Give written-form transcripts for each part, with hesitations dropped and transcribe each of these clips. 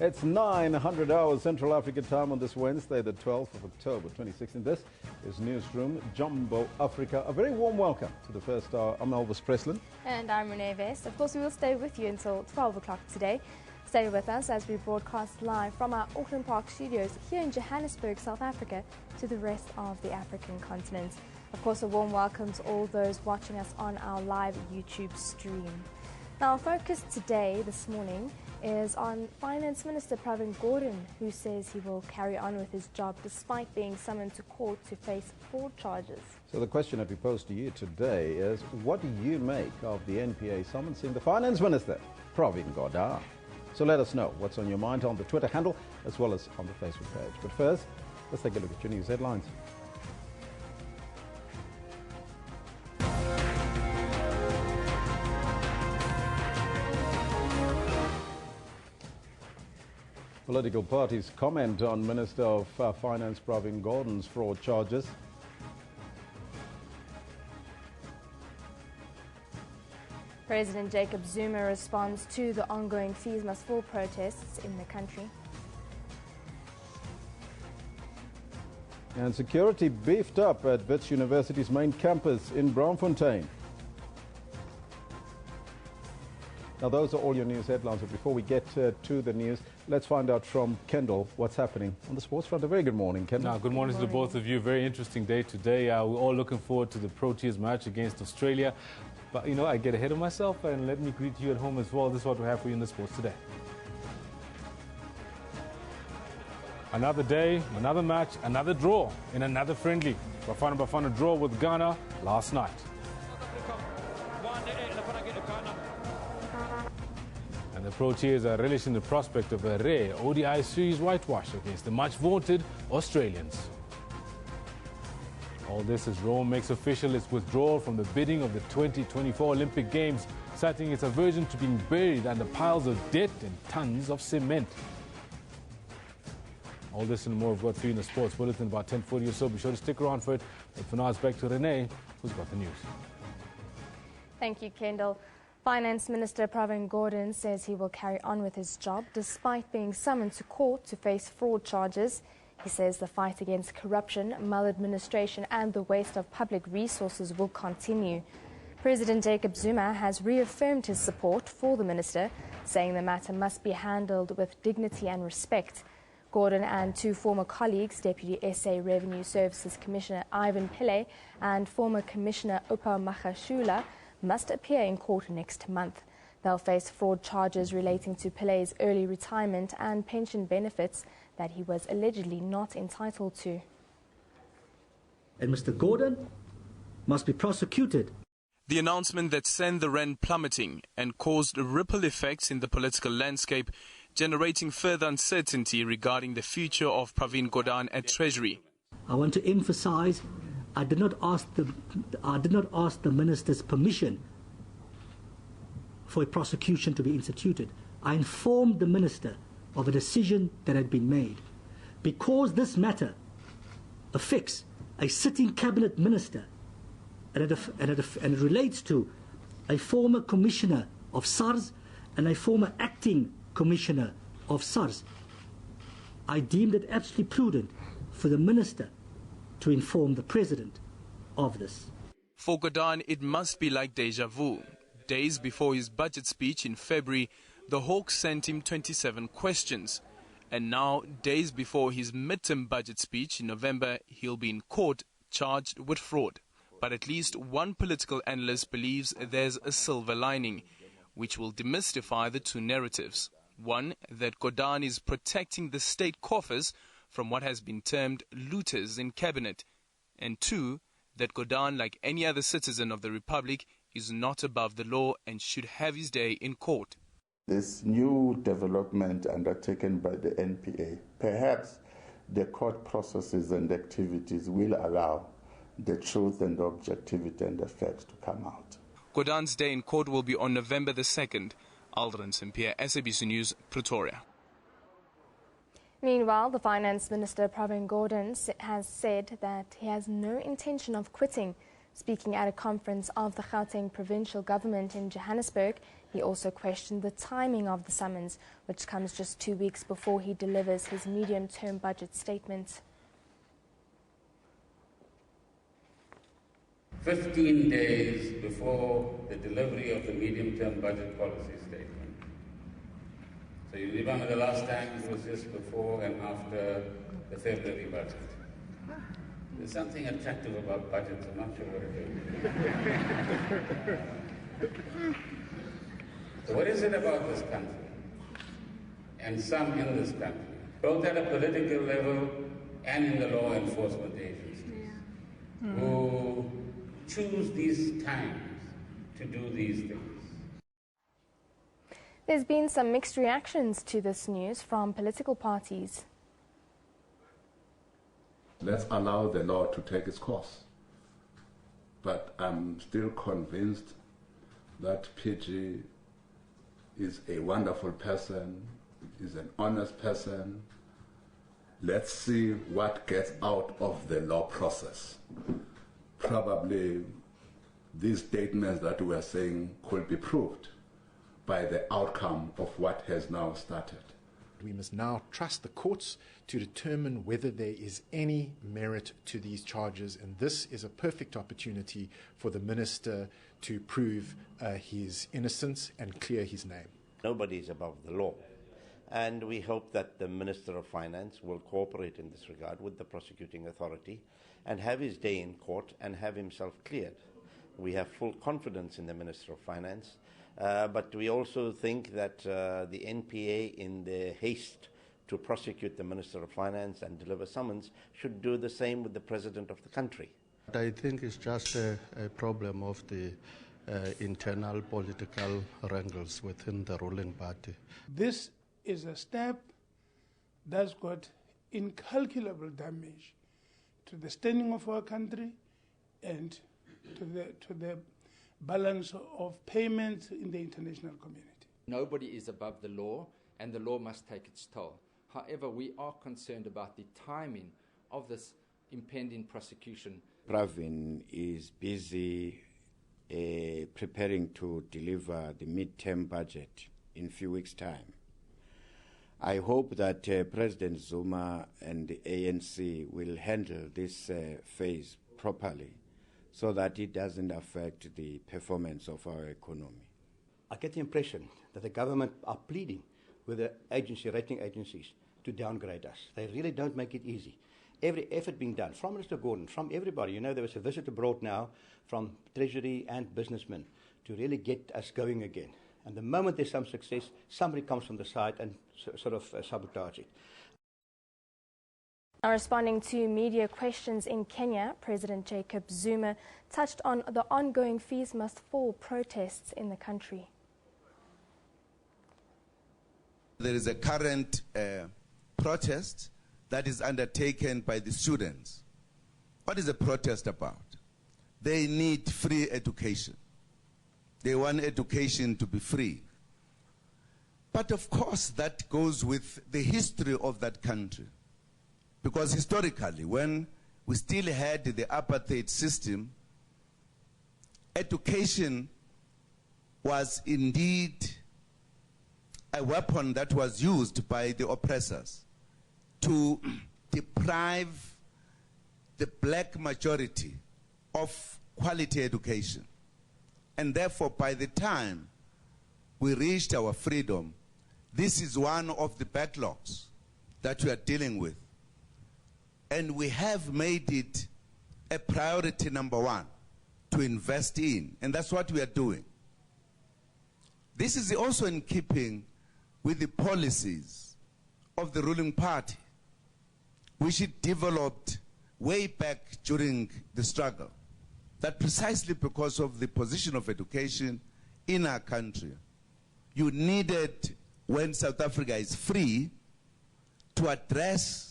It's 900 hours Central African time on this Wednesday, the 12th of October 2016. This is Newsroom, Jumbo Africa. A very warm welcome to the first hour. I'm Elvis Preslin. And I'm Renee Vest. Of course, we will stay with you until 12 o'clock today. Stay with us as we broadcast live from our Auckland Park studios here in Johannesburg, South Africa, to the rest of the African continent. Of course, a warm welcome to all those watching us on our live YouTube stream. Now, our focus today, this morning, is on Finance Minister Pravin Gordhan, who says he will carry on with his job despite being summoned to court to face fraud charges. So the question that we pose to you today is, what do you make of the NPA summoning the Finance Minister, Pravin Gordhan? So let us know what's on your mind on the Twitter handle as well as on the Facebook page. But first, let's take a look at your news headlines. Political parties comment on Minister of Finance Pravin Gordhan's fraud charges. President Jacob Zuma responds to the ongoing fees must fall protests in the country. And security beefed up at Wits University's main campus in Braamfontein. Now, those are all your news headlines. But before we get to the news, let's find out from Kendall what's happening on the sports front. A very good morning, Kendall. Good morning to the both of you. Very interesting day today. We're all looking forward to the Proteas match against Australia. But, you know, I get ahead of myself, and let me greet you at home as well. This is what we have for you in the sports today. Another day, another match, another draw in another friendly. Bafana draw with Ghana last night. And the Proteas are relishing the prospect of a rare ODI series whitewash against the much-vaunted Australians. All this as Rome makes official its withdrawal from the bidding of the 2024 Olympic Games, citing its aversion to being buried under piles of debt and tons of cement. All this and more we've got for you in the sports bulletin about 10:40 or so. Be sure to stick around for it. But for now, it's back to Renee, who's got the news. Thank you, Kendall. Finance Minister Pravin Gordhan says he will carry on with his job despite being summoned to court to face fraud charges. He says the fight against corruption, maladministration and the waste of public resources will continue. President Jacob Zuma has reaffirmed his support for the minister, saying the matter must be handled with dignity and respect. Gordhan and two former colleagues, Deputy SA Revenue Services Commissioner Ivan Pillay and former Commissioner Upa Magashula, must appear in court next month. They'll face fraud charges relating to Pillay's early retirement and pension benefits that he was allegedly not entitled to. And Mr. Gordhan must be prosecuted. The announcement that sent the rand plummeting and caused ripple effects in the political landscape, generating further uncertainty regarding the future of Pravin Gordhan at Treasury. I want to emphasize, I did not ask the minister's permission for a prosecution to be instituted. I informed the minister of a decision that had been made. Because this matter affects a sitting cabinet minister and it relates to a former commissioner of SARS and a former acting commissioner of SARS, I deemed it absolutely prudent for the minister to inform the president of this. For Gordhan, it must be like deja vu. Days before his budget speech in February, the Hawks sent him 27 questions. And now, days before his midterm budget speech in November, he'll be in court charged with fraud. But at least one political analyst believes there's a silver lining, which will demystify the two narratives. One, that Gordhan is protecting the state coffers from what has been termed looters in cabinet. And two, that Gordhan, like any other citizen of the Republic, is not above the law and should have his day in court. This new development undertaken by the NPA, perhaps the court processes and activities will allow the truth and the objectivity and the facts to come out. Gordhan's day in court will be on November the 2nd. Aldrin St-Pierre, SABC News, Pretoria. Meanwhile, the Finance Minister Pravin Gordhan has said that he has no intention of quitting. Speaking at a conference of the Gauteng provincial government in Johannesburg, He also questioned the timing of the summons, which comes just 2 weeks before he delivers his medium-term budget statement. 15 days before the delivery of the medium-term budget policy statement. So you live on the last time it was just before and after the February budget. There's something attractive about budgets, I'm not sure what it is. So what is it about this country and some in this country, both at a political level and in the law enforcement agencies, who choose these times to do these things? There's been some mixed reactions to this news from political parties. Let's allow the law to take its course. But I'm still convinced that PG is a wonderful person, is an honest person. Let's see what gets out of the law process. Probably these statements that we are saying could be proved by the outcome of what has now started. We must now trust the courts to determine whether there is any merit to these charges, and this is a perfect opportunity for the minister to prove his innocence and clear his name. Nobody is above the law, and we hope that the Minister of Finance will cooperate in this regard with the prosecuting authority and have his day in court and have himself cleared. We have full confidence in the Minister of Finance, but we also think that the NPA, in their haste to prosecute the Minister of Finance and deliver summons, should do the same with the President of the country. I think it's just a problem of the internal political wrangles within the ruling party. This is a step that's got incalculable damage to the standing of our country and to the balance of payments in the international community. Nobody is above the law, and the law must take its toll. However, we are concerned about the timing of this impending prosecution. Pravin is busy preparing to deliver the mid-term budget in a few weeks' time. I hope that President Zuma and the ANC will handle this phase properly so that it doesn't affect the performance of our economy. I get the impression that the government are pleading with the rating agencies to downgrade us. They really don't make it easy. Every effort being done from Minister Gordon, from everybody. You know, there was a visit abroad now from Treasury and businessmen to really get us going again. And the moment there's some success, somebody comes from the side and sort of sabotage it. Now, responding to media questions in Kenya, President Jacob Zuma touched on the ongoing fees must fall protests in the country. There is a current protest that is undertaken by the students. What is a protest about? They need free education. They want education to be free. But of course, that goes with the history of that country. Because historically, when we still had the apartheid system, education was indeed a weapon that was used by the oppressors to deprive the black majority of quality education. And therefore, by the time we reached our freedom, this is one of the backlogs that we are dealing with. And we have made it a priority number one to invest in, and that's what we are doing. This is also in keeping with the policies of the ruling party, which it developed way back during the struggle, that precisely because of the position of education in our country, you needed, when South Africa is free, to address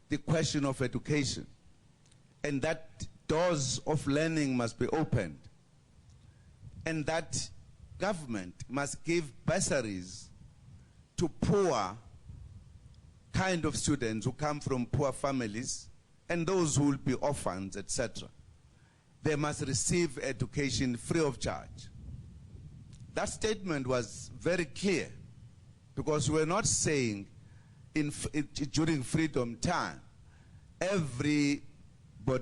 the question of education, and that doors of learning must be opened, and that government must give bursaries to poor kind of students who come from poor families and those who will be orphans, etc. They must receive education free of charge. that statement was very clear, because we're not saying during freedom time everybody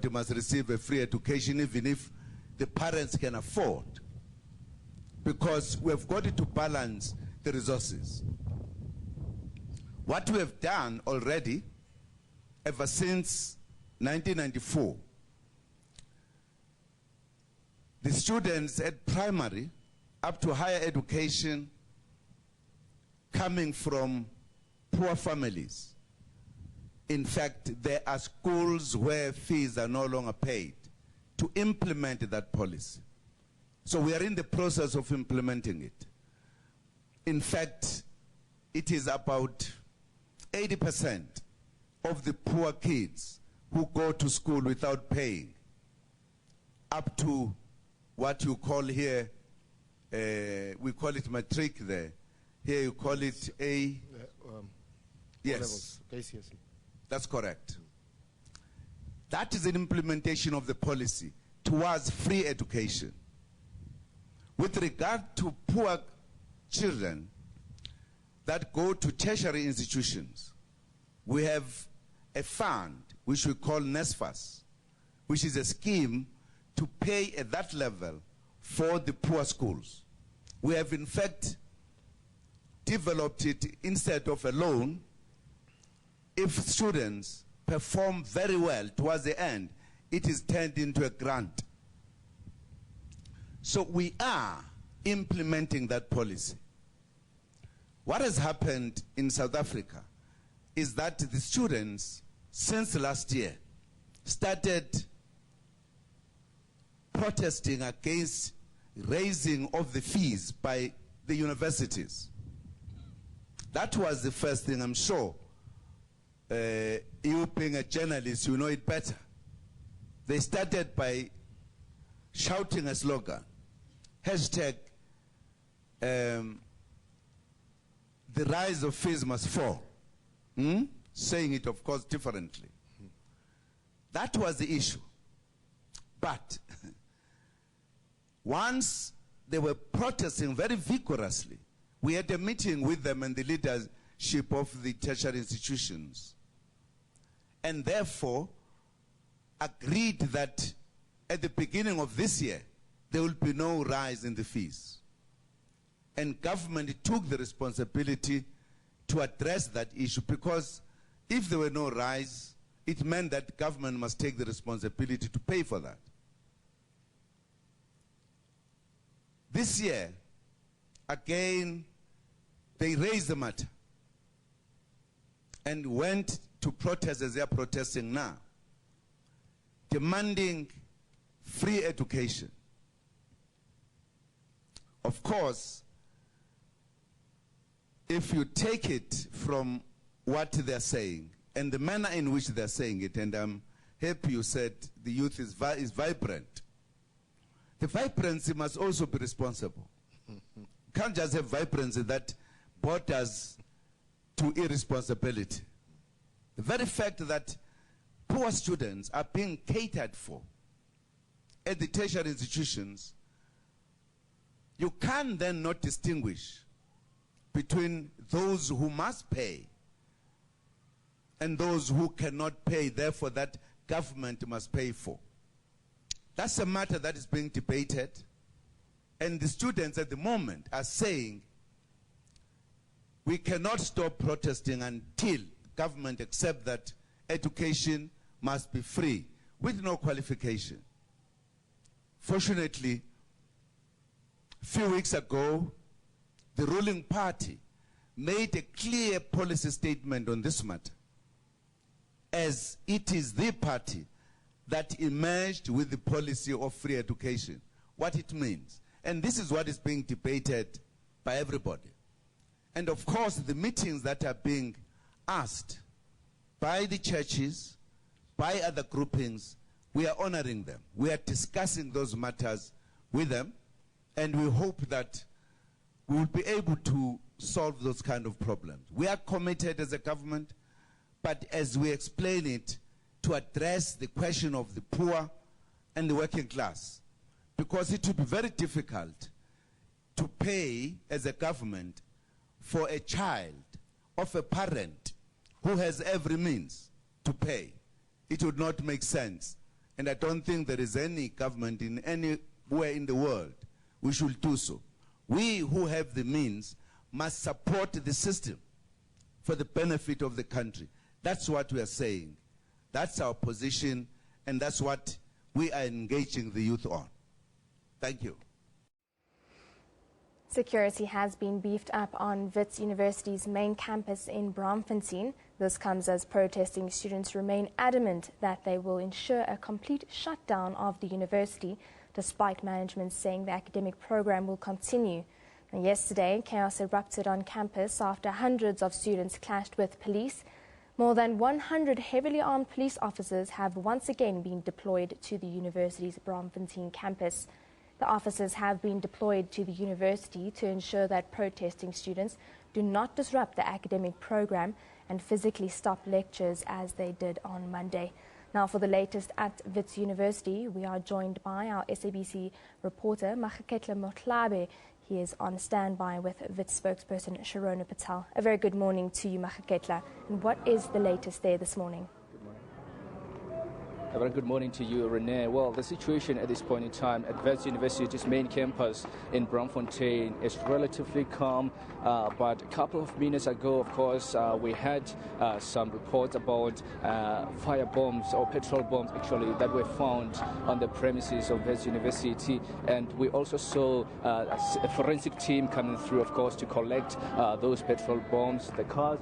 must receive a free education, even if the parents can afford, because we've got to balance the resources. What we have done already ever since 1994, the students at primary up to higher education coming from poor families, in fact, there are schools where fees are no longer paid, to implement that policy. So we are in the process of implementing it. In fact, it is about 80% of the poor kids who go to school without paying, up to what you call here, we call it matric there. Here you call it yes, KCSE. That's correct. That is an implementation of the policy towards free education. With regard to poor children that go to tertiary institutions, we have a fund which we call NSFAS, which is a scheme to pay at that level for the poor schools. We have in fact developed it instead of a loan. If students perform very well towards the end, it is turned into a grant. So we are implementing that policy. What has happened in South Africa is that the students, since last year, started protesting against raising of the fees by the universities. That was the first thing. I'm sure you being a journalist, you know it better. They started by shouting a slogan, hashtag, the rise of fees must fall. Saying it, of course, differently. That was the issue. But once they were protesting very vigorously, we had a meeting with them and the leadership of the tertiary institutions, and therefore agreed that at the beginning of this year there will be no rise in the fees. And government took the responsibility to address that issue, because if there were no rise, it meant that government must take the responsibility to pay for that. This year, again, they raised the matter and went to protest as they are protesting now, demanding free education. Of course, if you take it from what they're saying and the manner in which they're saying it, and I'm happy you said the youth is vibrant, the vibrancy must also be responsible. Can't just have vibrancy that borders to irresponsibility. The very fact that poor students are being catered for at the tertiary institutions, you can then not distinguish between those who must pay and those who cannot pay, therefore that government must pay for. That's a matter that is being debated, and the students at the moment are saying we cannot stop protesting until government accepts that education must be free with no qualification. Fortunately, a few weeks ago, the ruling party made a clear policy statement on this matter, as it is the party that emerged with the policy of free education, what it means. And this is what is being debated by everybody. And of course, the meetings that are being asked by the churches, by other groupings, we are honoring them. We are discussing those matters with them, and we hope that we will be able to solve those kind of problems. We are committed as a government, but as we explain it, to address the question of the poor and the working class, because it will be very difficult to pay as a government for a child of a parent who has every means to pay. It would not make sense. And I don't think there is any government in anywhere in the world we should do so. We who have the means must support the system for the benefit of the country. That's what we are saying. That's our position, and that's what we are engaging the youth on. Thank you. Security has been beefed up on Wits University's main campus in Braamfontein. This comes as protesting students remain adamant that they will ensure a complete shutdown of the university, despite management saying the academic program will continue. And yesterday, chaos erupted on campus after hundreds of students clashed with police. More than 100 heavily armed police officers have once again been deployed to the university's Braamfontein campus. The officers have been deployed to the university to ensure that protesting students do not disrupt the academic program and physically stop lectures as they did on Monday. Now, for the latest at Wits University, we are joined by our SABC reporter, Makaketla Motlabe. He is on standby with Wits spokesperson Sharona Patel. A very good morning to you, Makaketla. And what is the latest there this morning? A very good morning to you, Renee. Well, the situation at this point in time at Wits University's main campus in Braamfontein is relatively calm. But a couple of minutes ago, of course, we had some reports about fire bombs or petrol bombs, actually, that were found on the premises of Wits University. And we also saw a forensic team coming through, of course, to collect those petrol bombs. The cars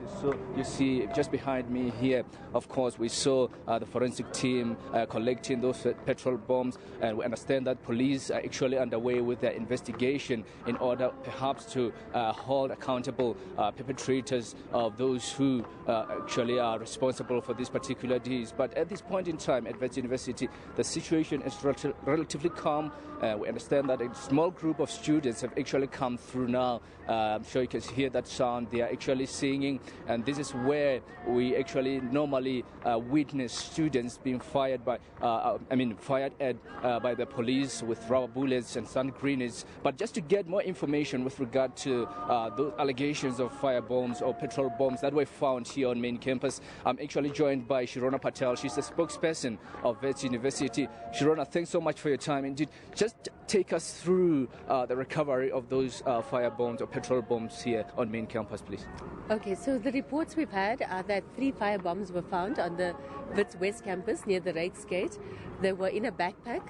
you see just behind me here, of course, we saw the forensic team collecting those petrol bombs, and we understand that police are actually underway with their investigation in order perhaps to hold accountable perpetrators of those who actually are responsible for these particular deeds. But at this point in time at Wits University, the situation is relatively calm. We understand that a small group of students have actually come through now. I'm sure you can hear that sound. They are actually singing, and this is where we actually normally witness students being fired at by the police with rubber bullets and stun grenades. But just to get more information with regard to those allegations of fire bombs or petrol bombs that were found here on main campus, I'm actually joined by Sharona Patel. She's the spokesperson of Wits University. Sharona, thanks so much for your time. Indeed, just take us through the recovery of those fire bombs or petrol bombs here on main campus, please. Okay, so the reports we've had are that 3 fire bombs were found on the Wits West campus near the Rakes Gate. They were in a backpack.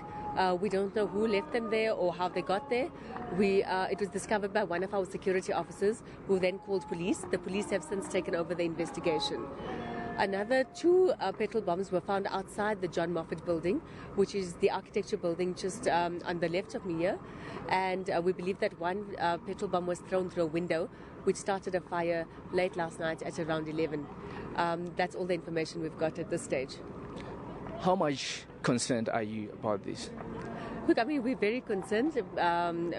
We don't know who left them there or how they got there. It was discovered by one of our security officers, who then called police. The police have since taken over the investigation. Another 2 petrol bombs were found outside the John Moffat building, which is the architecture building just on the left of me here. And we believe that one petrol bomb was thrown through a window, which started a fire late last night at around 11. That's all the information we've got at this stage. How much concerned are you about this? Look, I mean, we're very concerned.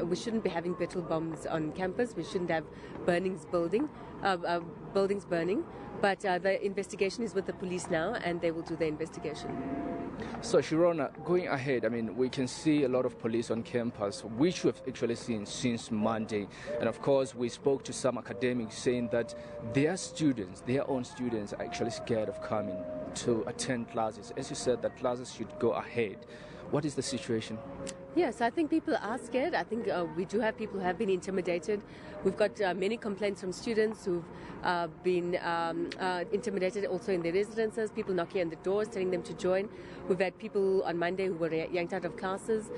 We shouldn't be having petrol bombs on campus. We shouldn't have buildings burning. But the investigation is with the police now, and they will do the investigation. So, Sharona, going ahead, I mean, we can see a lot of police on campus, which we've actually seen since Monday. And of course, we spoke to some academics saying that their own students, are actually scared of coming to attend classes. As you said, that classes should go ahead. What is the situation? Yes, I think people are scared. I think we do have people who have been intimidated. We've got many complaints from students who've been intimidated also in their residences, people knocking on the doors, telling them to join. We've had people on Monday who were yanked out of classes.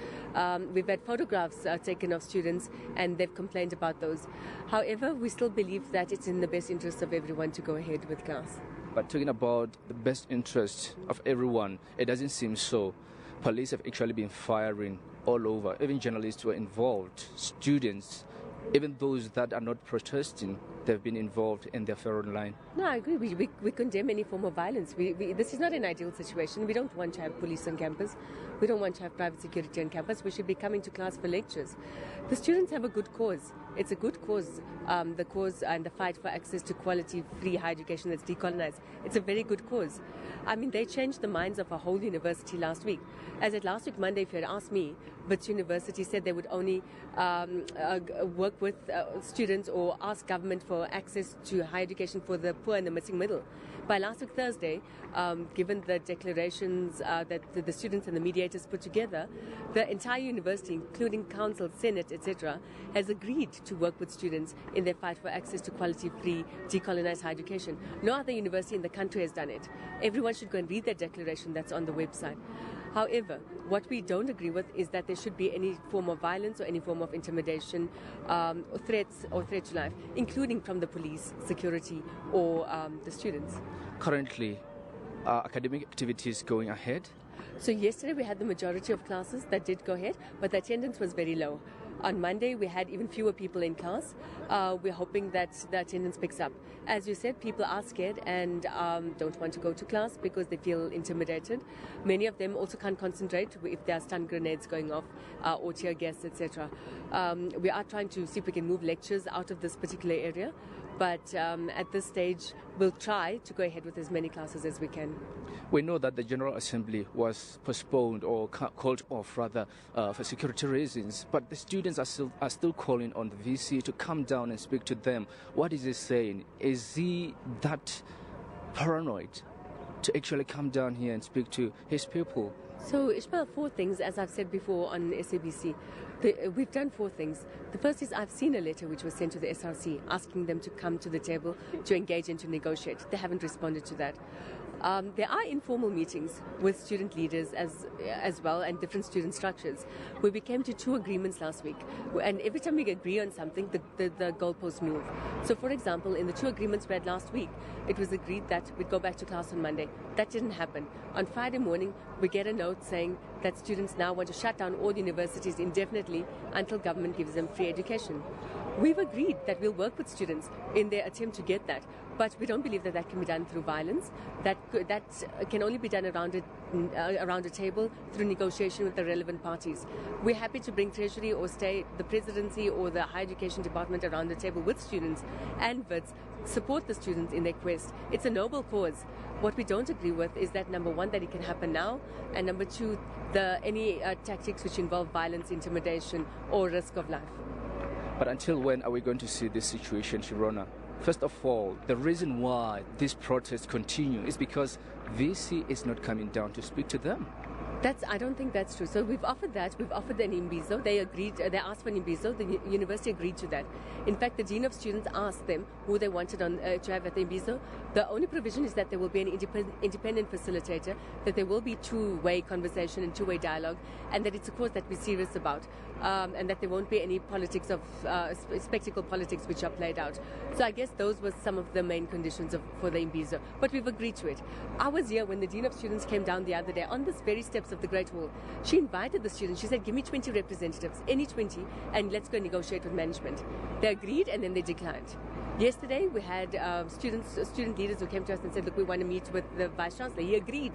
We've had photographs taken of students, and they've complained about those. However, we still believe that it's in the best interest of everyone to go ahead with class. But talking about the best interest of everyone, it doesn't seem so. Police have actually been firing all over. Even journalists were involved. Students even those that are not protesting, they've been involved in the affair online. No, I agree. We condemn any form of violence. This is not an ideal situation. We don't want to have police on campus. We don't want to have private security on campus. We should be coming to class for lectures. The students have a good cause. It's a good cause, the cause and the fight for access to quality, free higher education that's decolonized. It's a very good cause. I mean, they changed the minds of a whole university last week. As at last week, Monday, if you had asked me, Wits University said they would only work with students or ask government for access to higher education for the poor and the missing middle. By last week, Thursday, given the declarations that the students and the mediators put together, the entire university, including council, senate, etc., has agreed to work with students in their fight for access to quality, free, decolonized higher education. No other university in the country has done it. Everyone should go and read that declaration that's on the website. However, what we don't agree with is that there should be any form of violence or any form of intimidation or threats or threat to life, including from the police, security, or the students. Currently, are academic activities going ahead? So yesterday we had the majority of classes that did go ahead, but the attendance was very low. On Monday, we had even fewer people in class. We're hoping that the attendance picks up. As you said, people are scared and don't want to go to class because they feel intimidated. Many of them also can't concentrate if there are stun grenades going off or tear gas, etc. We are trying to see if we can move lectures out of this particular area. But at this stage, we'll try to go ahead with as many classes as we can. We know that the General Assembly was postponed or called off, rather, for security reasons. But the students are still calling on the VC to come down and speak to them. What is he saying? Is he that paranoid to actually come down here and speak to his people? So, Ishmael, 4 things, as I've said before on SABC. We've done 4 things. The first is I've seen a letter which was sent to the SRC asking them to come to the table to engage and to negotiate. They haven't responded to that. There are informal meetings with student leaders as well and different student structures where we came to 2 agreements last week. And every time we agree on something, the goalposts move. So, for example, in the 2 agreements we had last week, it was agreed that we'd go back to class on Monday. That didn't happen. On Friday morning, we get a note saying that students now want to shut down all universities indefinitely until government gives them free education. We've agreed that we'll work with students in their attempt to get that, but we don't believe that that can be done through violence. That can only be done around a table through negotiation with the relevant parties. We're happy to bring Treasury or State, the Presidency or the Higher Education Department around the table with students and WITS, support the students in their quest. It's a noble cause. What we don't agree with is that, number 1, that it can happen now, and number 2, any tactics which involve violence, intimidation or risk of life. But until when are we going to see this situation, Shirona? First of all, the reason why these protests continue is because VC is not coming down to speak to them. I don't think that's true. So we've offered that. We've offered an imbizo. They agreed. They asked for an imbizo. The university agreed to that. In fact, the dean of students asked them who they wanted to have at the imbizo. The only provision is that there will be an independent facilitator, that there will be 2-way conversation and 2-way dialogue, and that it's a cause that we're serious about, and that there won't be any politics of spectacle politics which are played out. So I guess those were some of the main conditions for the imbizo. But we've agreed to it. I was here when the dean of students came down the other day on this very steps of the Great Hall. She invited the students. She said, give me 20 representatives, any 20, and let's go negotiate with management. They agreed and then they declined. Yesterday, we had student leaders who came to us and said, look, we want to meet with the Vice-Chancellor. He agreed.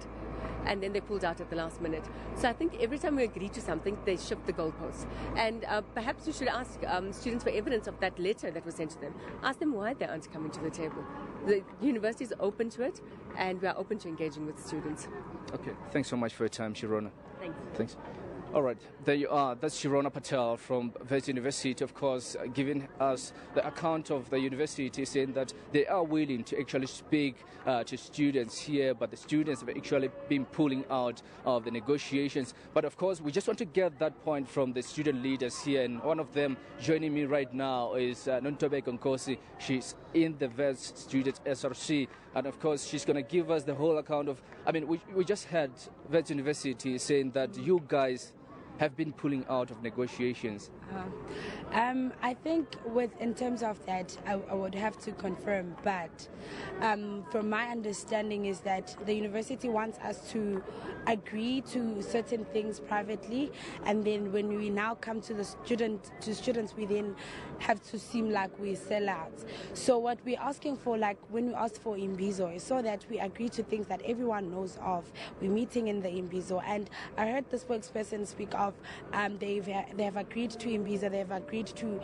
And then they pulled out at the last minute. So I think every time we agree to something, they shift the goalposts. And perhaps we should ask students for evidence of that letter that was sent to them. Ask them why they aren't coming to the table. The university is open to it, and we are open to engaging with students. Okay, thanks so much for your time, Shirona. Thanks. Thanks. All right, there you are. That's Shirona Patel from Wits University, of course, giving us the account of the university, saying that they are willing to actually speak to students here, but the students have actually been pulling out of the negotiations. But of course, we just want to get that point from the student leaders here, and one of them joining me right now is Nontobe Konkosi. She's in the Wits Students SRC, and of course, she's going to give us the whole account of, we just had Wits University saying that you guys have been pulling out of negotiations? I think in terms of that, I would have to confirm, but from my understanding is that the university wants us to agree to certain things privately, and then when we now come to students, we then have to seem like we sell out. So what we're asking for, like when we ask for Imbizo, is so that we agree to things that everyone knows of. We're meeting in the Imbizo, and I heard the spokesperson speak of they have agreed to Imbizo, they have agreed to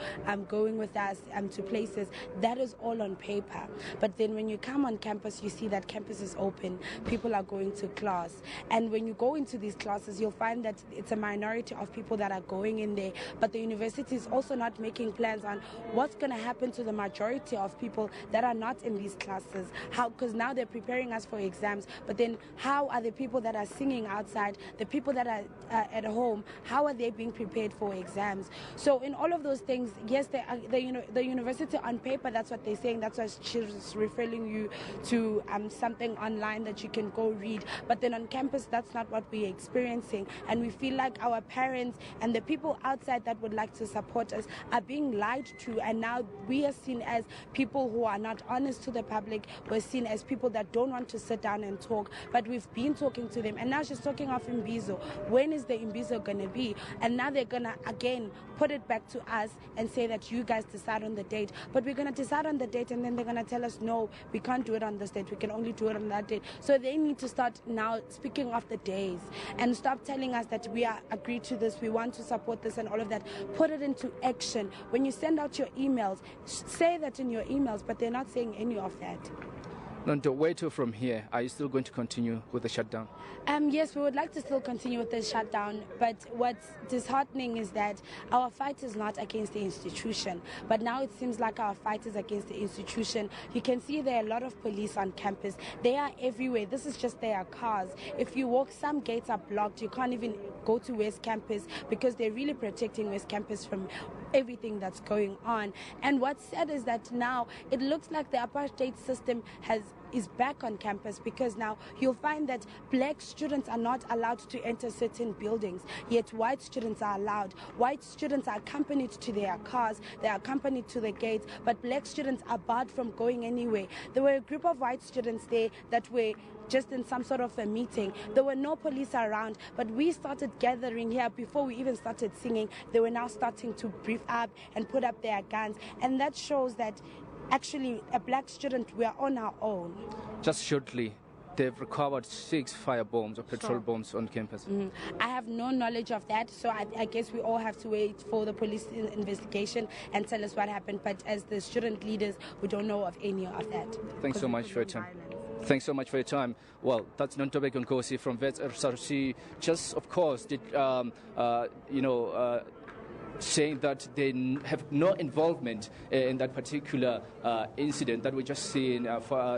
going with us to places. That is all on paper. But then when you come on campus, you see that campus is open, people are going to class, and when you go into these classes, you'll find that it's a minority of people that are going in there, but the university is also not making plans on what's going to happen to the majority of people that are not in these classes. How? Because now they're preparing us for exams, but then how are the people that are singing outside, the people that are at home, how are they being prepared for exams? So in all of those things, yes, the university on paper, that's what they're saying, that's why she's referring you to something online that you can go read, but then on campus, that's not what we're experiencing, and we feel like our parents and the people outside that would like to support us are being lied to, and now we are seen as people who are not honest to the public. We're seen as people that don't want to sit down and talk, but we've been talking to them, and now she's talking of Imbizo. When is the Imbizo going to be? And now they're going to again put it back to us and say that you guys decide on the date, but we're going to decide on the date, and then they're going to tell us, no, we can't do it on this date, we can only do it on that date. So they need to start now speaking of the days and stop telling us that we are agreed to this, we want to support this and all of that. Put it into action. When you send out your emails, say that in your emails, but they're not saying any of that. Nonto, where to from here? Are you still going to continue with the shutdown? Yes, we would like to still continue with the shutdown, but what's disheartening is that our fight is not against the institution, but now it seems like our fight is against the institution. You can see there are a lot of police on campus. They are everywhere. This is just their cars. If you walk, some gates are blocked. You can't even go to West Campus because they're really protecting West Campus from everything that's going on. And what's sad is that now it looks like the apartheid system is back on campus, because now you'll find that black students are not allowed to enter certain buildings, yet white students are allowed. White students are accompanied to their cars, they are accompanied to the gates, but black students are barred from going anywhere. There were a group of white students there that were just in some sort of a meeting. There were no police around, but we started gathering here before we even started singing. They were now starting to brief up and put up their guns, and that shows that actually a black student, we are on our own. Just shortly, they've recovered 6 fire bombs or petrol bombs on campus. I have no knowledge of that, so I guess we all have to wait for the police investigation and tell us what happened, but as the student leaders, we don't know of any of that. Thanks so much for your time. Thanks so much for your time. Well, that's Nontobe Nkosi from Vets SRC. Just, of course, did, saying that they have no involvement in that particular incident that we just seen,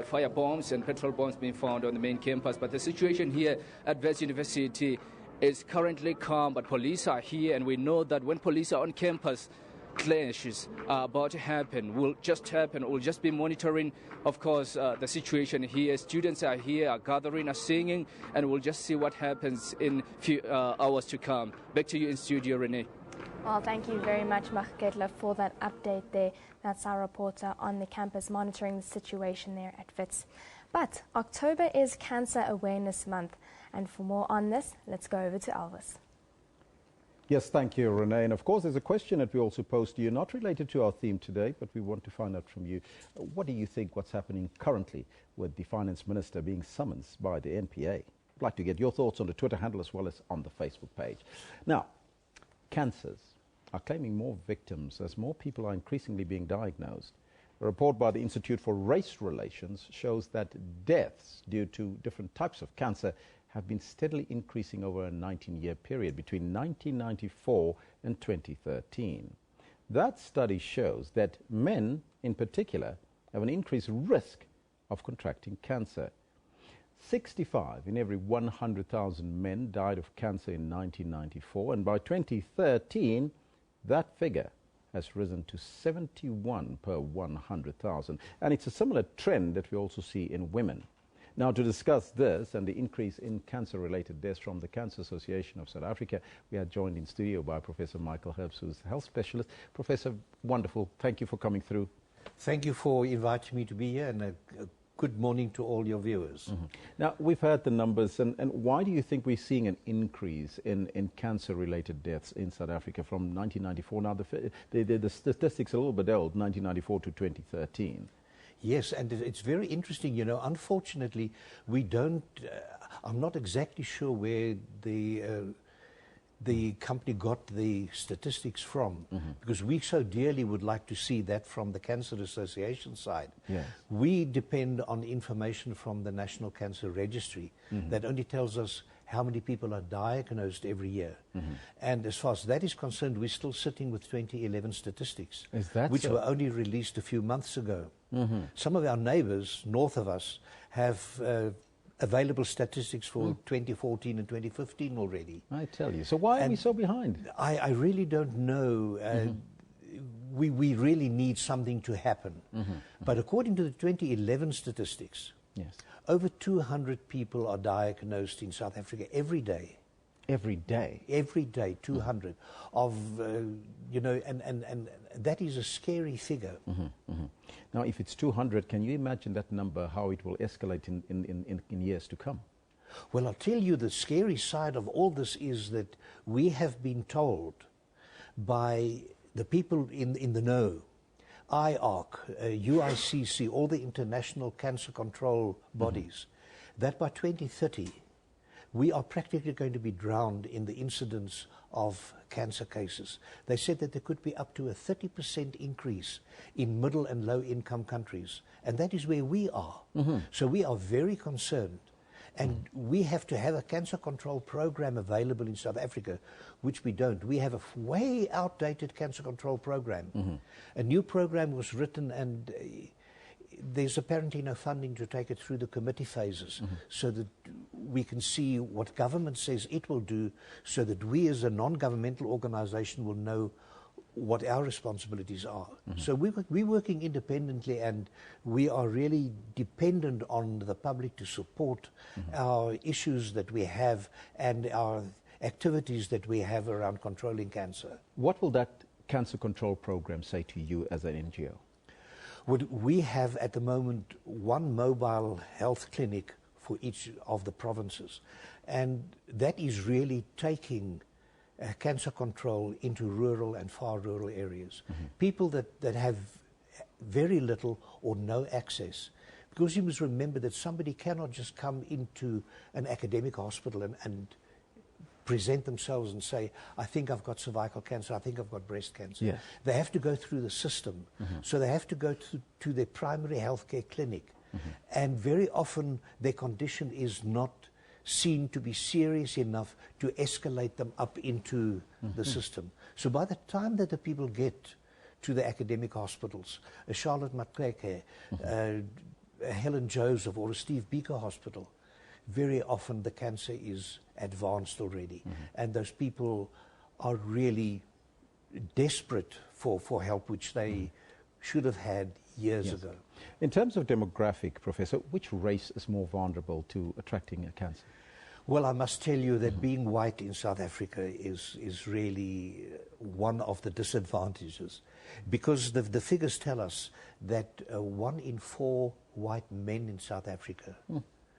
fire bombs and petrol bombs being found on the main campus. But the situation here at Vets University is currently calm, but police are here, and we know that when police are on campus, clashes are about to happen, will just happen. We'll just be monitoring, of course, the situation here. Students are here, are gathering, are singing, and we'll just see what happens in few hours to come. Back to you in studio, Renee. Well, thank you very much, Maketla, for that update there. That's our reporter on the campus monitoring the situation there at Wits. But October is Cancer Awareness Month, and for more on this, let's go over to Elvis. Yes, thank you, Renee. And of course, there's a question that we also posed to you, not related to our theme today, but we want to find out from you. What do you think what's happening currently with the Finance Minister being summoned by the NPA? I'd like to get your thoughts on the Twitter handle as well as on the Facebook page. Now, cancers are claiming more victims as more people are increasingly being diagnosed. A report by the Institute for Race Relations shows that deaths due to different types of cancer have been steadily increasing over a 19-year period between 1994 and 2013. That study shows that men, in particular, have an increased risk of contracting cancer. 65 in every 100,000 men died of cancer in 1994, and by 2013, that figure has risen to 71 per 100,000. And it's a similar trend that we also see in women. Now, to discuss this and the increase in cancer-related deaths from the Cancer Association of South Africa, we are joined in studio by Professor Michael Herbst, who's a health specialist. Professor, wonderful. Thank you for coming through. Thank you for inviting me to be here, and a good morning to all your viewers. Now, we've heard the numbers, and why do you think we're seeing an increase in cancer-related deaths in South Africa from 1994? Now, the statistics are a little bit old, 1994 to 2013. Yes, and it's very interesting. You know, unfortunately, we don't. I'm not exactly sure where the company got the statistics from, because we so dearly would like to see that from the Cancer Association side. Yes. We depend on information from the National Cancer Registry that only tells us how many people are diagnosed every year. And as far as that is concerned, we're still sitting with 2011 statistics, which were only released a few months ago. Some of our neighbors north of us have available statistics for 2014 and 2015 already. I tell you. So why are we so behind? I really don't know. We really need something to happen. But according to the 2011 statistics, over 200 people are diagnosed in South Africa every day. Every day? Every day, 200. You know, and that is a scary figure. Now, if it's 200, can you imagine that number, how it will escalate in years to come? Well, I'll tell you, the scary side of all this is that we have been told by the people in the know, IARC, UICC, all the international cancer control bodies, that by 2030, we are practically going to be drowned in the incidence of cancer cases. They said that there could be up to a 30% increase in middle and low income countries. And that is where we are. So we are very concerned. And we have to have a cancer control program available in South Africa, which we don't. We have a way outdated cancer control program. A new program was written, and there's apparently no funding to take it through the committee phases, so that we can see what government says it will do, so that we as a non-governmental organization will know what our responsibilities are. So we're working independently, and we are really dependent on the public to support our issues that we have and our activities that we have around controlling cancer. What will that cancer control program say to you as an NGO? We have at the moment one mobile health clinic for each of the provinces, and that is really taking cancer control into rural and far rural areas. People that have very little or no access, because you must remember that somebody cannot just come into an academic hospital and present themselves and say, I think I've got cervical cancer, I think I've got breast cancer. Yes. They have to go through the system. So they have to go to their primary healthcare clinic. And very often their condition is not seen to be serious enough to escalate them up into the system. So by the time that the people get to the academic hospitals, a Charlotte Matkeke, a Helen Joseph or a Steve Biko hospital, very often the cancer is advanced already. And those people are really desperate for help, which they should have had years ago. In terms of demographic, Professor, which race is more vulnerable to attracting a cancer? Well, I must tell you that being white in South Africa is really one of the disadvantages, because the figures tell us that 1 in 4 white men in South Africa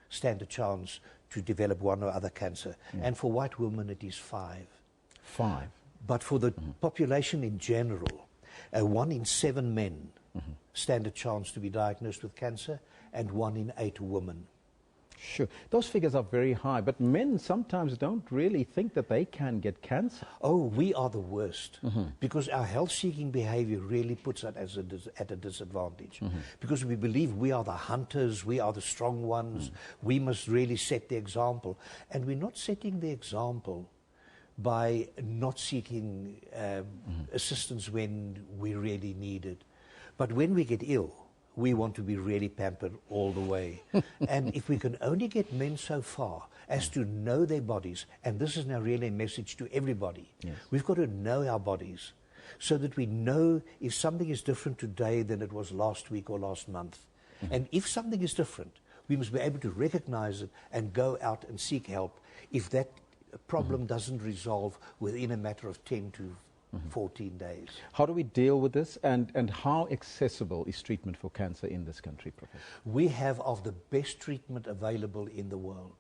stand a chance to develop one or other cancer. And for white women, it is 5. 5? But for the population in general, 1 in 7 men stand a chance to be diagnosed with cancer, and 1 in 8 women. Sure. Those figures are very high, but men sometimes don't really think that they can get cancer. Oh, we are the worst, because our health-seeking behavior really puts us at a disadvantage, because we believe we are the hunters, we are the strong ones, we must really set the example. And we're not setting the example by not seeking assistance when we really need it. But when we get ill, we want to be really pampered all the way. And if we can only get men so far as to know their bodies, and this is now really a message to everybody, we've got to know our bodies so that we know if something is different today than it was last week or last month. And if something is different, We must be able to recognize it and go out and seek help if that problem doesn't resolve within a matter of 10 to 14 days. How do we deal with this, and how accessible is treatment for cancer in this country, Professor? We have of the best treatment available in the world.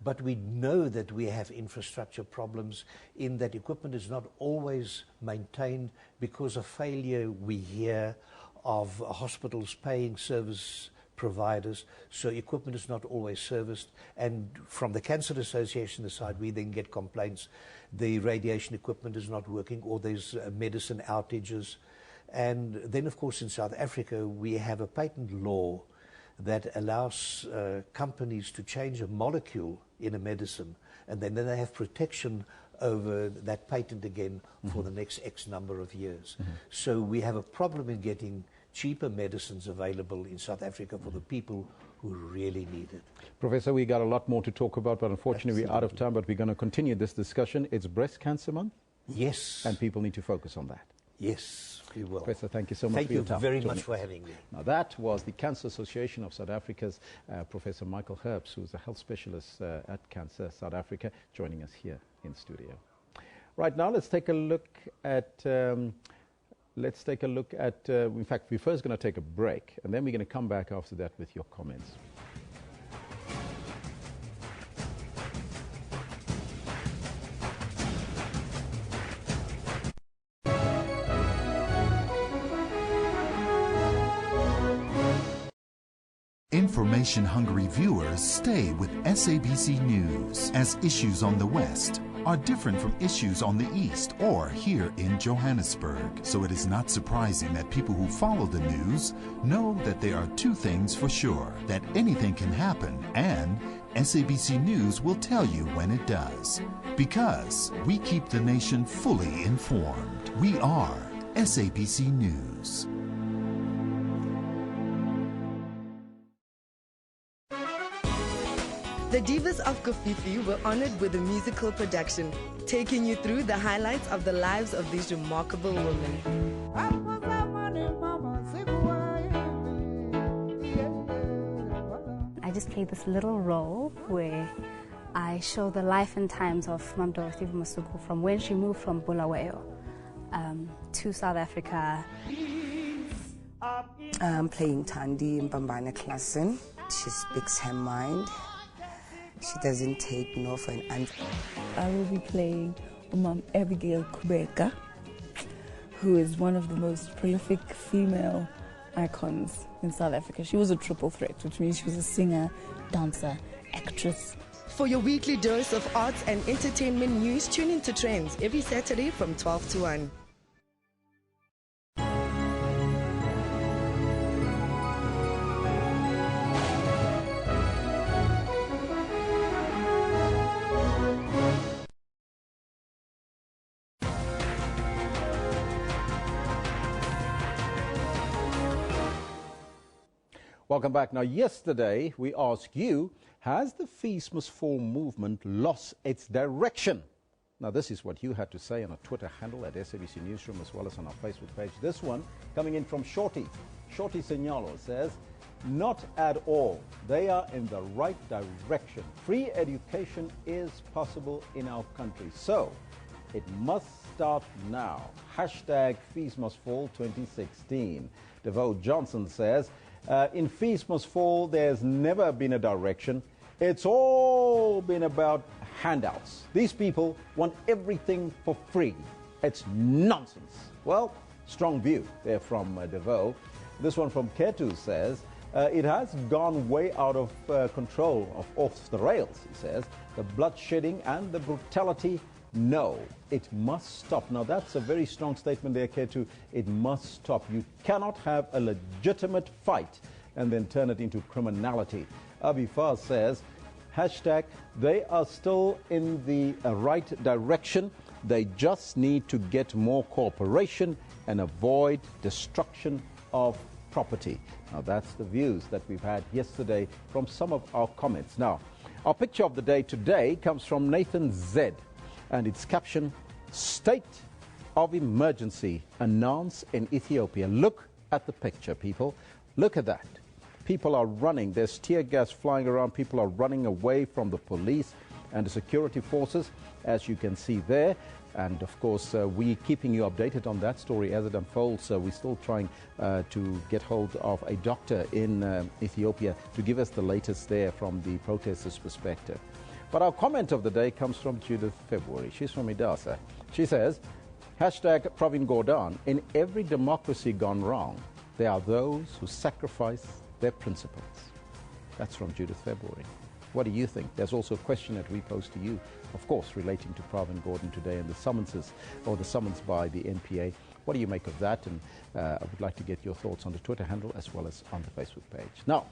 But we know that we have infrastructure problems in that equipment is not always maintained because of failure we hear of hospitals paying service providers, so equipment is not always serviced. And from the Cancer Association side, we then get complaints the radiation equipment is not working, or there's medicine outages. And then, of course, in South Africa, we have a patent law that allows companies to change a molecule in a medicine, and then they have protection over that patent again for the next X number of years. So we have a problem in getting cheaper medicines available in South Africa for the people who really need it. Professor, we got a lot more to talk about, but unfortunately we're out of time, but we're going to continue this discussion. It's Breast Cancer Month. Yes. And people need to focus on that. Yes, we will. Professor, thank you so much for your time. Thank you very much for having me. Now, that was the Cancer Association of South Africa's Professor Michael Herbst, who's a health specialist at Cancer South Africa, joining us here in studio. Right now, let's take a look at, in fact, we're first going to take a break, and then we're going to come back after that with your comments. Information-hungry viewers stay with SABC News, as issues on the West are different from issues on the East or here in Johannesburg. So it is not surprising that people who follow the news know that there are two things for sure: that anything can happen, and SABC News will tell you when it does. Because we keep the nation fully informed. We are SABC News. The Divas of Kofifi were honored with a musical production, taking you through the highlights of the lives of these remarkable women. I just play this little role where I show the life and times of Mam Dorothy Masuku from when she moved from Bulawayo to South Africa. I'm playing Thandi Mbambane Klassen. She speaks her mind. She doesn't take no for an answer. I will be playing Umam Abigail Kubeka, who is one of the most prolific female icons in South Africa. She was a triple threat, which means she was a singer, dancer, actress. For your weekly dose of arts and entertainment news, tune into Trends every Saturday from 12 to 1. Welcome back. Now, yesterday we asked you, has the Fees Must Fall movement lost its direction? Now, this is what you had to say on a Twitter handle at SABC Newsroom, as well as on our Facebook page. This one coming in from Shorty. Shorty Senyalo says, not at all. They are in the right direction. Free education is possible in our country. So, it must start now. Hashtag Fees Must Fall 2016. DeVoe Johnson says, in Fees Must Fall, there's never been a direction. It's all been about handouts. These people want everything for free. It's nonsense. Well, strong view there from DeVoe. This one from Ketu says, it has gone way out of control, off the rails, he says. The bloodshedding and the brutality, no, it must stop. Now, that's a very strong statement there, Ketu. It must stop. You cannot have a legitimate fight and then turn it into criminality. Abifar says, hashtag, they are still in the right direction. They just need to get more cooperation and avoid destruction of property. Now, that's the views that we've had yesterday from some of our comments. Now, our picture of the day today comes from Nathan Z, and it's captioned, State of Emergency announced in Ethiopia. Look at the picture, people. Look at that. People are running. There's tear gas flying around. People are running away from the police and the security forces, as you can see there. And of course, we're keeping you updated on that story as it unfolds. We're still trying to get hold of a doctor in Ethiopia to give us the latest there from the protesters' perspective. But our comment of the day comes from Judith February. She's from Idasa. She says, hashtag Pravin Gordhan, in every democracy gone wrong, there are those who sacrifice their principles. That's from Judith February. What do you think? There's also a question that we pose to you, of course, relating to Pravin Gordhan today and the summonses, or the summons by the NPA. What do you make of that? And I would like to get your thoughts on the Twitter handle as well as on the Facebook page. Now,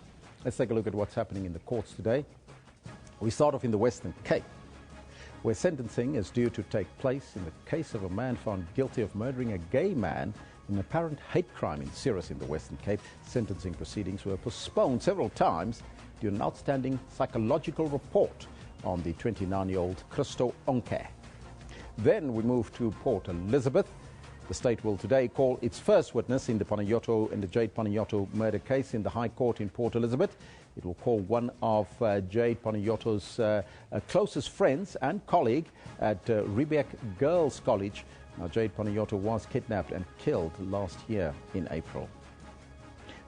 let's take a look at what's happening in the courts today. We start off in the Western Cape, where sentencing is due to take place in the case of a man found guilty of murdering a gay man in an apparent hate crime in Ceres in the Western Cape. Sentencing proceedings were postponed several times due to an outstanding psychological report on the 29-year-old Christo Onke. Then we move to Port Elizabeth. The state will today call its first witness in the Jade Panayiotou murder case in the High Court in Port Elizabeth. It will call one of Jade Panayotou's closest friends and colleague at Riebeek Girls College. Now, Jade Panayiotou was kidnapped and killed last year in April.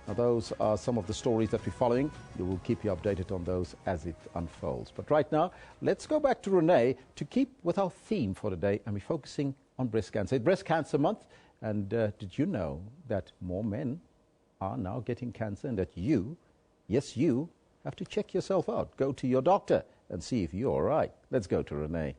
Now, those are some of the stories that we're following. We will keep you updated on those as it unfolds. But right now, let's go back to Renee to keep with our theme for today, and we're focusing on breast cancer. It's Breast Cancer Month, and did you know that more men are now getting cancer and that you, yes, you, have to check yourself out. Go to your doctor and see if you're all right. Let's go to Renee.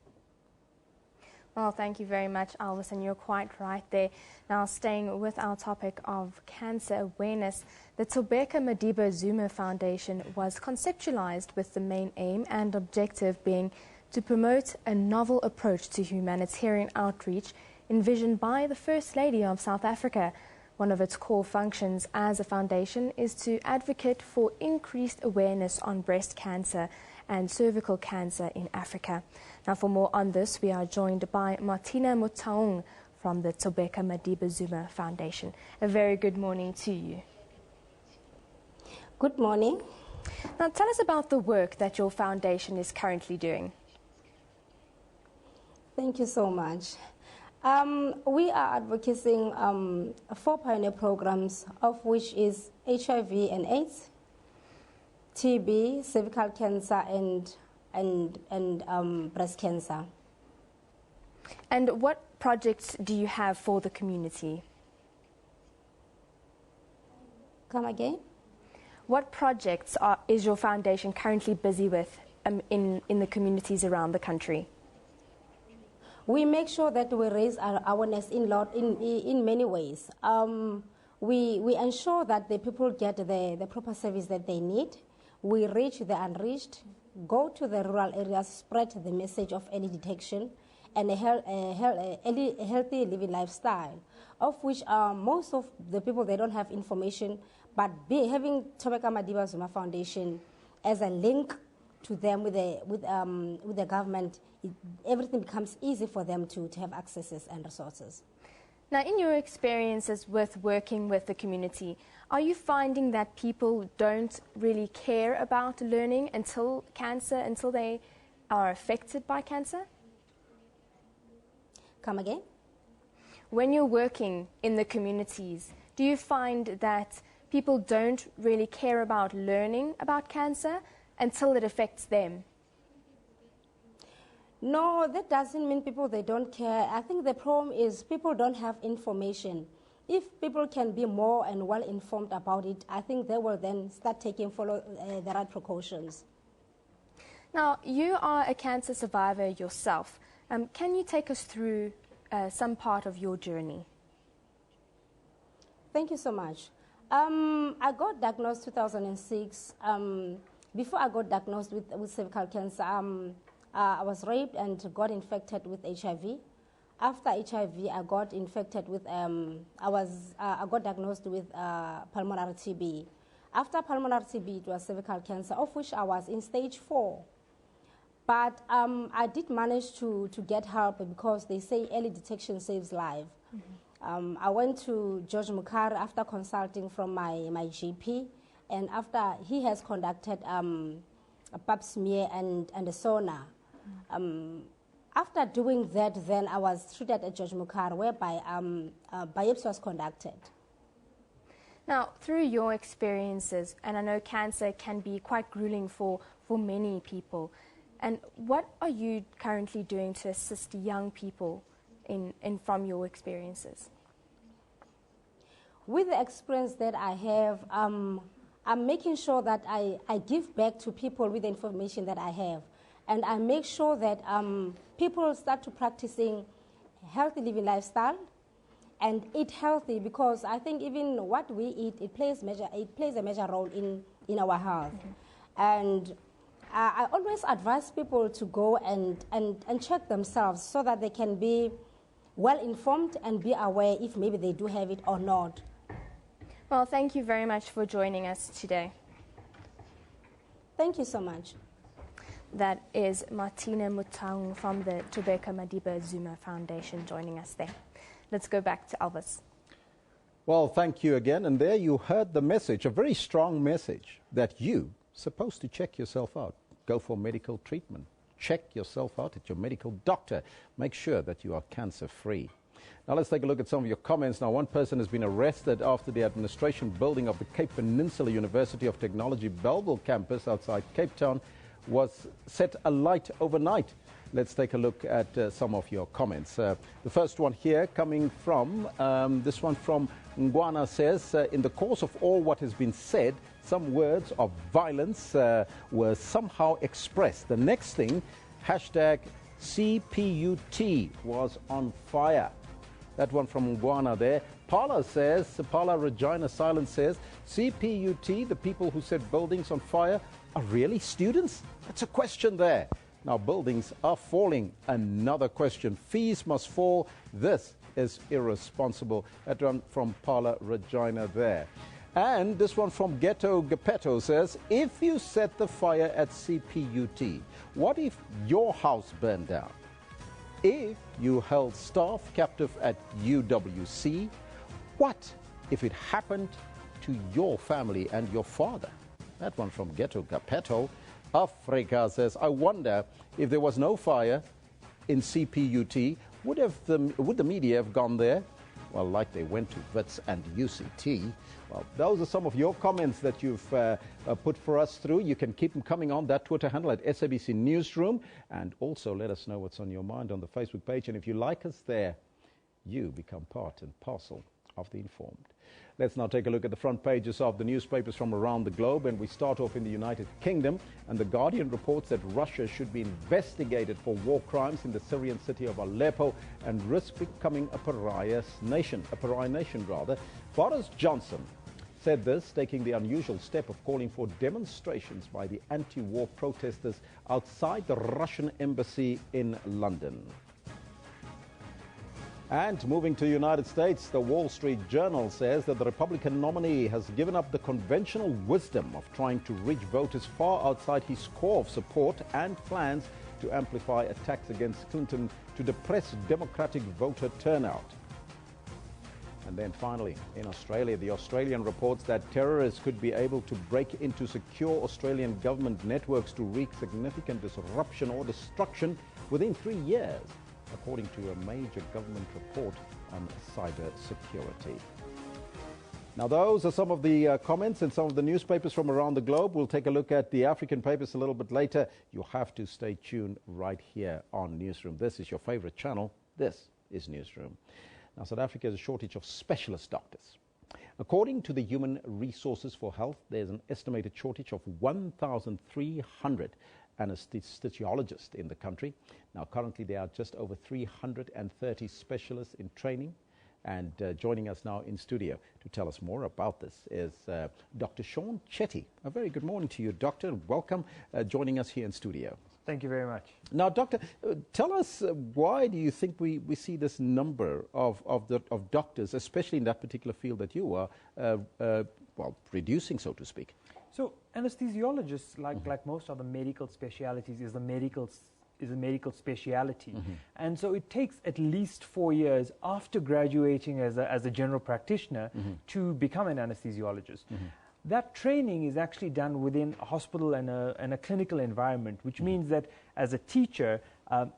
Well, thank you very much, Elvis, and you're quite right there. Now, staying with our topic of cancer awareness, the Thobeka Madiba Zuma Foundation was conceptualized with the main aim and objective being to promote a novel approach to humanitarian outreach envisioned by the First Lady of South Africa. One of its core functions as a foundation is to advocate for increased awareness on breast cancer and cervical cancer in Africa. Now, for more on this, we are joined by Martina Mutaung from the Thobeka Madiba Zuma Foundation. A very good morning to you. Good morning. Now, tell us about the work that your foundation is currently doing. Thank you so much. We are advocating 4 pioneer programs, of which is HIV and AIDS, TB, cervical cancer, and breast cancer. And what projects do you have for the community? Come again? What projects is your foundation currently busy with in the communities around the country? We make sure that we raise our awareness in many ways. We ensure that the people get the proper service that they need. We reach the unreached, go to the rural areas, spread the message of early detection and a healthy living lifestyle, of which most of the people, they don't have information, but having Thobeka Madiba Zuma Foundation as a link to them with the government, everything becomes easy for them to have accesses and resources. Now, in your experiences with working with the community, are you finding that people don't really care about learning until they are affected by cancer? Come again? When you're working in the communities, do you find that people don't really care about learning about cancer until it affects them? No, that doesn't mean people, they don't care. I think the problem is people don't have information. If people can be more and well informed about it, I think they will then start follow the right precautions. Now, you are a cancer survivor yourself. Can you take us through some part of your journey? Thank you so much. I got diagnosed 2006. Before I got diagnosed with cervical cancer, I was raped and got infected with HIV. After HIV, I got infected with, I got diagnosed with pulmonary TB. After pulmonary TB, it was cervical cancer, of which I was in stage 4. But I did manage to get help because they say early detection saves life. Mm-hmm. I went to George Mukari after consulting from my GP, and after he has conducted a pap smear and a sauna. After doing that, then I was treated at George Mukhar, whereby biopsy was conducted. Now, through your experiences, and I know cancer can be quite grueling for many people, and what are you currently doing to assist young people from your experiences? With the experience that I have, I'm making sure that I give back to people with the information that I have. And I make sure that people start to practicing healthy living lifestyle and eat healthy, because I think even what we eat, it plays a major role in our health. And I always advise people to go and check themselves so that they can be well informed and be aware if maybe they do have it or not. Well, thank you very much for joining us today. Thank you so much. That is Martina Mutang from the Rebecca Madiba Zuma Foundation joining us there. Let's go back to Elvis. Well, thank you again. And there you heard the message, a very strong message, that you're supposed to check yourself out. Go for medical treatment. Check yourself out at your medical doctor. Make sure that you are cancer-free. Now let's take a look at some of your comments. Now, one person has been arrested after the administration building of the Cape Peninsula University of Technology Bellville campus outside Cape Town was set alight overnight. Let's take a look at some of your comments. The first one here coming from, this one from Ngwana says, in the course of all what has been said, some words of violence were somehow expressed. The next thing, hashtag CPUT was on fire. That one from Ngwana there. Paula says, Paula Regina Silence says, CPUT, the people who set buildings on fire, are really students? That's a question there. Now, buildings are falling. Another question. Fees must fall. This is irresponsible. That one from Paula Regina there. And this one from Ghetto Gepetto says, if you set the fire at CPUT, what if your house burned down? If you held staff captive at UWC, what if it happened to your family and your father? That one from Ghetto Gepetto. Africa says, I wonder if there was no fire in CPUT, would the media have gone there? Well, like they went to WITS and UCT. Well, those are some of your comments that you've put for us through. You can keep them coming on that Twitter handle at SABC Newsroom. And also let us know what's on your mind on the Facebook page. And if you like us there, you become part and parcel of the informed. Let's now take a look at the front pages of the newspapers from around the globe. And we start off in the United Kingdom. And The Guardian reports that Russia should be investigated for war crimes in the Syrian city of Aleppo and risk becoming a pariah nation. Boris Johnson said this, taking the unusual step of calling for demonstrations by the anti-war protesters outside the Russian embassy in London. And moving to the United States, the Wall Street Journal says that the Republican nominee has given up the conventional wisdom of trying to reach voters far outside his core of support and plans to amplify attacks against Clinton to depress Democratic voter turnout. And then finally, in Australia, the Australian reports that terrorists could be able to break into secure Australian government networks to wreak significant disruption or destruction within 3 years, according to a major government report on cyber security. Now, those are some of the comments in some of the newspapers from around the globe. We'll take a look at the African papers a little bit later. You'll have to stay tuned right here on Newsroom. This is your favorite channel. This is Newsroom. Now, South Africa has a shortage of specialist doctors. According to the Human Resources for Health, there's an estimated shortage of 1,300 anesthesiologists in the country. Now, currently there are just over 330 specialists in training. And joining us now in studio to tell us more about this is Dr. Sean Chetty. A very good morning to you, Doctor, and welcome joining us here in studio. Thank you very much. Now, Doctor, tell us why do you think we see this number of doctors, especially in that particular field that you are, reducing, so to speak? So, anesthesiologists, like most other medical specialities, is a medical speciality. And so it takes at least 4 years after graduating as a general practitioner to become an anesthesiologist. that training is actually done within a hospital and a clinical environment, which means that as a teacher,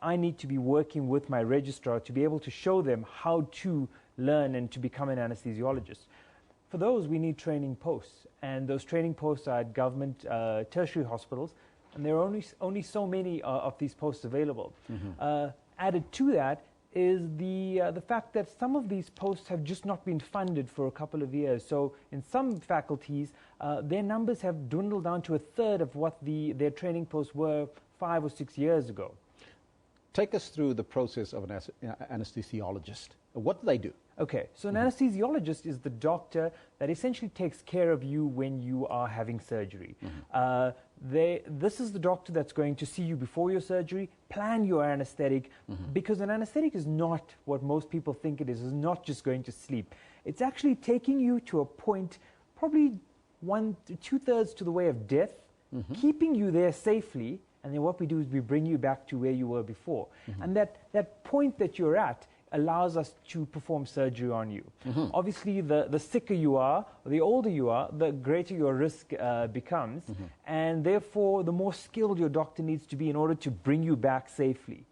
I need to be working with my registrar to be able to show them how to learn and to become an anesthesiologist. For those, we need training posts, and those training posts are at government tertiary hospitals, and there are only so many of these posts available. Added to that is the fact that some of these posts have just not been funded for a couple of years. So in some faculties, their numbers have dwindled down to a third of what their training posts were 5 or 6 years ago. Take us through the process of an anesthesiologist. What do they do? Okay, so an anesthesiologist is the doctor that essentially takes care of you when you are having surgery. This is the doctor that's going to see you before your surgery, plan your anesthetic, because an anesthetic is not what most people think it is. It's not just going to sleep. It's actually taking you to a point, probably 2/3 to the way of death, keeping you there safely, and then what we do is we bring you back to where you were before. And that point that you're at allows us to perform surgery on you. Obviously, the sicker you are, the older you are, the greater your risk becomes, and therefore the more skilled your doctor needs to be in order to bring you back safely.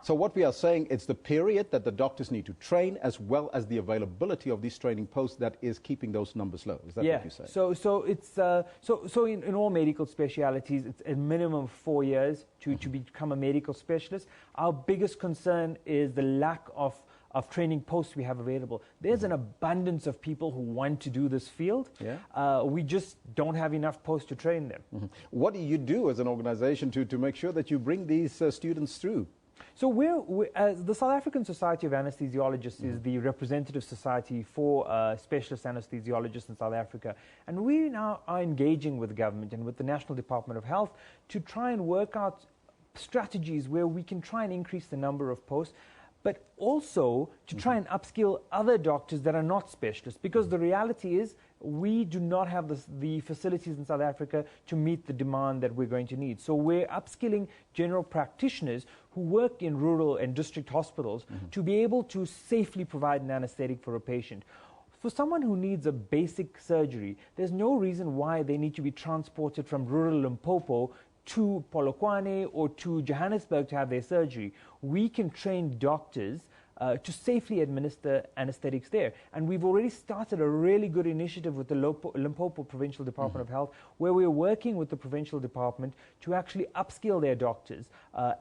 So what we are saying, it's the period that the doctors need to train, as well as the availability of these training posts, that is keeping those numbers low. Is that what you say? So it's so in all medical specialities, it's a minimum of 4 years to become a medical specialist. Our biggest concern is the lack of training posts we have available. There's an abundance of people who want to do this field. We just don't have enough posts to train them. What do you do as an organization to make sure that you bring these students through? So the South African Society of Anesthesiologists is the representative society for specialist anesthesiologists in South Africa. And we now are engaging with the government and with the National Department of Health to try and work out strategies where we can try and increase the number of posts, but also to try and upskill other doctors that are not specialists, because the reality is we do not have the facilities in South Africa to meet the demand that we're going to need. So we're upskilling general practitioners who work in rural and district hospitals to be able to safely provide an anesthetic for a patient. For someone who needs a basic surgery, there's no reason why they need to be transported from rural Limpopo to Polokwane or to Johannesburg to have their surgery. We can train doctors to safely administer anesthetics there. And we've already started a really good initiative with the Limpopo Provincial Department of Health, where we're working with the provincial department to actually upskill their doctors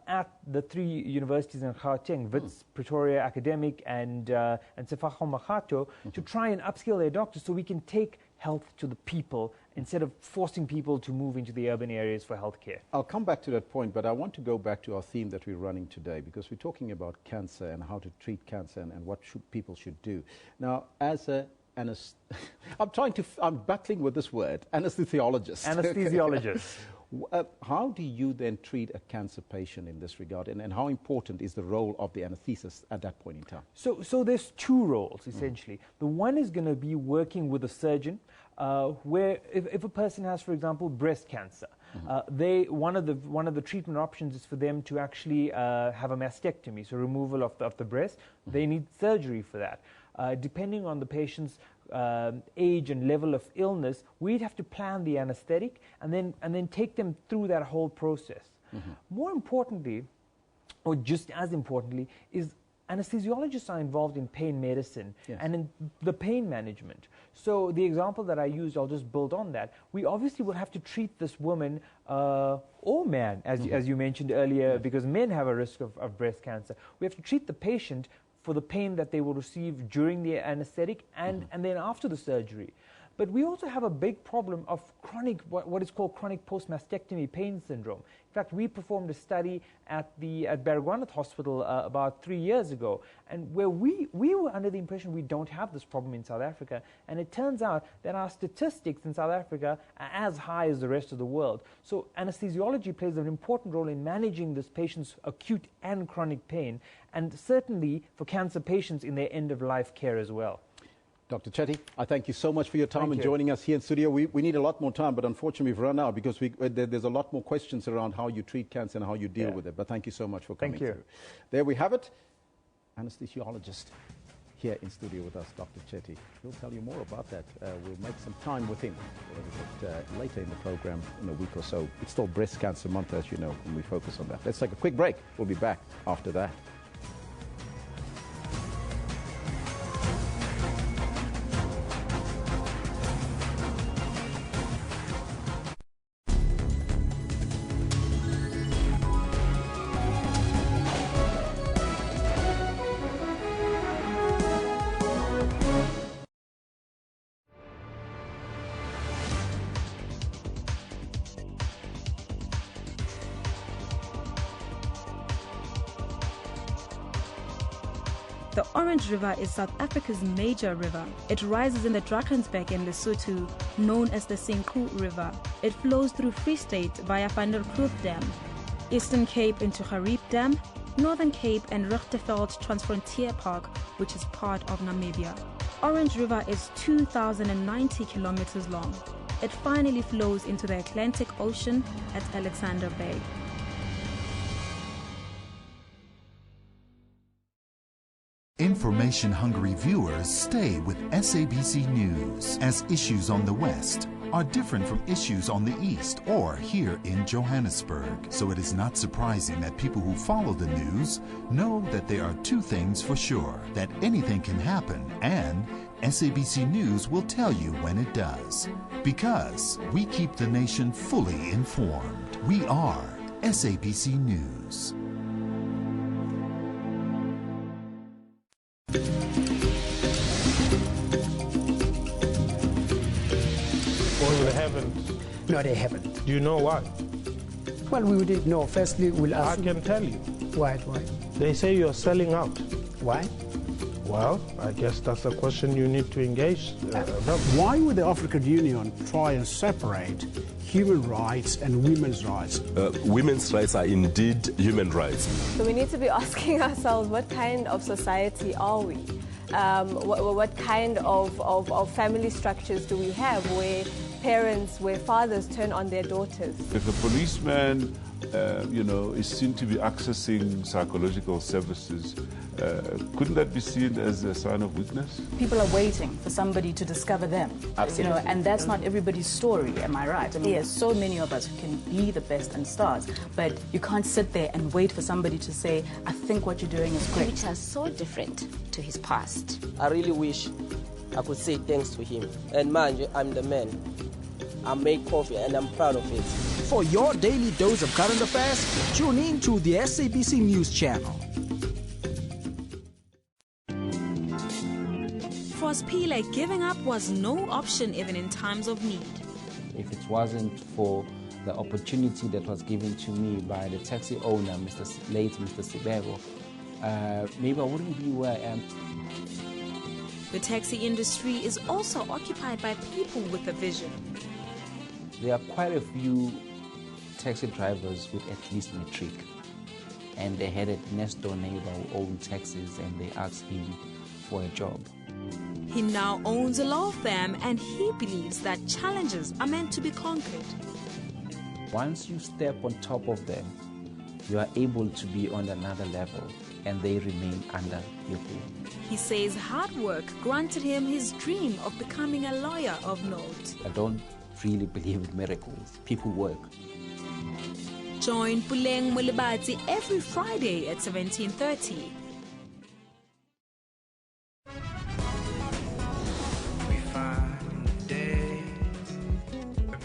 at the 3 universities in Gauteng, Wits, Pretoria Academic, and Sefako Makgato, to try and upskill their doctors so we can take health to the people instead of forcing people to move into the urban areas for healthcare. I'll come back to that point, but I want to go back to our theme that we're running today, because we're talking about cancer and how to treat cancer and what people should do. Now, as I'm battling with this word, anesthesiologist. Anesthesiologist. How do you then treat a cancer patient in this regard, and how important is the role of the anesthetist at that point in time? So there's 2 roles, essentially. The one is going to be working with a surgeon, where if a person has, for example, breast cancer, one of the treatment options is for them to actually have a mastectomy, so removal of the breast. They need surgery for that. Depending on the patient's age and level of illness, we'd have to plan the anesthetic and then take them through that whole process. More importantly, or just as importantly, is anesthesiologists are involved in pain medicine and in the pain management. So the example that I used, I'll just build on that. We obviously will have to treat this woman or man, as you mentioned earlier, because men have a risk of breast cancer. We have to treat the patient for the pain that they will receive during the anesthetic and then after the surgery. But we also have a big problem of chronic, what is called chronic post-mastectomy pain syndrome. In fact, we performed a study at Baragwanath Hospital about 3 years ago, and where we were under the impression we don't have this problem in South Africa. And it turns out that our statistics in South Africa are as high as the rest of the world. So anesthesiology plays an important role in managing this patient's acute and chronic pain, and certainly for cancer patients in their end-of-life care as well. Dr. Chetty, I thank you so much for your time and joining us here in studio. We need a lot more time, but unfortunately we've run out because there's a lot more questions around how you treat cancer and how you deal with it. But thank you so much for coming through. There we have it, anesthesiologist. here in studio with us, Dr. Chetty. He'll tell you more about that. We'll make some time with him a little bit later in the program in a week or so. It's still Breast Cancer Month, as you know, and we focus on that. Let's take a quick break. We'll be back after that. The Orange River is South Africa's major river. It rises in the Drakensberg in Lesotho, known as the Senqu River. It flows through Free State via Van der Kloof Dam, Eastern Cape into Gariep Dam, Northern Cape and Richterveld Transfrontier Park, which is part of Namibia. Orange River is 2,090 kilometers long. It finally flows into the Atlantic Ocean at Alexander Bay. Information-hungry viewers stay with SABC News, as issues on the West are different from issues on the East or here in Johannesburg. So it is not surprising that people who follow the news know that there are two things for sure: that anything can happen, and SABC News will tell you when it does. Because we keep the nation fully informed. We are SABC News. Well, they haven't. No, they haven't. Do you know why? Well, we wouldn't know. Firstly, we'll ask. I can tell you. Why? They say you're selling out. Why? Well, I guess that's a question you need to engage them. Why would the African Union try and separate human rights and women's rights? Women's rights are indeed human rights. So we need to be asking ourselves, what kind of society are we? What kind of family structures do we have where fathers turn on their daughters? If a policeman, is seen to be accessing psychological services, couldn't that be seen as a sign of weakness? People are waiting for somebody to discover them. Absolutely. And that's not everybody's story, am I right? I mean, there's so many of us who can be the best and stars, but you can't sit there and wait for somebody to say, I think what you're doing is great. Which are so different to his past. I really wish I could say thanks to him. And mind you, I'm the man. I make coffee and I'm proud of it. For your daily dose of current affairs, tune in to the SABC News channel. For Spile, giving up was no option even in times of need. If it wasn't for the opportunity that was given to me by the taxi owner, late Mr. Sibego, maybe I wouldn't be where I am. The taxi industry is also occupied by people with a vision. There are quite a few taxi drivers with at least matric, and they had a next door neighbor who owned taxis, and they asked him for a job. He now owns a law firm, and he believes that challenges are meant to be conquered. Once you step on top of them, you are able to be on another level, and they remain under your feet. He says hard work granted him his dream of becoming a lawyer of note. I don't really believe in miracles. People work. Join Puleng Mulibati every Friday at 17:30.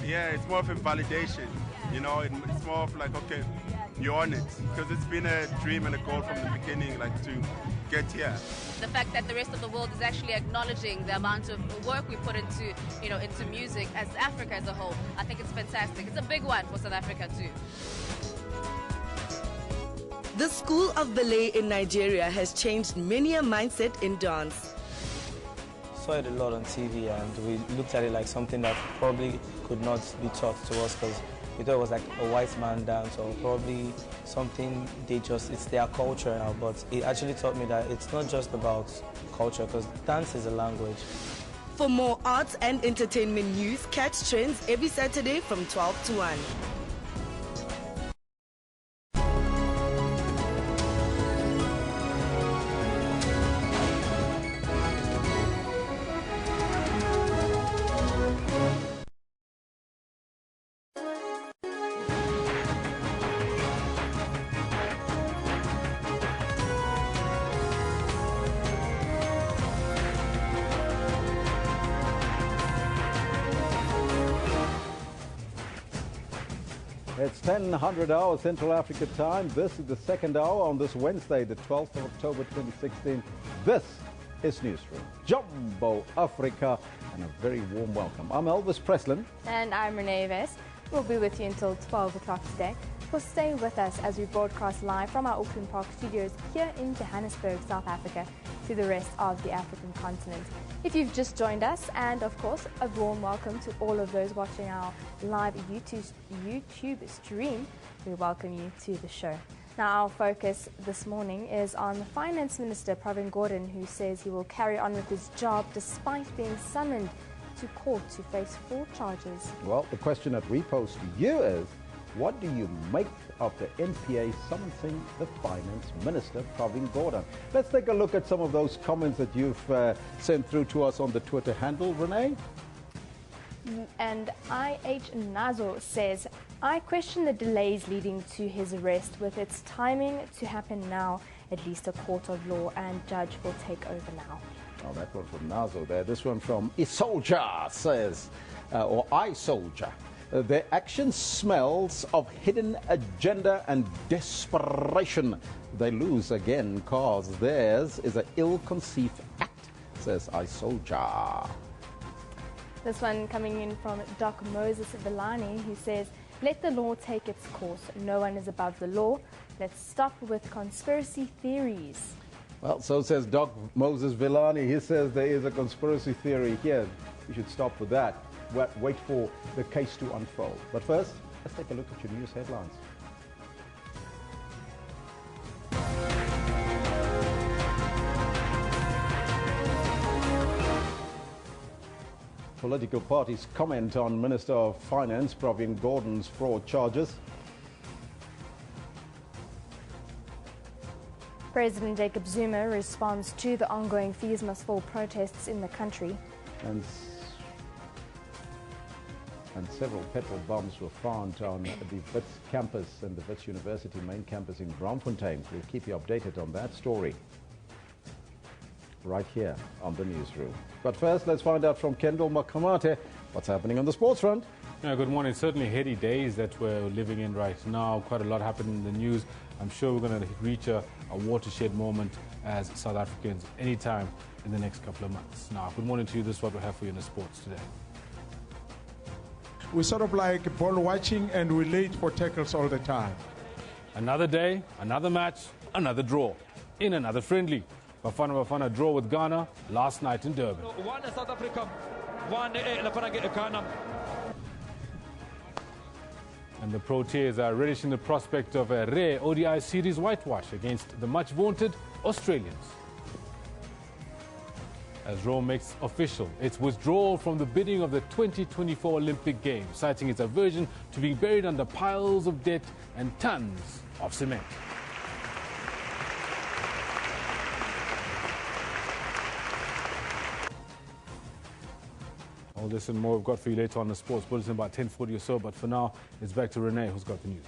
Yeah, it's more of a validation. It's more of like, okay, you're on it. Because it's been a dream and a goal from the beginning, like to get here. The fact that the rest of the world is actually acknowledging the amount of work we put into, into music as Africa as a whole, I think it's fantastic. It's a big one for South Africa too. The School of Ballet in Nigeria has changed many a mindset in dance. Saw it a lot on TV, and we looked at it like something that probably could not be taught to us, because we thought it was like a white man dance, or probably something it's their culture now. But it actually taught me that it's not just about culture, because dance is a language. For more arts and entertainment news, catch Trends every Saturday from 12 to 1. It's 10:00 hours Central Africa time. This is the second hour on this Wednesday, the 12th of October 2016. This is Newsroom, Jumbo Africa, and a very warm welcome. I'm Elvis Preslin. And I'm Renee Vest. We'll be with you until 12 o'clock today. So stay with us as we broadcast live from our Auckland Park studios here in Johannesburg, South Africa, to the rest of the African continent. If you've just joined us, and of course, a warm welcome to all of those watching our live YouTube stream, we welcome you to the show. Now, our focus this morning is on the Finance Minister, Pravin Gordhan, who says he will carry on with his job despite being summoned to court to face fraud charges. Well, the question that we pose to you is, what do you make of the NPA summoning the Finance Minister, Pravin Gordhan? Let's take a look at some of those comments that you've sent through to us on the Twitter handle, Renee. And IH Nazo says, I question the delays leading to his arrest with its timing to happen now. At least a court of law and judge will take over now. Oh, that one from Nazo there. This one from Isolja says, or iSoldier. Their action smells of hidden agenda and desperation. They lose again cause theirs is an ill-conceived act, says iSoldier. This one coming in from Doc Moses Villani, who says, let the law take its course. No one is above the law. Let's stop with conspiracy theories. Well, so says Doc Moses Villani. He says there is a conspiracy theory here. We should stop with that. Wait for the case to unfold. But first, let's take a look at your news headlines. Political parties comment on Minister of Finance Pravin Gordhan's fraud charges. President Jacob Zuma responds to the ongoing fees must fall protests in the country. And several petrol bombs were found on the Wits campus and the Wits University main campus in Braamfontein. We'll keep you updated on that story right here on the Newsroom. But first, let's find out from Kendall Makamate what's happening on the sports front. Yeah, good morning. Certainly heady days that we're living in right now. Quite a lot happening in the news. I'm sure we're going to reach a watershed moment as South Africans anytime in the next couple of months. Now, good morning to you. This is what we have for you in the sports today. We're sort of like ball watching and we're late for tackles all the time. Another day, another match, another draw in another friendly. Bafana draw with Ghana last night in Durban. One South Africa, one Ghana. And the Proteas are relishing the prospect of a rare ODI series whitewash against the much vaunted Australians. As Rome makes official its withdrawal from the bidding of the 2024 Olympic Games, citing its aversion to being buried under piles of debt and tons of cement. All this and more we've got for you later on the sports bulletin about 10:40 or so, but for now it's back to Renee, who's got the news.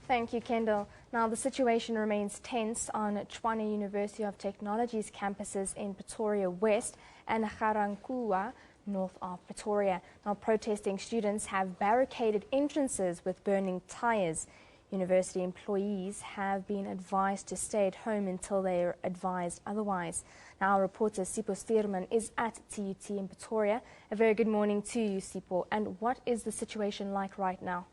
Thank you, Kendall. Now, the situation remains tense on Tshwane University of Technology's campuses in Pretoria West and Ga-Rankuwa, north of Pretoria. Now, protesting students have barricaded entrances with burning tyres. University employees have been advised to stay at home until they are advised otherwise. Now, our reporter Sipho Steerman is at TUT in Pretoria. A very good morning to you, Sipho. And what is the situation like right now?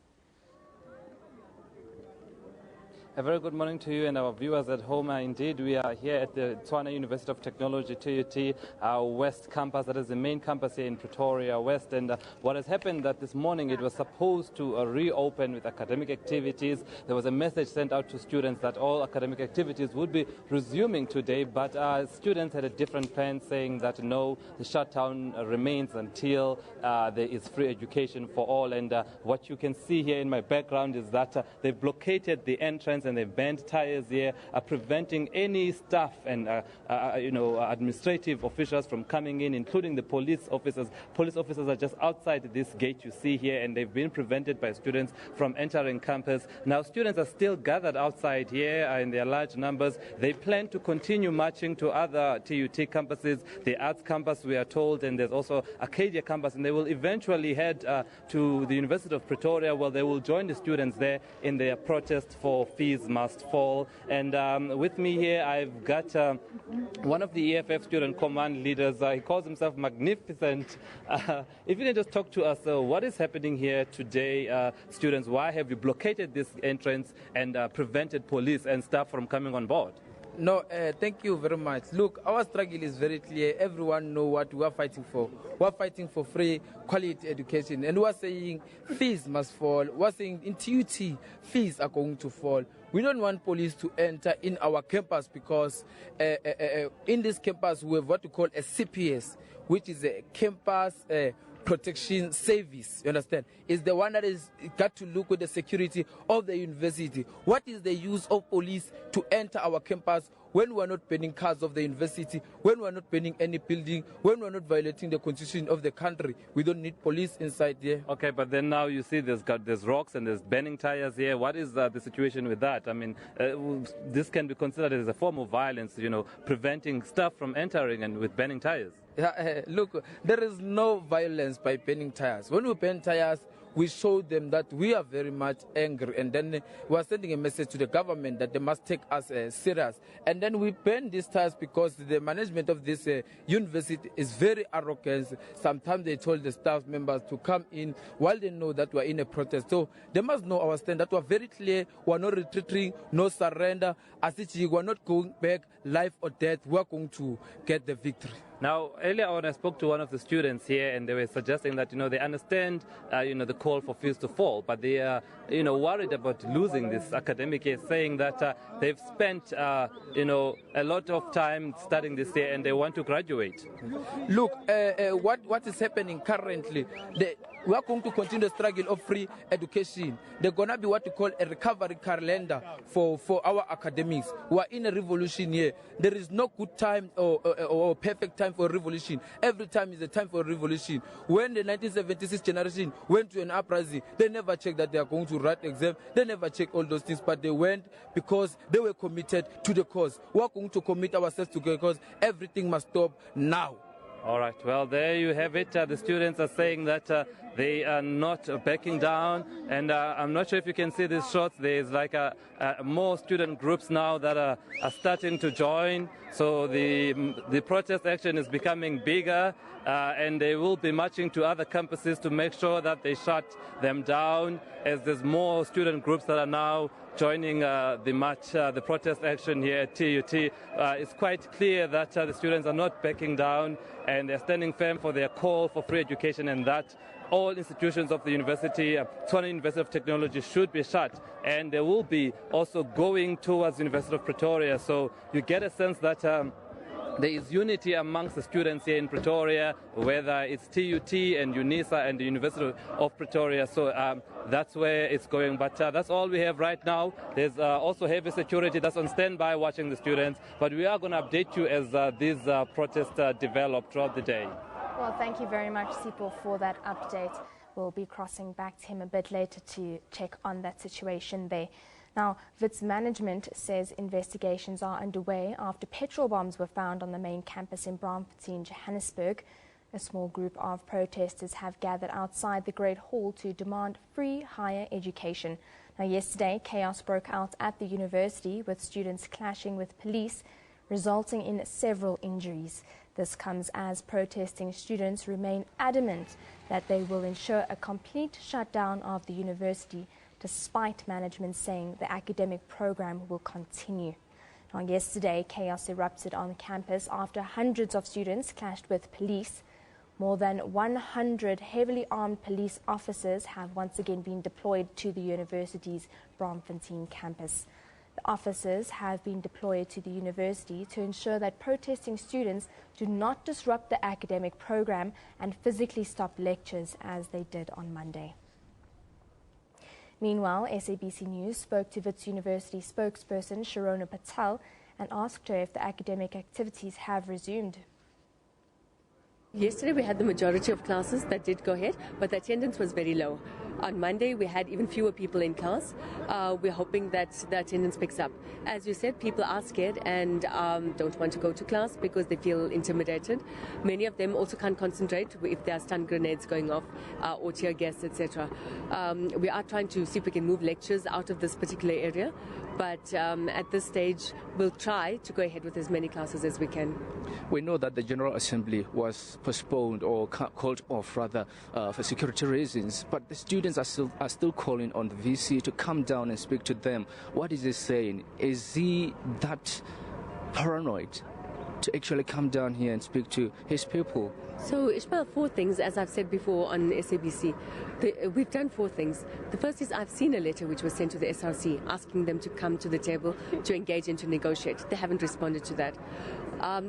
A very good morning to you and our viewers at home. Indeed, we are here at the Tshwane University of Technology, TUT, our West campus. That is the main campus here in Pretoria West. And what has happened that this morning it was supposed to reopen with academic activities. There was a message sent out to students that all academic activities would be resuming today. But students had a different plan, saying that no, the shutdown remains until there is free education for all. And what you can see here in my background is that they've blockaded the entrance and they've banned tires here, preventing any staff and administrative officials from coming in, including the police officers. Police officers are just outside this gate you see here, and they've been prevented by students from entering campus. Now, students are still gathered outside here in their large numbers. They plan to continue marching to other TUT campuses, the Arts campus, we are told, and there's also Acadia campus, and they will eventually head to the University of Pretoria, where they will join the students there in their protest for fees must fall. And with me here, I've got one of the EFF student command leaders. He calls himself Magnificent. If you can just talk to us, what is happening here today, students? Why have you blockaded this entrance and prevented police and staff from coming on board? No, thank you very much. Look, our struggle is very clear. Everyone knows what we are fighting for. We are fighting for free, quality education. And we are saying fees must fall. We are saying in TUT, fees are going to fall. We don't want police to enter in our campus because in this campus we have what we call a CPS, which is a campus protection service, you understand? Is the one that is got to look with the security of the university. What is the use of police to enter our campus when we are not banning cars of the university, when we are not banning any building, when we are not violating the constitution of the country? We don't need police inside there. Okay, but then now you see there's rocks and there's banning tires here. What is the situation with that? I mean, this can be considered as a form of violence, you know, preventing staff from entering and with banning tires. Look, there is no violence by banning tires. When we ban tires, we show them that we are very much angry, and then we are sending a message to the government that they must take us serious. And then we ban these tires because the management of this university is very arrogant. Sometimes they told the staff members to come in while they know that we are in a protest. So they must know our stand, that we are very clear. We are not retreating, no surrender. As it is, we are not going back, life or death. We are going to get the victory. Now, earlier on, I spoke to one of the students here, and they were suggesting that, you know, they understand, the call for fees to fall, but they are, worried about losing this academic year, saying that they've spent, a lot of time studying this year, and they want to graduate. Look, what is happening currently? We are going to continue the struggle of free education. There's going to be what we call a recovery calendar for our academics. We are in a revolution here. There is no good time or perfect time for a revolution. Every time is a time for a revolution. When the 1976 generation went to an uprising, they never checked that they are going to write exam. They never checked all those things, but they went because they were committed to the cause. We are going to commit ourselves to the cause. Everything must stop now. All right, well, there you have it. The students are saying that they are not backing down, and I'm not sure if you can see these shots. There's like more student groups now that are starting to join. So the protest action is becoming bigger, and they will be marching to other campuses to make sure that they shut them down, as there's more student groups that are now joining the march, the protest action here at TUT. It's quite clear that the students are not backing down, and they're standing firm for their call for free education, and that all institutions of the university, Tshwane University of Technology, should be shut, and they will be also going towards the University of Pretoria. So you get a sense that there is unity amongst the students here in Pretoria, whether it's TUT and UNISA and the University of Pretoria. So that's where it's going. But that's all we have right now. There's also heavy security that's on standby watching the students. But we are going to update you as these protests develop throughout the day. Well, thank you very much, Sipho, for that update. We'll be crossing back to him a bit later to check on that situation there. Now, Wits management says investigations are underway after petrol bombs were found on the main campus in Braamfontein, Johannesburg. A small group of protesters have gathered outside the Great Hall to demand free higher education. Now, yesterday, chaos broke out at the university with students clashing with police, resulting in several injuries. This comes as protesting students remain adamant that they will ensure a complete shutdown of the university, despite management saying the academic program will continue. Now, yesterday, chaos erupted on campus after hundreds of students clashed with police. More than 100 heavily armed police officers have once again been deployed to the university's Braamfontein campus. The officers have been deployed to the university to ensure that protesting students do not disrupt the academic program and physically stop lectures as they did on Monday. Meanwhile, SABC News spoke to Wits University spokesperson Sharona Patel and asked her if the academic activities have resumed. Yesterday we had the majority of classes that did go ahead, but the attendance was very low. On Monday we had even fewer people in class. We're hoping that the attendance picks up. As you said, people are scared and don't want to go to class because they feel intimidated. Many of them also can't concentrate if there are stun grenades going off or tear gas, etc. We are trying to see if we can move lectures out of this particular area, but at this stage we'll try to go ahead with as many classes as we can. We know that the General Assembly was postponed or called off rather for security reasons, but the students are still calling on the VC to come down and speak to them. What is he saying? Is he that paranoid to actually come down here and speak to his people? So, Ishmael, 4 things, as I've said before on SABC. We've done 4 things. The first is I've seen a letter which was sent to the SRC asking them to come to the table to engage and to negotiate. They haven't responded to that.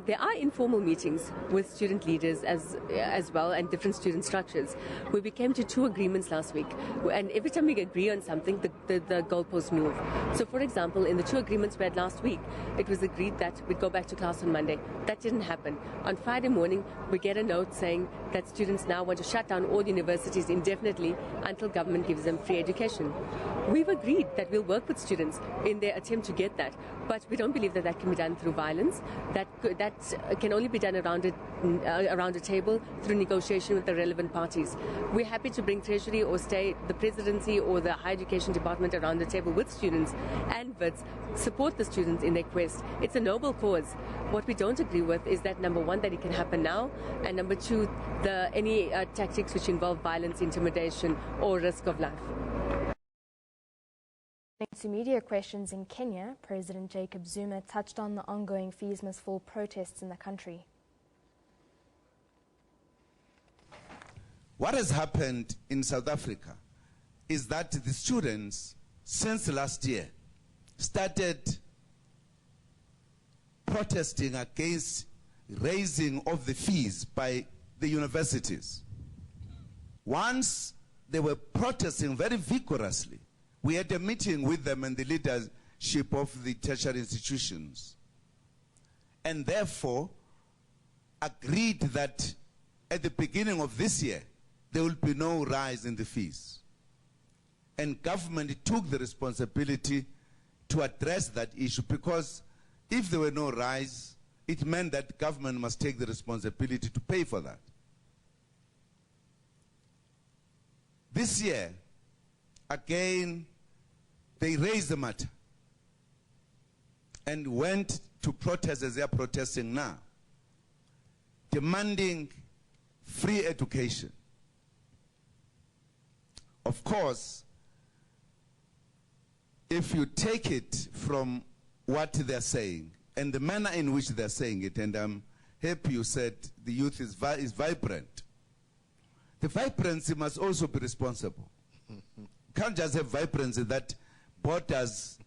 There are informal meetings with student leaders as well and different student structures where we came to 2 agreements last week. And every time we agree on something, the goalposts move. So, for example, in the 2 agreements we had last week, it was agreed that we'd go back to class on Monday. That didn't happen. On Friday morning, we get a note saying that students now want to shut down all universities indefinitely until government gives them free education. We've agreed that we'll work with students in their attempt to get that, but we don't believe that that can be done through violence. That can only be done around a table through negotiation with the relevant parties. We're happy to bring Treasury or State, the Presidency or the Higher Education Department around the table with students and WITS, support the students in their quest. It's a noble cause. What we don't agree with is that, number 1, that it can happen now, and number 2, any tactics which involve violence, intimidation or risk of life. To media questions in Kenya, President Jacob Zuma touched on the ongoing fees must fall protests in the country. What has happened in South Africa is that the students, since last year, started protesting against raising of the fees by the universities. Once they were protesting very vigorously, we had a meeting with them and the leadership of the tertiary institutions, and therefore agreed that at the beginning of this year there will be no rise in the fees. And government took the responsibility to address that issue, because if there were no rise, it meant that government must take the responsibility to pay for that. This year, again, they raised the matter and went to protest as they are protesting now, demanding free education. Of course, if you take it from what they're saying and the manner in which they're saying it, and I'm happy you said the youth is vibrant, the vibrancy must also be responsible. Can't just have vibrancy that borders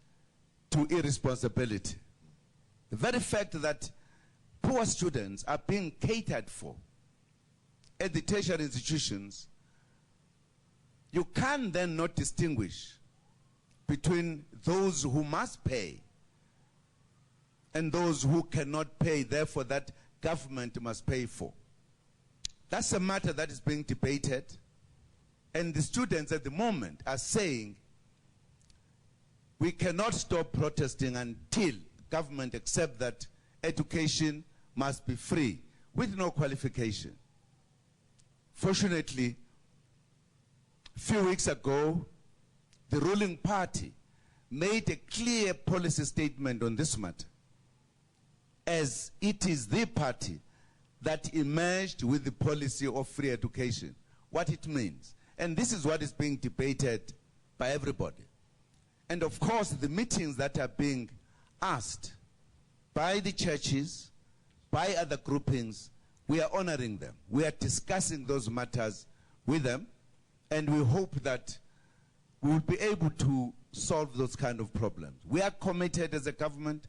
to irresponsibility. The very fact that poor students are being catered for at the tertiary institutions, you can then not distinguish between those who must pay and those who cannot pay, therefore that government must pay for. That's a matter that is being debated, and the students at the moment are saying we cannot stop protesting until government accepts that education must be free with no qualification. Fortunately, a few weeks ago, the ruling party made a clear policy statement on this matter, as it is the party that emerged with the policy of free education, what it means. And this is what is being debated by everybody. And of course, the meetings that are being asked by the churches, by other groupings, we are honoring them. We are discussing those matters with them, and we hope that we will be able to solve those kind of problems. We are committed as a government,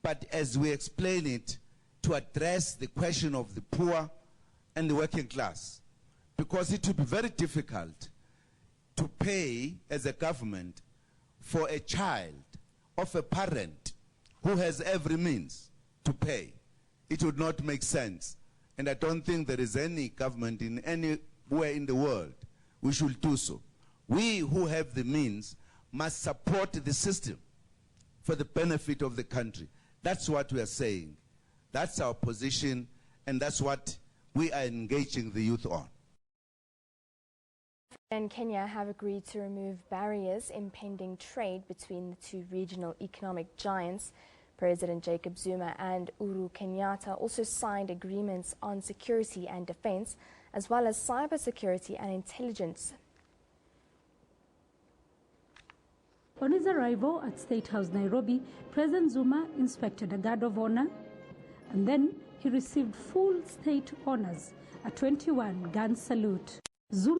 but as we explain it, to address the question of the poor and the working class, because it will be very difficult to pay as a government for a child of a parent who has every means to pay. It would not make sense. And I don't think there is any government in anywhere in the world who should do so. We who have the means must support the system for the benefit of the country. That's what we are saying. That's our position, and that's what we are engaging the youth on. And Kenya have agreed to remove barriers impeding trade between the two regional economic giants. President Jacob Zuma and Uhuru Kenyatta also signed agreements on security and defense, as well as cybersecurity and intelligence. On his arrival at State House, Nairobi, President Zuma inspected a guard of honor, and then he received full state honors, a 21-gun salute. Zuma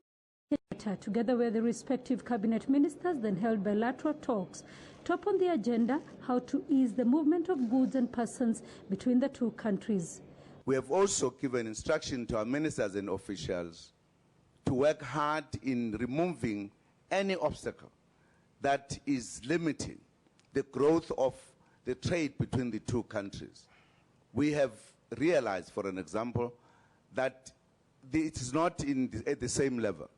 and Kenyatta, together with the respective cabinet ministers, then held bilateral talks. Top on the agenda, how to ease the movement of goods and persons between the two countries. We have also given instruction to our ministers and officials to work hard in removing any obstacle that is limiting the growth of the trade between the two countries. We have realized, for an example, that it is not at the same level.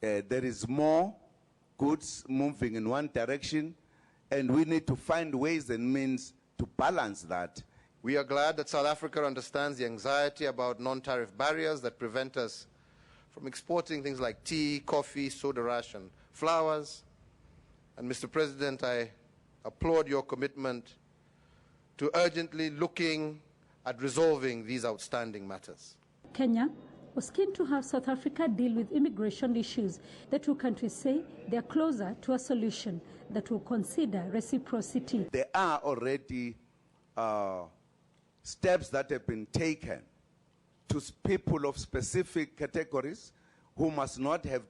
There is more goods moving in one direction, and we need to find ways and means to balance that. We are glad that South Africa understands the anxiety about non-tariff barriers that prevent us from exporting things like tea, coffee, soda ash, and flowers. And Mr. President, I applaud your commitment to urgently looking at resolving these outstanding matters. Kenya was keen to have South Africa deal with immigration issues. The two countries say they are closer to a solution that will consider reciprocity. There are already steps that have been taken to people of specific categories who must not have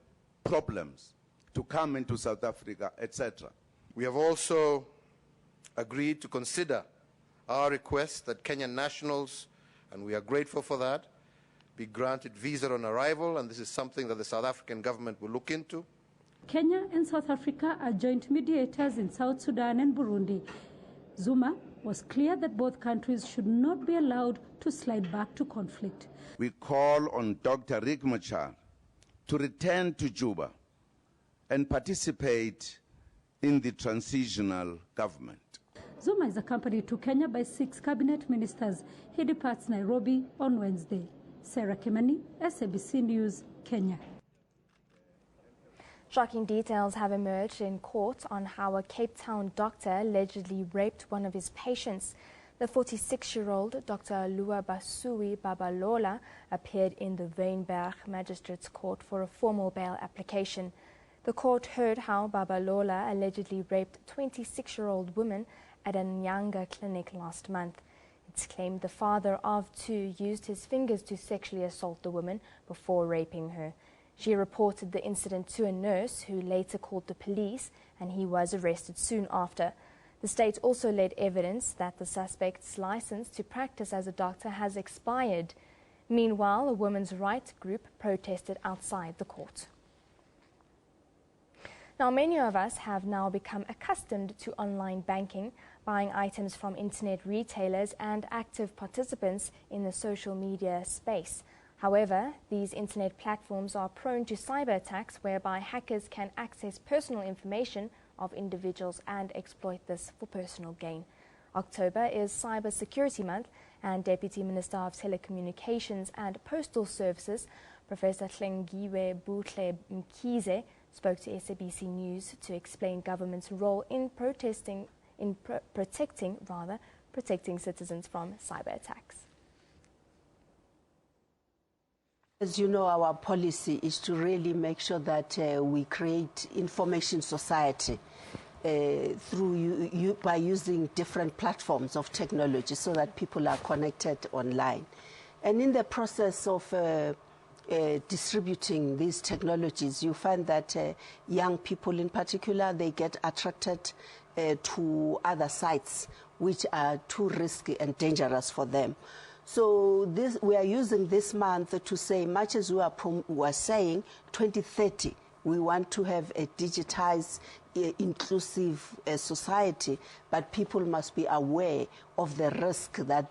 problems to come into South Africa, etc. We have also agreed to consider our request that Kenyan nationals, and we are grateful for that, be granted visa on arrival, and this is something that the South African government will look into. Kenya and South Africa are joint mediators in South Sudan and Burundi. Zuma was clear that both countries should not be allowed to slide back to conflict. We call on Dr. Riek Machar to return to Juba and participate in the transitional government. Zuma is accompanied to Kenya by 6 cabinet ministers. He departs Nairobi on Wednesday. Sarah Kimani, SABC News, Kenya. Shocking details have emerged in court on how a Cape Town doctor allegedly raped one of his patients. The 46-year-old Dr. Luabasui Babalola appeared in the Wynberg Magistrates Court for a formal bail application. The court heard how Babalola allegedly raped a 26-year-old woman at a Nyanga clinic last month. It's claimed the father of 2 used his fingers to sexually assault the woman before raping her. She reported the incident to a nurse who later called the police, and he was arrested soon after. The state also led evidence that the suspect's license to practice as a doctor has expired. Meanwhile, a women's rights group protested outside the court. Now, many of us have now become accustomed to online banking, buying items from internet retailers and active participants in the social media space. However, these internet platforms are prone to cyber attacks whereby hackers can access personal information of individuals and exploit this for personal gain. October is Cyber Security Month, and Deputy Minister of Telecommunications and Postal Services, Professor Hlengiwe Butle Mkhize, spoke to SABC News to explain government's role in protecting citizens from cyber attacks. As you know, our policy is to really make sure that we create information society by using different platforms of technology so that people are connected online. And in the process of distributing these technologies, you find that young people in particular, they get attracted to other sites which are too risky and dangerous for them. So we are using this month to say, much as we are saying 2030 We want to have a digitized, inclusive society, but people must be aware of the risk that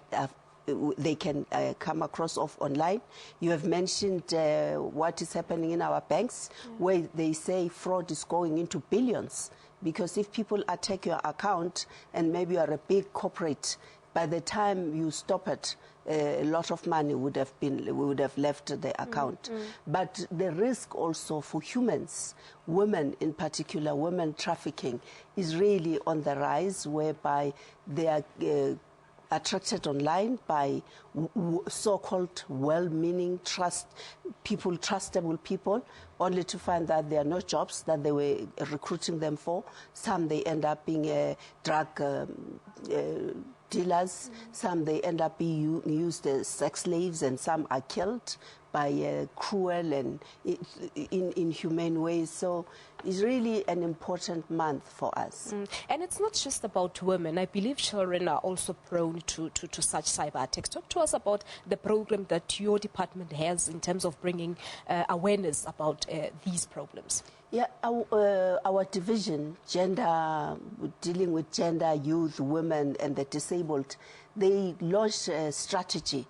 they can come across of online. You have mentioned what is happening in our banks, where they say fraud is going into billions, because if people attack your account and maybe you are a big corporate, by the time you stop it, a lot of money would have left the account. But the risk also for humans, women in particular, women trafficking, is really on the rise, whereby they are attracted online by so-called well-meaning trustable people, only to find that there are no jobs that they were recruiting them for. Some they end up being drug dealers, some they end up being used as sex slaves, and some are killed by cruel and inhumane ways. So it's really an important month for us. And it's not just about women. I believe children are also prone to such cyber attacks. Talk to us about the program that your department has in terms of bringing awareness about these problems. Yeah, our division, dealing with gender, youth, women, and the disabled, they launched a strategy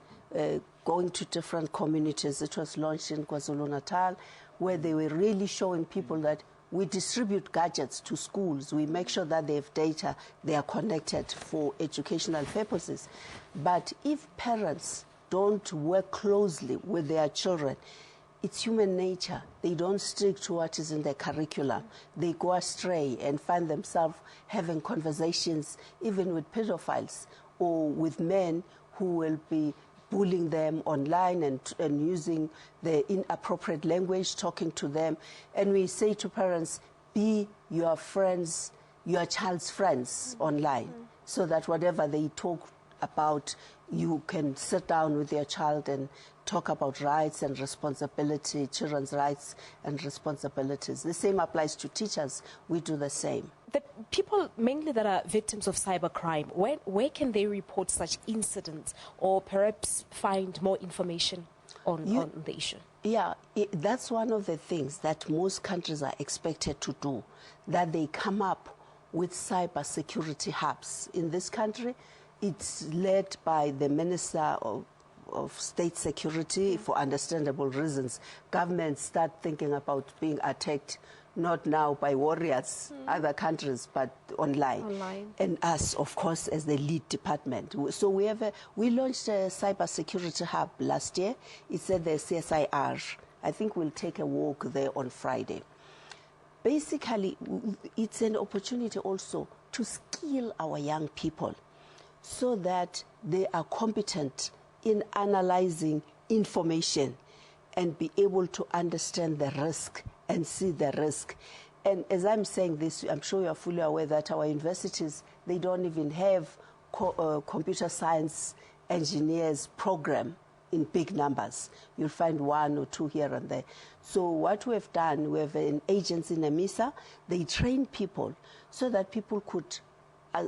going to different communities. It was launched in KwaZulu-Natal, where they were really showing people that we distribute gadgets to schools. We make sure that they have data, they are connected for educational purposes. But if parents don't work closely with their children, it's human nature. They don't stick to what is in their curriculum. They go astray and find themselves having conversations even with pedophiles or with men who will be bullying them online and using the inappropriate language, talking to them. And we say to parents, be your friends, your child's friends online, so that whatever they talk about, you can sit down with your child and talk about rights and responsibility, children's rights and responsibilities. The same applies to teachers. We do the same. The people mainly that are victims of cybercrime, where can they report such incidents or perhaps find more information on the issue? Yeah, that's one of the things that most countries are expected to do, that they come up with cyber security hubs. In this country, it's led by the Minister of State Security for understandable reasons. Governments start thinking about being attacked not now by warriors, other countries, but online. And us, of course, as the lead department. So we launched a cyber security hub last year. It's at the CSIR. I think we'll take a walk there on Friday. Basically, it's an opportunity also to skill our young people so that they are competent in analyzing information and be able to understand the risk and see the risk. And as I'm saying this, I'm sure you're fully aware that our universities, they don't even have computer science engineers program in big numbers. You'll find one or two here and there. So what we have done, we have an agency in EMISA. They train people so that people could,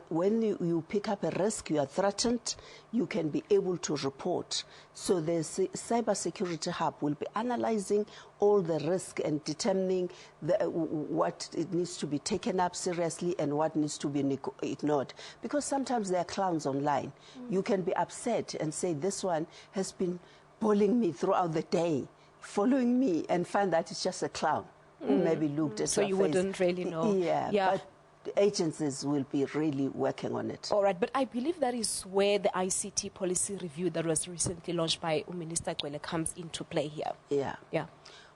when you pick up a risk, you are threatened, you can be able to report. So the cybersecurity hub will be analyzing all the risk and determining what it needs to be taken up seriously and what needs to be ignored. Because sometimes there are clowns online. You can be upset and say, this one has been bullying me throughout the day, following me, and find that it's just a clown who maybe looked at so your you face. Wouldn't really know. Yeah. But agencies will be really working on it. All right, but I believe that is where the ICT policy review that was recently launched by Minister Kwele comes into play here. Yeah.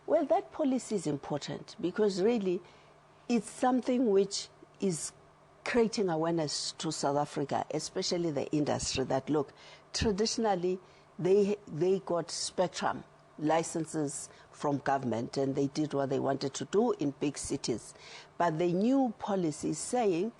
Well, that policy is important because really it's something which is creating awareness to South Africa, especially the industry, that look, traditionally they got spectrum licenses from government and they did what they wanted to do in big cities. But the new policy is saying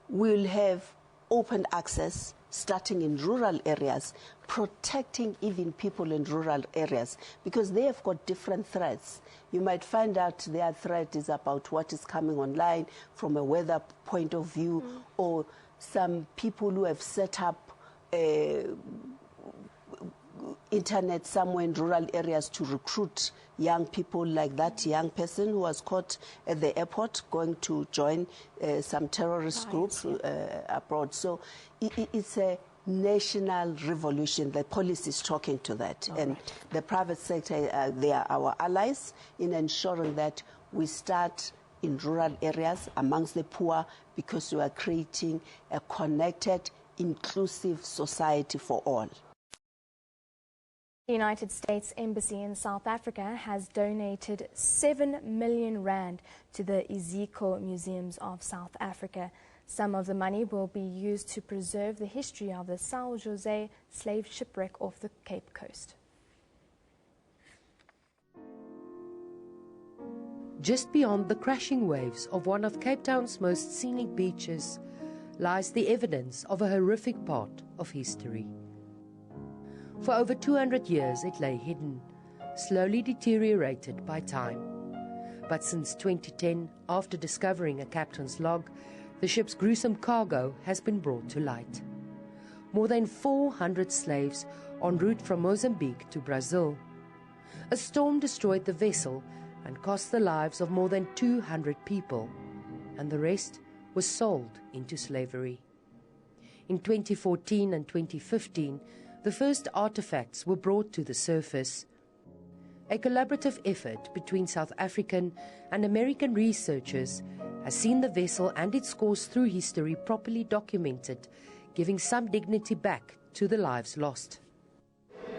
we'll have open access starting in rural areas, protecting even people in rural areas because they have got different threats. You might find out their threat is about what is coming online from a weather point of view, or some people who have set up internet somewhere in rural areas to recruit young people, like that young person who was caught at the airport going to join some terrorist groups abroad. So it's a national revolution. The police is talking to that. And the private sector, they are our allies in ensuring that we start in rural areas amongst the poor, because we are creating a connected, inclusive society for all. The United States Embassy in South Africa has donated 7 million rand to the Iziko Museums of South Africa. Some of the money will be used to preserve the history of the São José slave shipwreck off the Cape Coast. Just beyond the crashing waves of one of Cape Town's most scenic beaches lies the evidence of a horrific part of history. For over 200 years it lay hidden, slowly deteriorated by time. But since 2010, after discovering a captain's log, the ship's gruesome cargo has been brought to light. More than 400 slaves en route from Mozambique to Brazil. A storm destroyed the vessel and cost the lives of more than 200 people, and the rest was sold into slavery. In 2014 and 2015, the first artifacts were brought to the surface. A collaborative effort between South African and American researchers has seen the vessel and its course through history properly documented, giving some dignity back to the lives lost.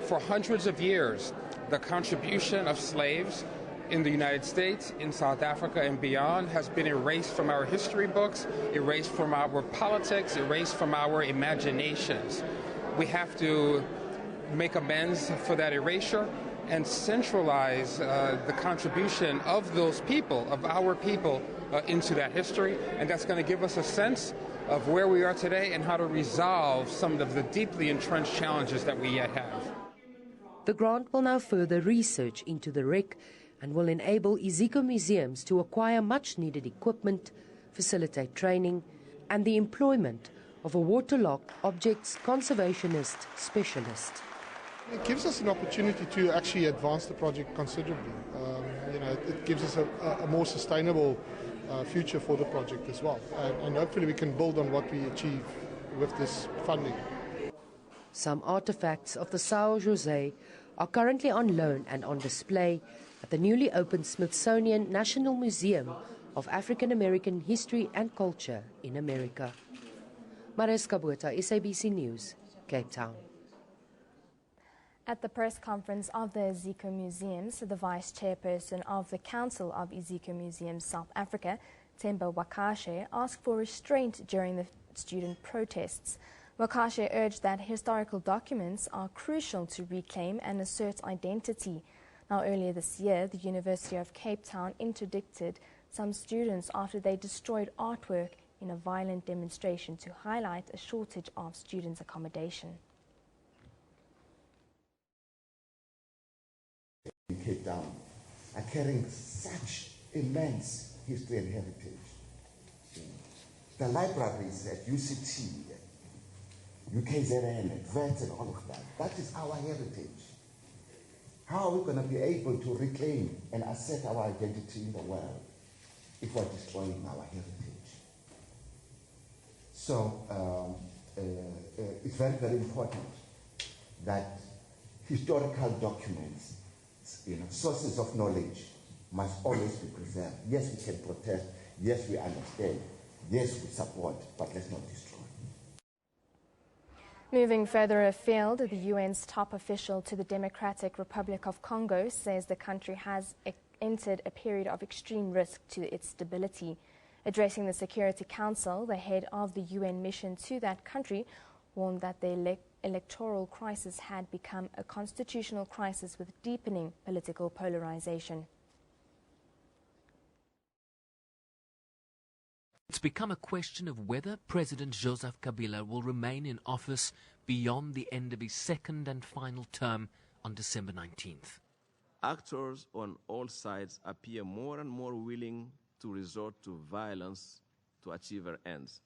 For hundreds of years, the contribution of slaves in the United States, in South Africa and beyond has been erased from our history books, erased from our politics, erased from our imaginations. We have to make amends for that erasure and centralize the contribution of those people, of our people, into that history, and that's going to give us a sense of where we are today and how to resolve some of the deeply entrenched challenges that we yet have. The grant will now further research into the wreck and will enable Iziko museums to acquire much-needed equipment, facilitate training, and the employment of a waterlogged objects conservationist specialist. It gives us an opportunity to actually advance the project considerably. It gives us a more sustainable future for the project as well. And hopefully we can build on what we achieve with this funding. Some artifacts of the São José are currently on loan and on display at the newly opened Smithsonian National Museum of African American History and Culture in America. Mariska Botha, SABC News, Cape Town. At the press conference of the Iziko Museums, the Vice Chairperson of the Council of Iziko Museums South Africa, Themba Wakashe, asked for restraint during the student protests. Wakashe urged that historical documents are crucial to reclaim and assert identity. Now, earlier this year, the University of Cape Town interdicted some students after they destroyed artwork in a violent demonstration to highlight a shortage of students' accommodation. In Cape Town are carrying such immense history and heritage. The libraries at UCT, UKZN, at VET and all of that, that is our heritage. How are we going to be able to reclaim and assert our identity in the world if we're destroying our heritage? So it's very, very important that historical documents, sources of knowledge must always be preserved. Yes, we can protest. Yes, we understand. Yes, we support, but let's not destroy. Moving further afield, the UN's top official to the Democratic Republic of Congo says the country has entered a period of extreme risk to its stability. Addressing the Security Council, the head of the UN mission to that country warned that the electoral crisis had become a constitutional crisis with deepening political polarization. It's become a question of whether President Joseph Kabila will remain in office beyond the end of his second and final term on December 19th. Actors on all sides appear more and more willing to resort to violence to achieve their ends,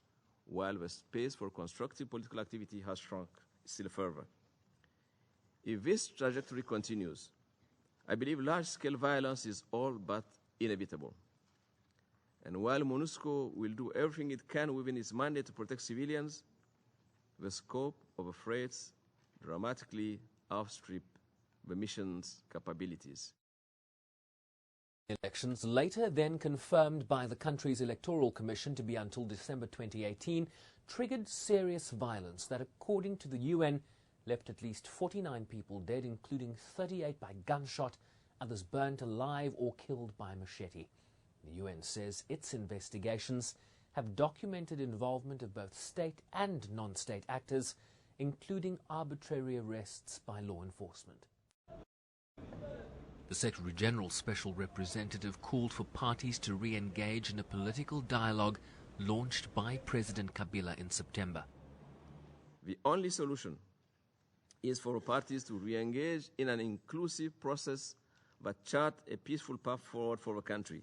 while the space for constructive political activity has shrunk still further. If this trajectory continues, I believe large-scale violence is all but inevitable. And while MONUSCO will do everything it can within its mandate to protect civilians, the scope of the threats dramatically outstrip the mission's capabilities. Elections, later then confirmed by the country's electoral commission to be until December 2018, triggered serious violence that, according to the UN, left at least 49 people dead, including 38 by gunshot, others burnt alive or killed by machete. The UN says its investigations have documented involvement of both state and non-state actors, including arbitrary arrests by law enforcement. The Secretary-General's Special Representative called for parties to re-engage in a political dialogue launched by President Kabila in September. The only solution is for parties to re-engage in an inclusive process that chart a peaceful path forward for the country.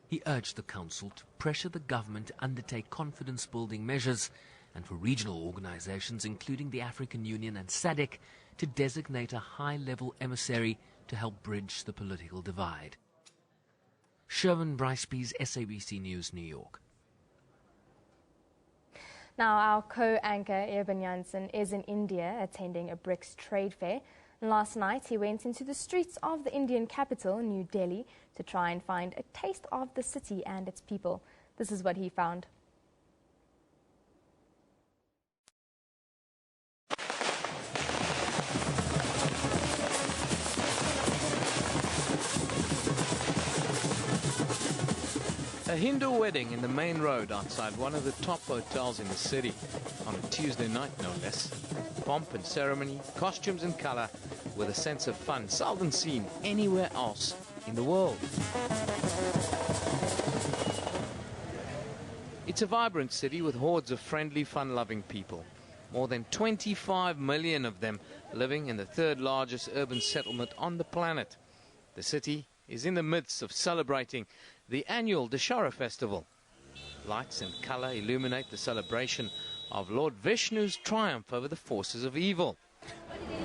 He urged the Council to pressure the government to undertake confidence-building measures and for regional organizations, including the African Union and SADC, to designate a high-level emissary to help bridge the political divide. Sherwin Briceby's SABC News, New York. Now, our co-anchor Irvin Janssen is in India attending a BRICS trade fair. Last night, he went into the streets of the Indian capital, New Delhi, to try and find a taste of the city and its people. This is what he found. A Hindu wedding in the main road outside one of the top hotels in the city, on a Tuesday night no less. Pomp and ceremony, costumes and colour, with a sense of fun seldom seen anywhere else in the world. It's a vibrant city with hordes of friendly, fun-loving people. More than 25 million of them living in the third largest urban settlement on the planet. The city is in the midst of celebrating the annual Dussehra festival. Lights and colour illuminate the celebration of Lord Vishnu's triumph over the forces of evil.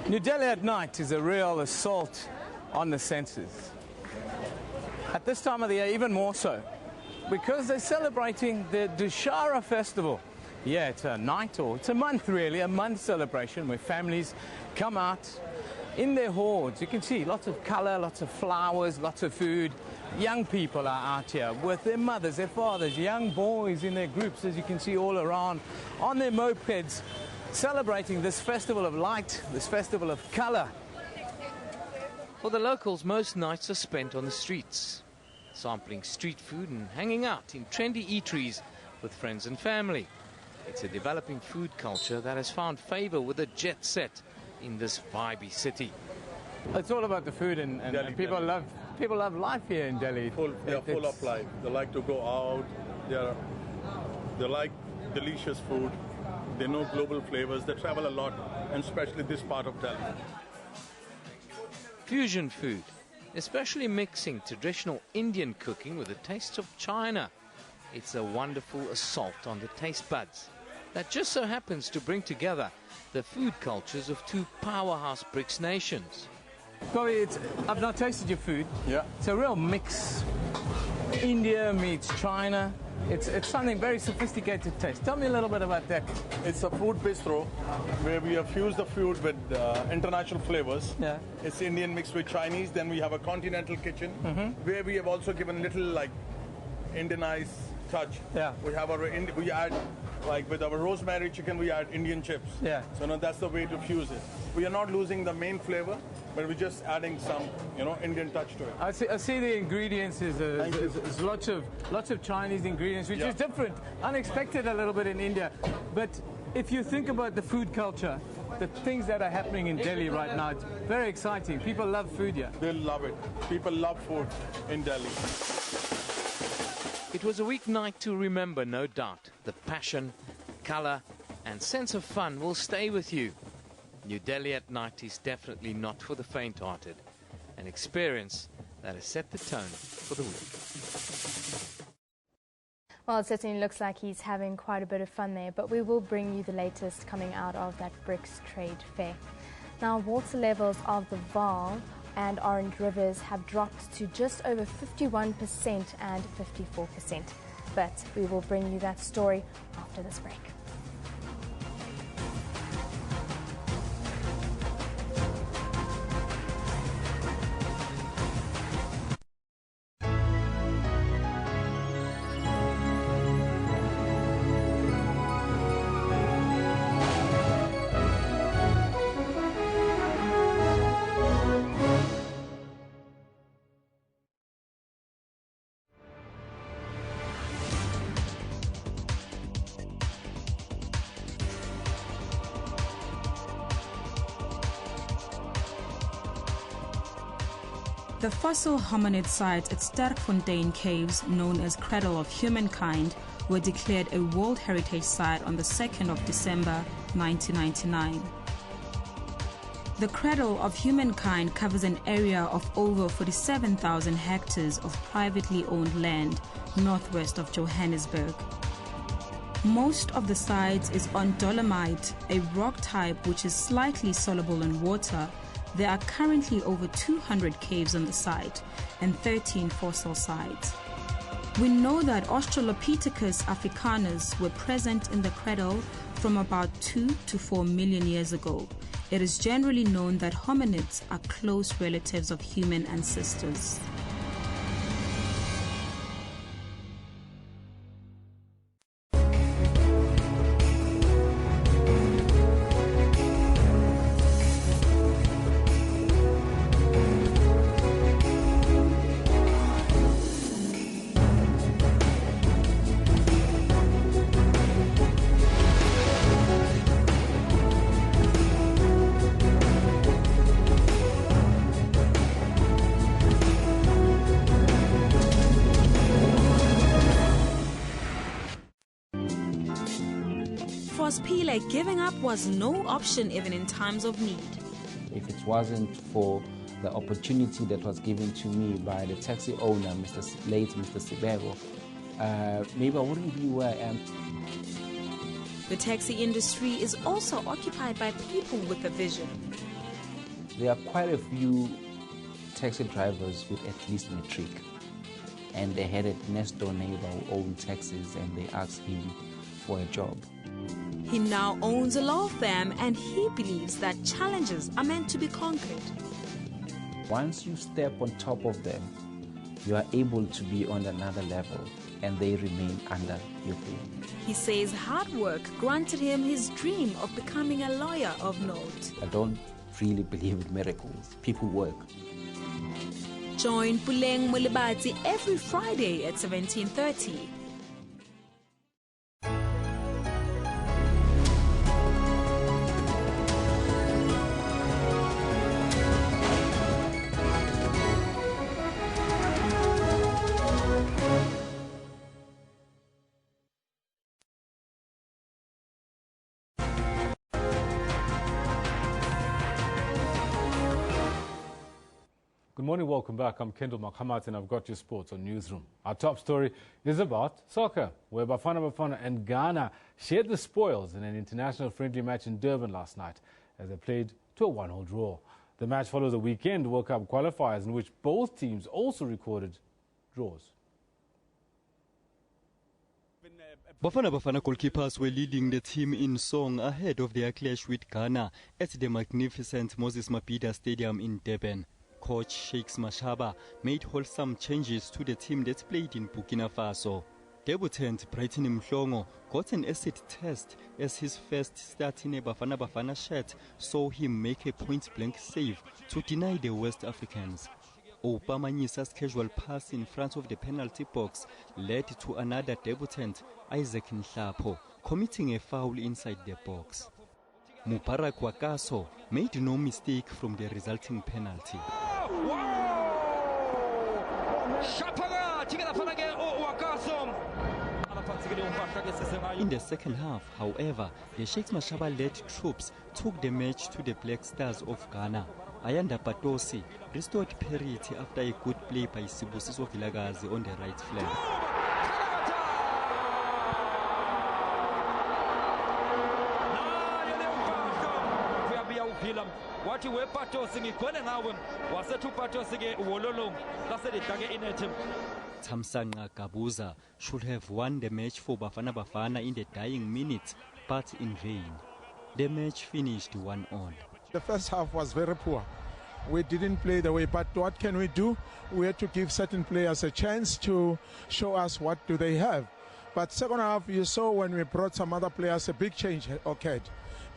New Delhi at night is a real assault on the senses. At this time of the year, even more so, because they're celebrating the Dussehra festival. Yeah, it's a night, or it's a month really, a month celebration where families come out in their hordes. You can see lots of colour, lots of flowers, lots of food. Young people are out here with their mothers, their fathers, young boys in their groups, as you can see all around, on their mopeds, celebrating this festival of light, this festival of colour. For the locals, most nights are spent on the streets, sampling street food and hanging out in trendy eateries with friends and family. It's a developing food culture that has found favour with the jet set in this vibey city. It's all about the food, and people love life here in Delhi. They are full of life. They like to go out. They like delicious food. They know global flavors. They travel a lot, and especially this part of Delhi. Fusion food, especially mixing traditional Indian cooking with the tastes of China. It's a wonderful assault on the taste buds that just so happens to bring together the food cultures of two powerhouse BRICS nations. Corey, I've not tasted your food. Yeah. It's a real mix. India meets China. It's something very sophisticated taste. Tell me a little bit about that. It's a food bistro where we have fused the food with international flavors. Yeah. It's Indian mixed with Chinese. Then we have a continental kitchen where we have also given little like Indianized touch. Yeah. We have we add, like with our rosemary chicken, we add Indian chips. Yeah. So no, that's the way to fuse it. We are not losing the main flavor, but we're just adding some, Indian touch to it. I see the ingredients is lots of Chinese ingredients, which is different, unexpected a little bit in India. But if you think about the food culture, the things that are happening in Delhi right now, it's very exciting. People love food here. They love it. People love food in Delhi. It was a weeknight to remember, no doubt. The passion, colour and sense of fun will stay with you. New Delhi at night is definitely not for the faint-hearted. An experience that has set the tone for the week. Well, it certainly looks like he's having quite a bit of fun there, but we will bring you the latest coming out of that BRICS trade fair. Now, water levels of the Vaal and Orange rivers have dropped to just over 51% and 54%. But we will bring you that story after this break. The fossil hominid sites at Sterkfontein Caves, known as Cradle of Humankind, were declared a World Heritage Site on the 2nd of December 1999. The Cradle of Humankind covers an area of over 47,000 hectares of privately owned land northwest of Johannesburg. Most of the site is on dolomite, a rock type which is slightly soluble in water. There are currently over 200 caves on the site and 13 fossil sites. We know that Australopithecus africanus were present in the cradle from about 2 to 4 million years ago. It is generally known that hominids are close relatives of human ancestors. Giving up was no option even in times of need. If it wasn't for the opportunity that was given to me by the taxi owner, late Mr. Sibego, maybe I wouldn't be where I am. The taxi industry is also occupied by people with a vision. There are quite a few taxi drivers with at least matric, and they had a next door neighbor who owned taxis, and they asked him for a job. He now owns a law firm, and he believes that challenges are meant to be conquered. Once you step on top of them, you are able to be on another level, and they remain under your feet. He says hard work granted him his dream of becoming a lawyer of note. I don't really believe in miracles. People work. Join Puleng Mulibati every Friday at 17:30. Good morning, welcome back. I'm Kendall Makhamat and I've got your sports on Newsroom. Our top story is about soccer, where Bafana and Ghana shared the spoils in an international friendly match in Durban last night as they played to a 1-1 draw. The match follows a weekend World Cup qualifiers in which both teams also recorded draws. Bafana goalkeepers were leading the team in song ahead of their clash with Ghana at the magnificent Moses Mabhida Stadium in Durban. Coach Shakes Mashaba made wholesome changes to the team that played in Burkina Faso. Debutant Brighton Mhlongo got an acid test as his first start in a Bafana shirt saw him make a point-blank save to deny the West Africans. Opamanyisa's casual pass in front of the penalty box led to another debutant, Isaac Nhlapo, committing a foul inside the box. Mubarak Wakaso made no mistake from the resulting penalty. In the second half, however, the Shakes Mashaba-led troops took the match to the Black Stars of Ghana. Ayanda Patosi restored parity after a good play by Sibusiso Vilagazi on the right flank. phakathi wepatos ngigcwele ngawe wasethi upatos ke wololong laselidlake inethi. Thamsanqa Gabuza should have won the match for Bafana Bafana in the dying minutes, but in vain. The match finished 1-1. The first half was very poor. We didn't play the way, but what can we do? We had to give certain players a chance to show us what do they have. But second half, you saw when we brought some other players, a big change occurred.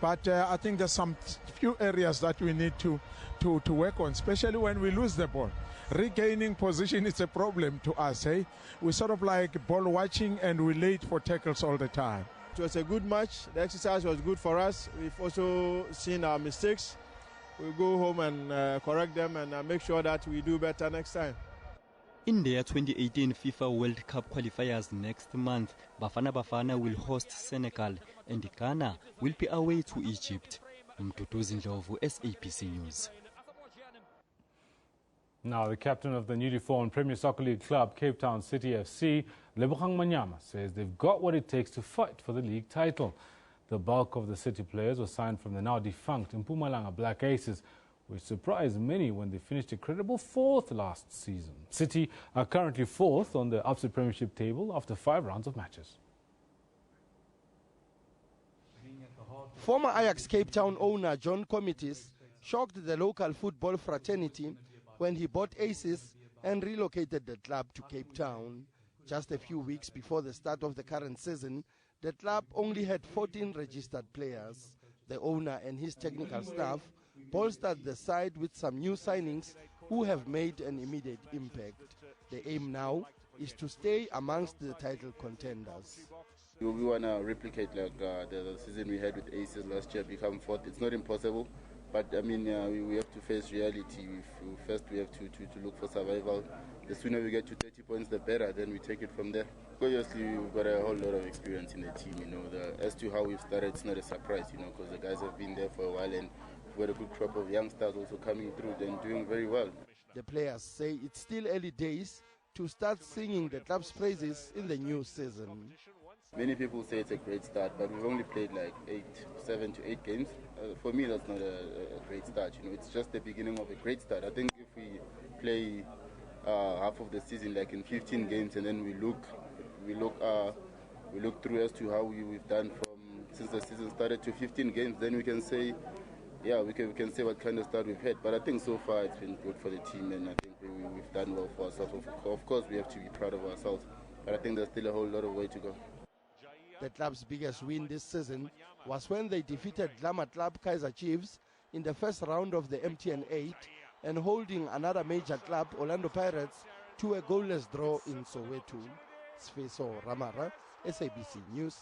But I think there's some few areas that we need to work on, especially when we lose the ball. Regaining position is a problem to us. We sort of like ball watching and we late for tackles all the time. It was a good match. The exercise was good for us. We've also seen our mistakes. We'll go home and correct them and make sure that we do better next time. In their 2018 FIFA World Cup qualifiers next month, Bafana Bafana will host Senegal and Ghana will be away to Egypt. Mduduzi Ndlovu, SABC News. Now, the captain of the newly formed Premier Soccer League club, Cape Town City FC, Lebogang Manyama, says they've got what it takes to fight for the league title. The bulk of the City players were signed from the now defunct Mpumalanga Black Aces, which surprised many when they finished a credible 4th last season. City are currently 4th on the Upset Premiership table after 5 rounds of matches. Former Ajax Cape Town owner John Comitis shocked the local football fraternity when he bought Aces and relocated the club to Cape Town. Just a few weeks before the start of the current season, the club only had 14 registered players. The owner and his technical staff bolstered the side with some new signings who have made an immediate impact. The aim now is to stay amongst the title contenders. We want to replicate like the season we had with Aces last year, become 4th. It's not impossible, but I mean we have to face reality. First we have to look for survival. The sooner we get to 30 points, the better. Then we take it from there. Obviously, we've got a whole lot of experience in the team. As to how we've started, it's not a surprise. Because the guys have been there for a while, and we've got a good crop of youngsters also coming through and doing very well. The players say it's still early days to start singing the club's praises in the new season. Many people say it's a great start, but we've only played like 7 to 8 games. For me, that's not a great start. It's just the beginning of a great start. I think if we play half of the season, like in 15 games, and then we look through as to how we've done since the season started to 15 games, then we can say, yeah, we can say what kind of start we've had. But I think so far it's been good for the team, and I think we've done well for ourselves. Of course, we have to be proud of ourselves, but I think there's still a whole lot of way to go. The club's biggest win this season was when they defeated Glamour Club Kaizer Chiefs in the first round of the MTN 8 and holding another major club, Orlando Pirates, to a goalless draw in Soweto. Sfeso Ramara, SABC News,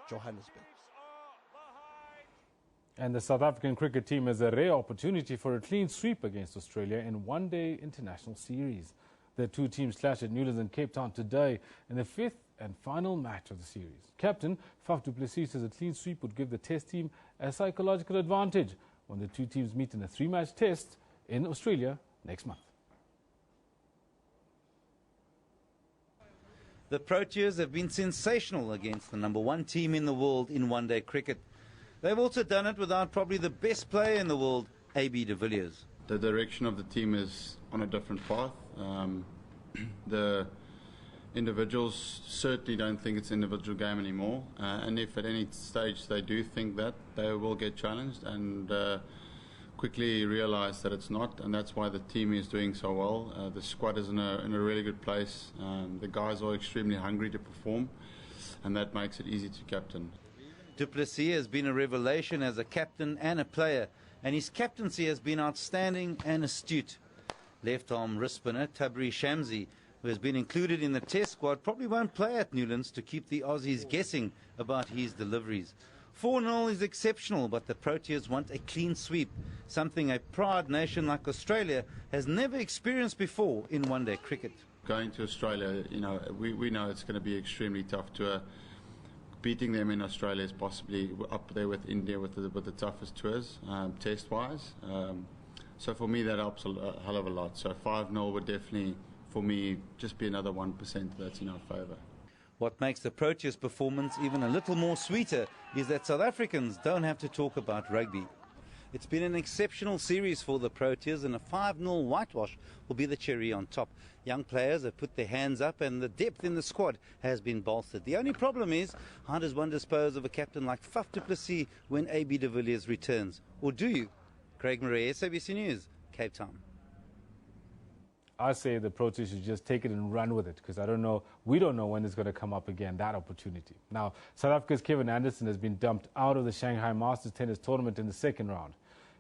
Johannesburg. And the South African cricket team has a rare opportunity for a clean sweep against Australia in one-day international series. The two teams clash at Newlands and Cape Town today in the 5th and final match of the series. Captain Faf du Plessis says a clean sweep would give the Test team a psychological advantage when the two teams meet in a 3-match test in Australia next month. The Proteas have been sensational against the #1 team in the world in one-day cricket. They've also done it without probably the best player in the world, AB de Villiers. The direction of the team is on a different path. The individuals certainly don't think it's an individual game anymore, and if at any stage they do think that, they will get challenged and quickly realize that it's not, and that's why the team is doing so well. The squad is in a really good place. The guys are extremely hungry to perform, and that makes it easy to captain. Du Plessis has been a revelation as a captain and a player, and his captaincy has been outstanding and astute. Left-arm wrist spinner Tabri Shamsi, who has been included in the Test squad, probably won't play at Newlands to keep the Aussies guessing about his deliveries. 4-0 is exceptional, but the Proteas want a clean sweep, something a proud nation like Australia has never experienced before in one-day cricket. Going to Australia, we know it's going to be extremely tough to beating them in Australia is possibly up there with India with the toughest tours, test-wise. So for me, that helps a hell of a lot. So 5-0 would definitely, for me, just be another 1% that's in our favour. What makes the Proteas performance even a little more sweeter is that South Africans don't have to talk about rugby. It's been an exceptional series for the Proteas, and a 5-0 whitewash will be the cherry on top. Young players have put their hands up, and the depth in the squad has been bolstered. The only problem is, how does one dispose of a captain like Faf du Plessis when AB de Villiers returns? Or do you? Craig Murray, SABC News, Cape Town. I say the Proteas should just take it and run with it, because we don't know when it's going to come up again, that opportunity. Now, South Africa's Kevin Anderson has been dumped out of the Shanghai Masters tennis tournament in the second round.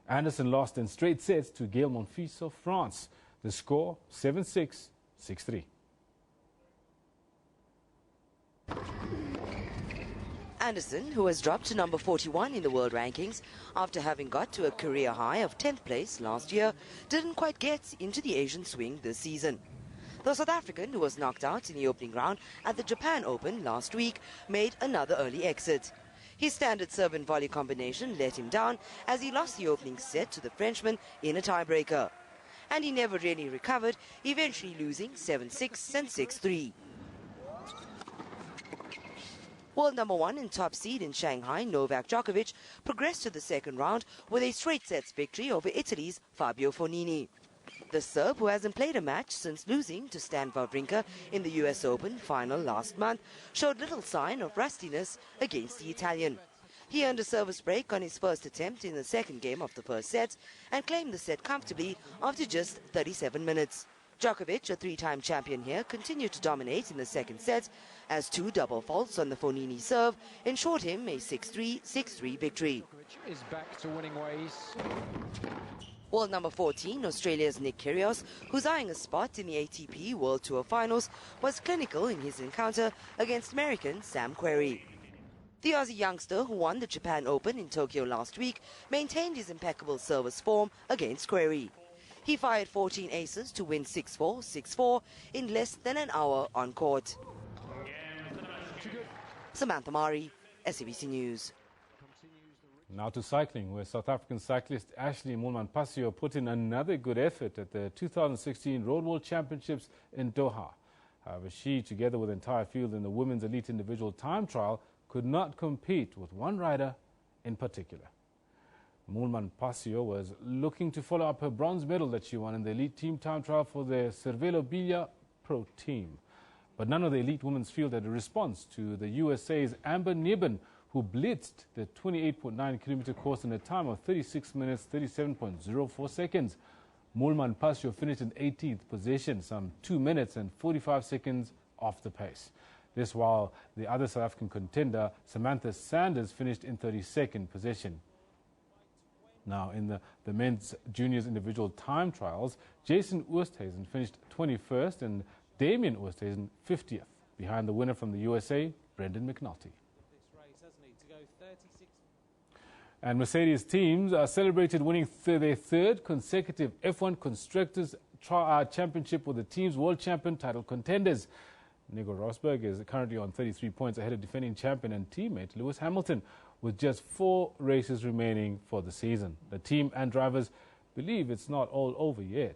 Anderson lost in straight sets to Gael Monfils of France. The score, 7-6, 6-3. Anderson, who has dropped to number 41 in the world rankings after having got to a career high of 10th place last year, didn't quite get into the Asian swing this season. The South African, who was knocked out in the opening round at the Japan Open last week, made another early exit. His standard serve and volley combination let him down as he lost the opening set to the Frenchman in a tiebreaker. And he never really recovered, eventually losing 7-6 and 6-3. World number 1 and top seed in Shanghai, Novak Djokovic, progressed to the second round with a straight sets victory over Italy's Fabio Fognini. The Serb, who hasn't played a match since losing to Stan Wawrinka in the US Open final last month, showed little sign of rustiness against the Italian. He earned a service break on his first attempt in the second game of the first set and claimed the set comfortably after just 37 minutes. Djokovic, a three-time champion here, continued to dominate in the second set as two double faults on the Fognini serve ensured him a 6-3, 6-3 victory. Is back to winning ways. World number 14, Australia's Nick Kyrgios, who's eyeing a spot in the ATP World Tour Finals, was clinical in his encounter against American Sam Querrey. The Aussie youngster, who won the Japan Open in Tokyo last week, maintained his impeccable service form against Querrey. He fired 14 aces to win 6-4, 6-4 in less than an hour on court. Samantha Mari, SABC News. Now to cycling, where South African cyclist Ashley Moolman-Pasio put in another good effort at the 2016 Road World Championships in Doha. However, she, together with the entire field in the women's elite individual time trial, could not compete with one rider in particular. Moolman-Pasio was looking to follow up her bronze medal that she won in the elite team time trial for the Cervelo Biglia Pro team. But none of the elite women's field had a response to the USA's Amber Neben, who blitzed the 28.9-kilometer course in a time of 36 minutes, 37.04 seconds. Moolman-Pasio finished in 18th position, some 2 minutes and 45 seconds off the pace. This while the other South African contender, Samantha Sanders, finished in 32nd position. Now, in the men's juniors individual time trials, Jason Oosthuizen finished 21st and Damien Oosthuizen 50th, behind the winner from the USA, Brendan McNulty. And Mercedes teams celebrated winning their third consecutive F1 Constructors Championship with the team's world champion title contenders. Nico Rosberg is currently on 33 points ahead of defending champion and teammate Lewis Hamilton, with just 4 races remaining for the season. The team and drivers believe it's not all over yet.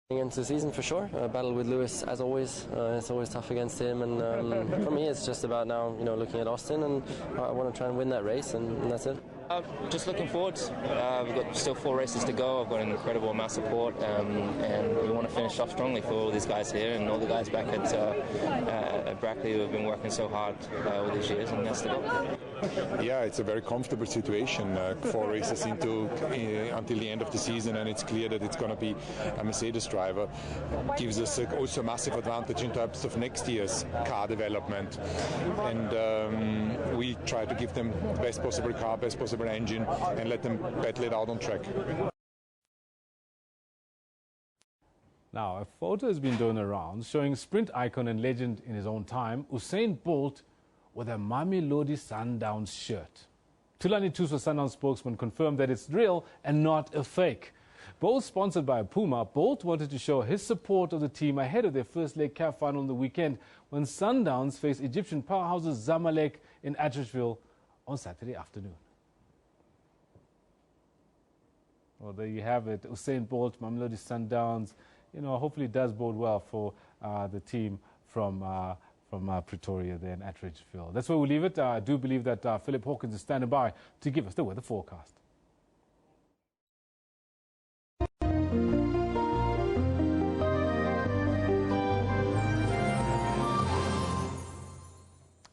Into the season for sure. Battle with Lewis as always. It's always tough against him, and for me it's just about now, looking at Austin, and I want to try and win that race, and that's it. Just looking forward. We've got still 4 races to go. I've got an incredible amount of support, and we want to finish off strongly for all these guys here and all the guys back at Brackley who have been working so hard all these years, and that's the goal. Yeah, it's a very comfortable situation. 4 races until the end of the season, and it's clear that it's going to be a Mercedes driver. Gives us also a massive advantage in terms of next year's car development, and we try to give them the best possible car, best possible engine, and let them battle it out on track. Now, a photo has been done around showing sprint icon and legend in his own time, Usain Bolt, with a Mamelodi Sundowns shirt. Tulani Tuso, Sundowns spokesman, confirmed that it's real and not a fake. Both sponsored by Puma, Bolt wanted to show his support of the team ahead of their first leg CAF final on the weekend when Sundowns face Egyptian powerhouses Zamalek in Atteridgeville on Saturday afternoon. Well, there you have it. Usain Bolt, Mamelodi Sundowns. Hopefully it does bode well for the team from from Pretoria there at Ridgefield. That's where we'll leave it. I do believe that Philip Hawkins is standing by to give us the weather forecast.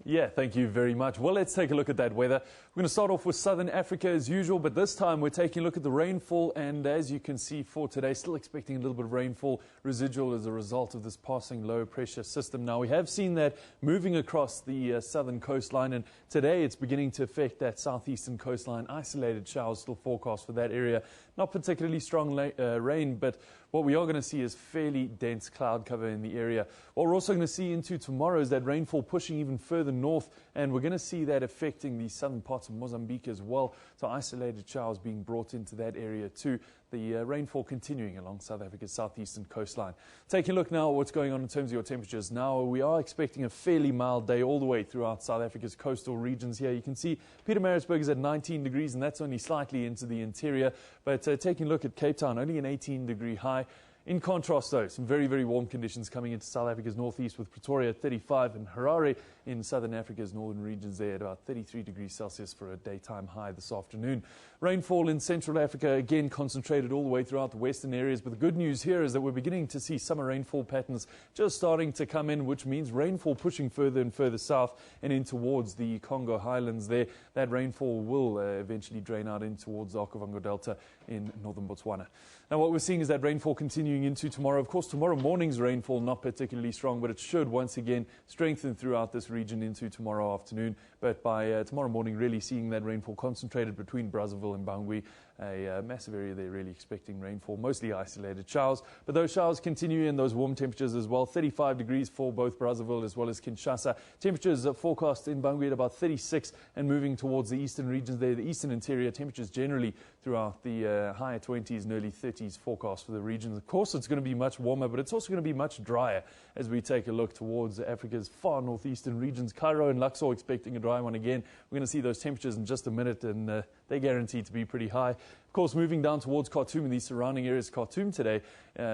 Yeah, thank you very much. Well, let's take a look at that weather. We're going to start off with Southern Africa as usual, but this time we're taking a look at the rainfall. And as you can see for today, still expecting a little bit of rainfall residual as a result of this passing low pressure system. Now, we have seen that moving across the southern coastline, and today it's beginning to affect that southeastern coastline. Isolated showers still forecast for that area. Not particularly strong rain, but what we are going to see is fairly dense cloud cover in the area. What we're also going to see into tomorrow is that rainfall pushing even further north, and we're going to see that affecting the southern parts of Mozambique as well. So isolated showers being brought into that area too. The rainfall continuing along South Africa's southeastern coastline. Taking a look now at what's going on in terms of your temperatures. Now, we are expecting a fairly mild day all the way throughout South Africa's coastal regions here. You can see Pietermaritzburg is at 19 degrees, and that's only slightly into the interior. But taking a look at Cape Town, only an 18-degree high. In contrast, though, some very, very warm conditions coming into South Africa's northeast with Pretoria at 35 and Harare in southern Africa's northern regions there at about 33 degrees Celsius for a daytime high this afternoon. Rainfall in Central Africa, again, concentrated all the way throughout the western areas. But the good news here is that we're beginning to see summer rainfall patterns just starting to come in, which means rainfall pushing further and further south and in towards the Congo highlands there. That rainfall will eventually drain out in towards the Okavango Delta in northern Botswana. Now, what we're seeing is that rainfall continuing into tomorrow. Of course, tomorrow morning's rainfall not particularly strong, but it should once again strengthen throughout this region into tomorrow afternoon. But by tomorrow morning, really seeing that rainfall concentrated between Brazzaville and Bangui. A massive area there, really expecting rainfall, mostly isolated showers. But those showers continue in those warm temperatures as well. 35 degrees for both Brazzaville as well as Kinshasa. Temperatures are forecast in Bangui at about 36 and moving towards the eastern regions there, the eastern interior. Temperatures generally throughout the higher 20s and early 30s forecast for the region. Of course, it's going to be much warmer, but it's also going to be much drier as we take a look towards Africa's far northeastern regions. Cairo and Luxor expecting a dry one again. We're going to see those temperatures in just a minute, and they're guaranteed to be pretty high. Of course, moving down towards Khartoum and these surrounding areas, Khartoum today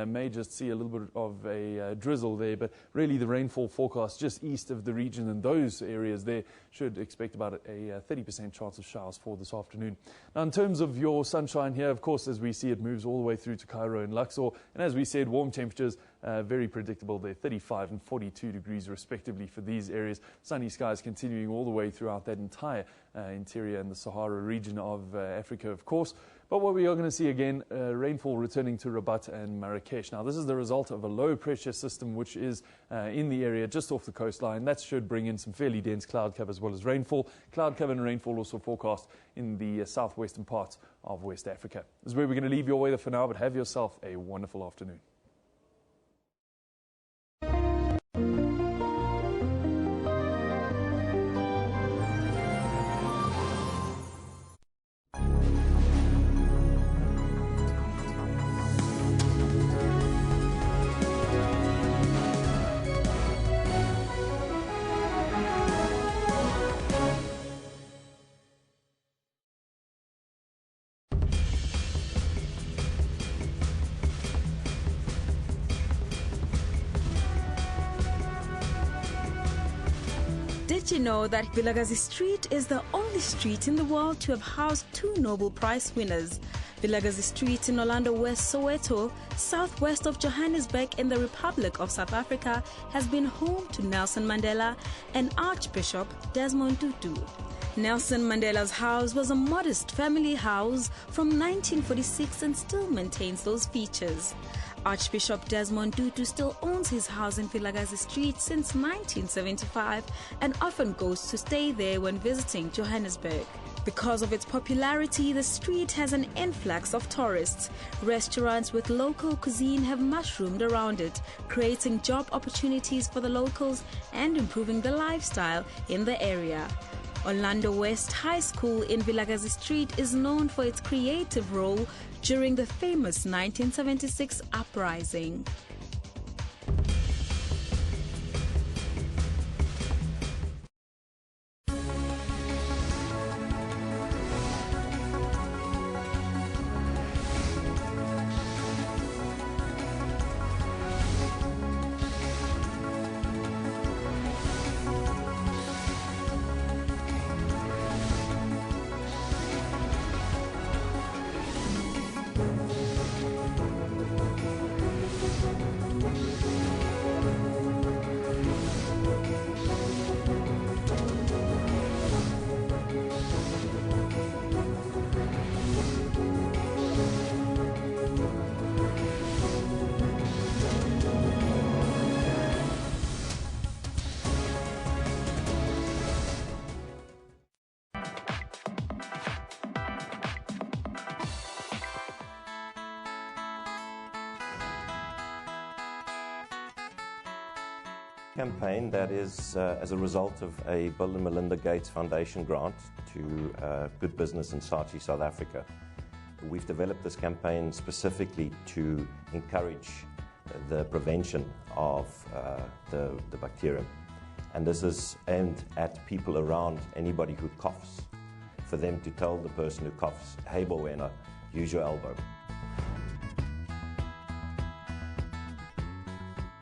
may just see a little bit of a drizzle there, but really the rainfall forecast just east of the region and those areas there should expect about a 30% chance of showers for this afternoon. Now, in terms of your sunshine here, of course, as we see it moves all the way through to Cairo and Luxor, and as we said, warm temperatures, very predictable there, 35 and 42 degrees respectively for these areas. Sunny skies continuing all the way throughout that entire interior and the Sahara region of Africa, of course. But what we are going to see again, rainfall returning to Rabat and Marrakesh. Now, this is the result of a low pressure system which is in the area just off the coastline. That should bring in some fairly dense cloud cover as well as rainfall. Cloud cover and rainfall also forecast in the southwestern parts of West Africa. This is where we're going to leave your weather for now, but have yourself a wonderful afternoon. Did you know that Vilakazi Street is the only street in the world to have housed 2 Nobel Prize winners? Vilakazi Street in Orlando West, Soweto, southwest of Johannesburg in the Republic of South Africa, has been home to Nelson Mandela and Archbishop Desmond Tutu. Nelson Mandela's house was a modest family house from 1946 and still maintains those features. Archbishop Desmond Tutu still owns his house in Vilakazi Street since 1975 and often goes to stay there when visiting Johannesburg. Because of its popularity, the street has an influx of tourists. Restaurants with local cuisine have mushroomed around it, creating job opportunities for the locals and improving the lifestyle in the area. Orlando West High School in Vilakazi Street is known for its creative role during the famous 1976 uprising. campaign that is as a result of a Bill and Melinda Gates Foundation grant to Good Business in Saatchi, South Africa. We've developed this campaign specifically to encourage the prevention of the bacterium. And this is aimed at people around anybody who coughs, for them to tell the person who coughs, hey Bowena, use your elbow.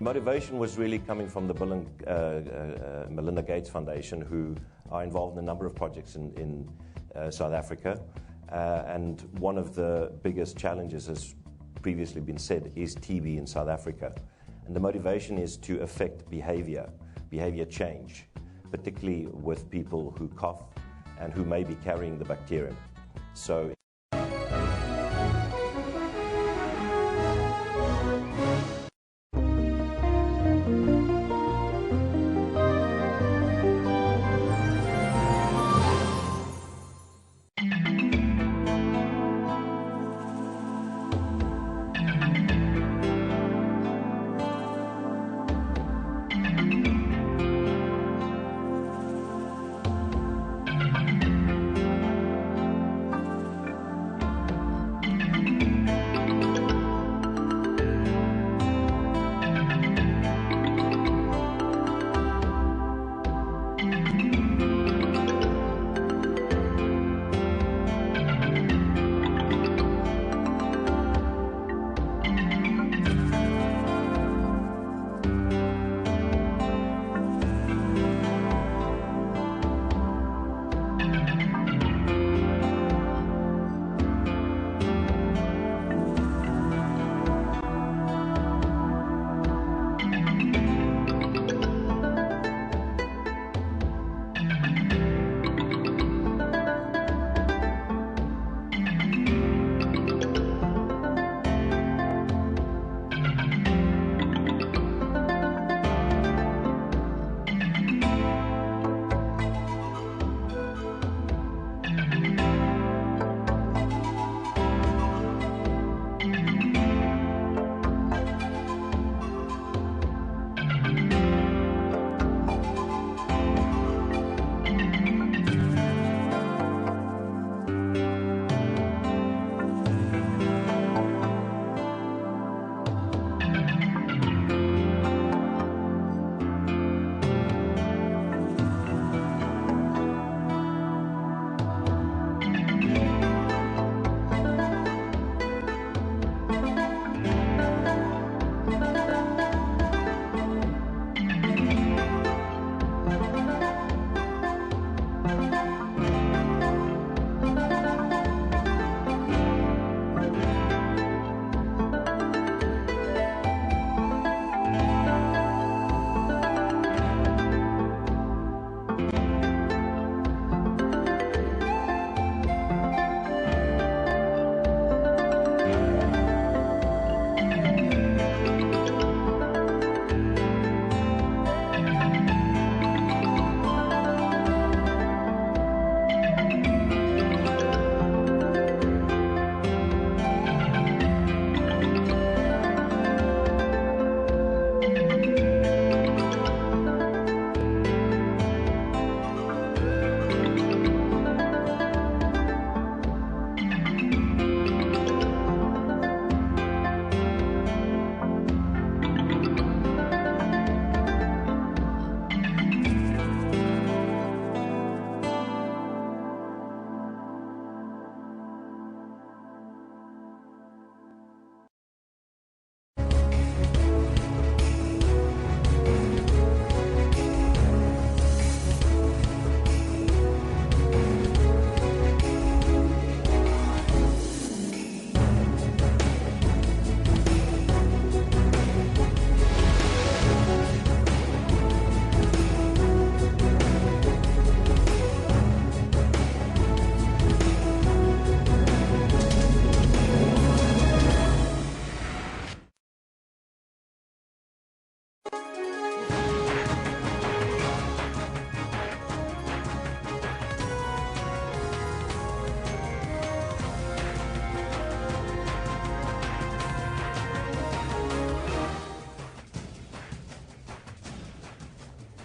Motivation was really coming from the Bill and Melinda Gates Foundation, who are involved in a number of projects in South Africa. And one of the biggest challenges, as previously been said, is TB in South Africa. And the motivation is to affect behavior change, particularly with people who cough and who may be carrying the bacterium. So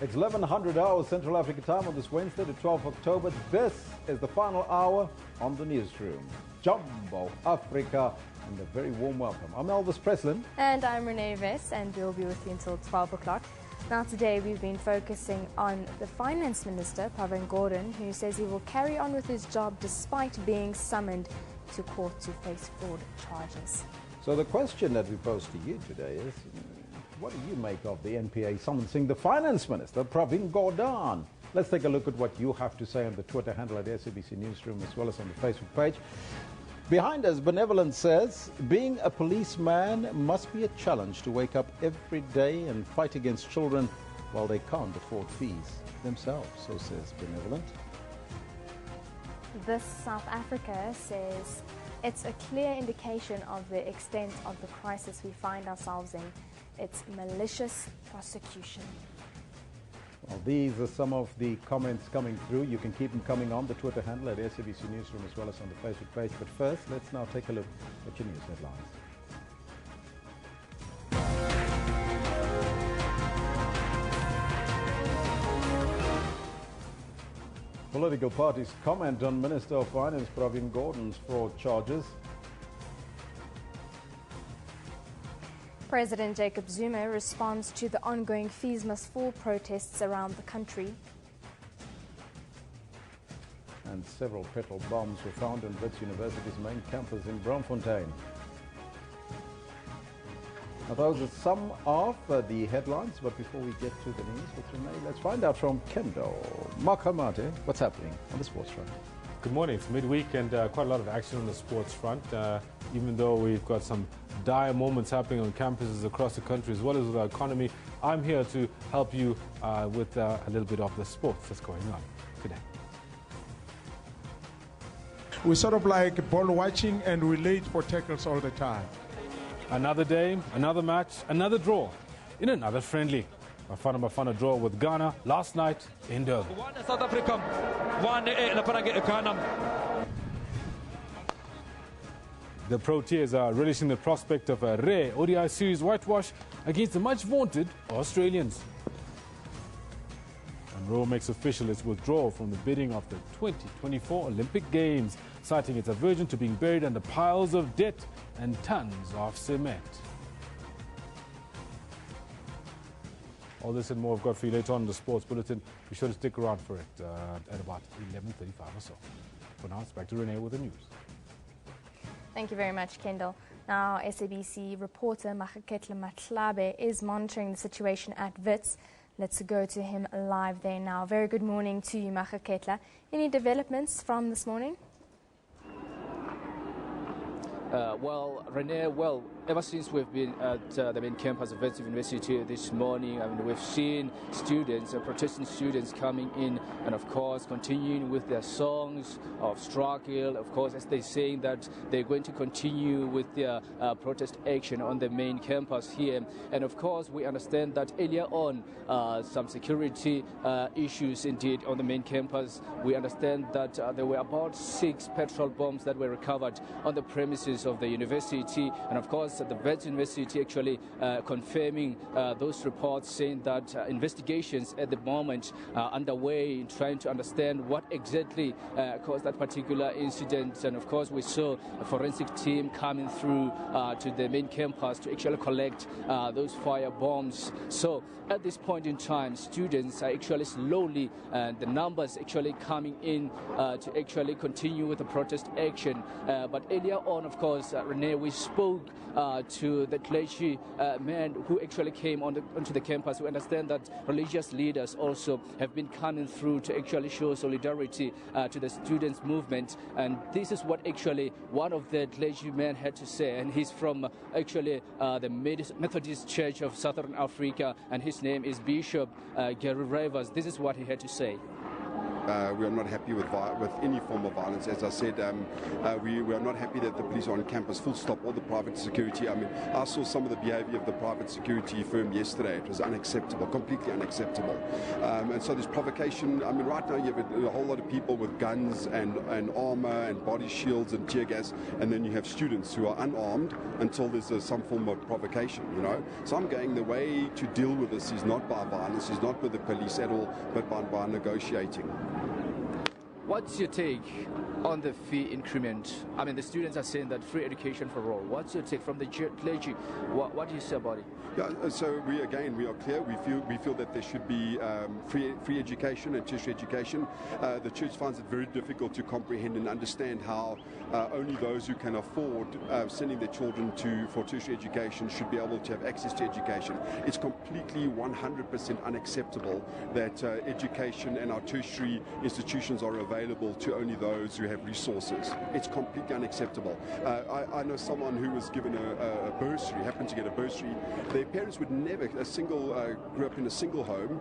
It's 1100 hours Central African time on this Wednesday, the 12th of October. This is the final hour on the Newsroom. Jumbo Africa, and a very warm welcome. I'm Elvis Preslin. And I'm Renee Vess, and we'll be with you until 12 o'clock. Now today we've been focusing on the Finance Minister, Pravin Gordhan, who says he will carry on with his job despite being summoned to court to face fraud charges. So the question that we pose to you today is, what do you make of the NPA summoning the Finance Minister, Pravin Gordhan? Let's take a look at what you have to say on the Twitter handle at SABC Newsroom as well as on the Facebook page. Behind us, Benevolent says, being a policeman must be a challenge to wake up every day and fight against children while they can't afford fees themselves, so says Benevolent. This South Africa says it's a clear indication of the extent of the crisis we find ourselves in. It's malicious prosecution. Well, these are some of the comments coming through. You can keep them coming on the Twitter handle at SABC Newsroom as well as on the Facebook page. But first, let's now take a look at your news headlines. Political parties comment on Minister of Finance Pravin Gordhan's fraud charges. President Jacob Zuma responds to the ongoing fees must fall protests around the country. And several petrol bombs were found on Wits University's main campus in Bloemfontein. Now those are some of the headlines, but before we get to the news with Renee, let's find out from Kendall. Mark Hamate, what's happening on the sports front? Good morning. It's midweek and quite a lot of action on the sports front. Even though we've got some dire moments happening on campuses across the country as well as with our economy, I'm here to help you with a little bit of the sports that's going on today. We're sort of like ball watching and we're late for tackles all the time. Another day, another match, another draw in another friendly. Bafana draw with Ghana last night in Durban. South Africa, The Proteas are relishing the prospect of a rare ODI series whitewash against the much vaunted Australians. And Roe makes official its withdrawal from the bidding of the 2024 Olympic Games, citing its aversion to being buried under piles of debt and tons of cement. All this and more I've got for you later on in the Sports Bulletin. Be sure to stick around for it at about 11:35 or so. For now, it's back to Renee with the news. Thank you very much, Kendall. Now, SABC reporter Mahaketla Matlabe is monitoring the situation at Wits. Let's go to him live there now. Very good morning to you, Mahaketla. Any developments from this morning? Well, Renee, ever since we've been at the main campus of Wits University this morning, we've seen students, protesting students coming in and, of course, continuing with their songs of struggle, of course, as they're saying that they're going to continue with their protest action on the main campus here. And, of course, we understand that earlier on, some security issues indeed on the main campus. We understand that there were about 6 petrol bombs that were recovered on the premises of the university, and of course the Wits University actually confirming those reports, saying that investigations at the moment are underway in trying to understand what exactly caused that particular incident. And of course we saw a forensic team coming through to the main campus to actually collect those fire bombs. So at this point in time, students are actually slowly, the numbers actually coming in to actually continue with the protest action. But earlier on, of course, Renee, we spoke to the clergy men who actually came onto the campus. We understand that religious leaders also have been coming through to actually show solidarity to the students' movement. And this is what actually one of the clergymen had to say. And he's from actually the Methodist Church of Southern Africa, and his name is Bishop Gary Rivers. This is what he had to say. We are not happy with any form of violence. As I said, we are not happy that the police are on campus, full stop, all the private security. I mean, I saw some of the behavior of the private security firm yesterday. It was unacceptable, completely unacceptable. And so there's provocation. I mean, right now you have a whole lot of people with guns and armor and body shields and tear gas, and then you have students who are unarmed until there's some form of provocation, you know. So I'm going, the way to deal with this is not by violence, is not with the police at all, but by negotiating. What's your take on the fee increment? I mean, the students are saying that free education for all. What's your take from the clergy? What do you say about it? Yeah, so we are clear. We feel that there should be free education and tertiary education. The church finds it very difficult to comprehend and understand how only those who can afford sending their children for tertiary education should be able to have access to education. It's completely 100% unacceptable that education and our tertiary institutions are available to only those who have resources. It's completely unacceptable. I know someone who was given a bursary, happened to get a bursary. Their parents would never, grew up in a single home.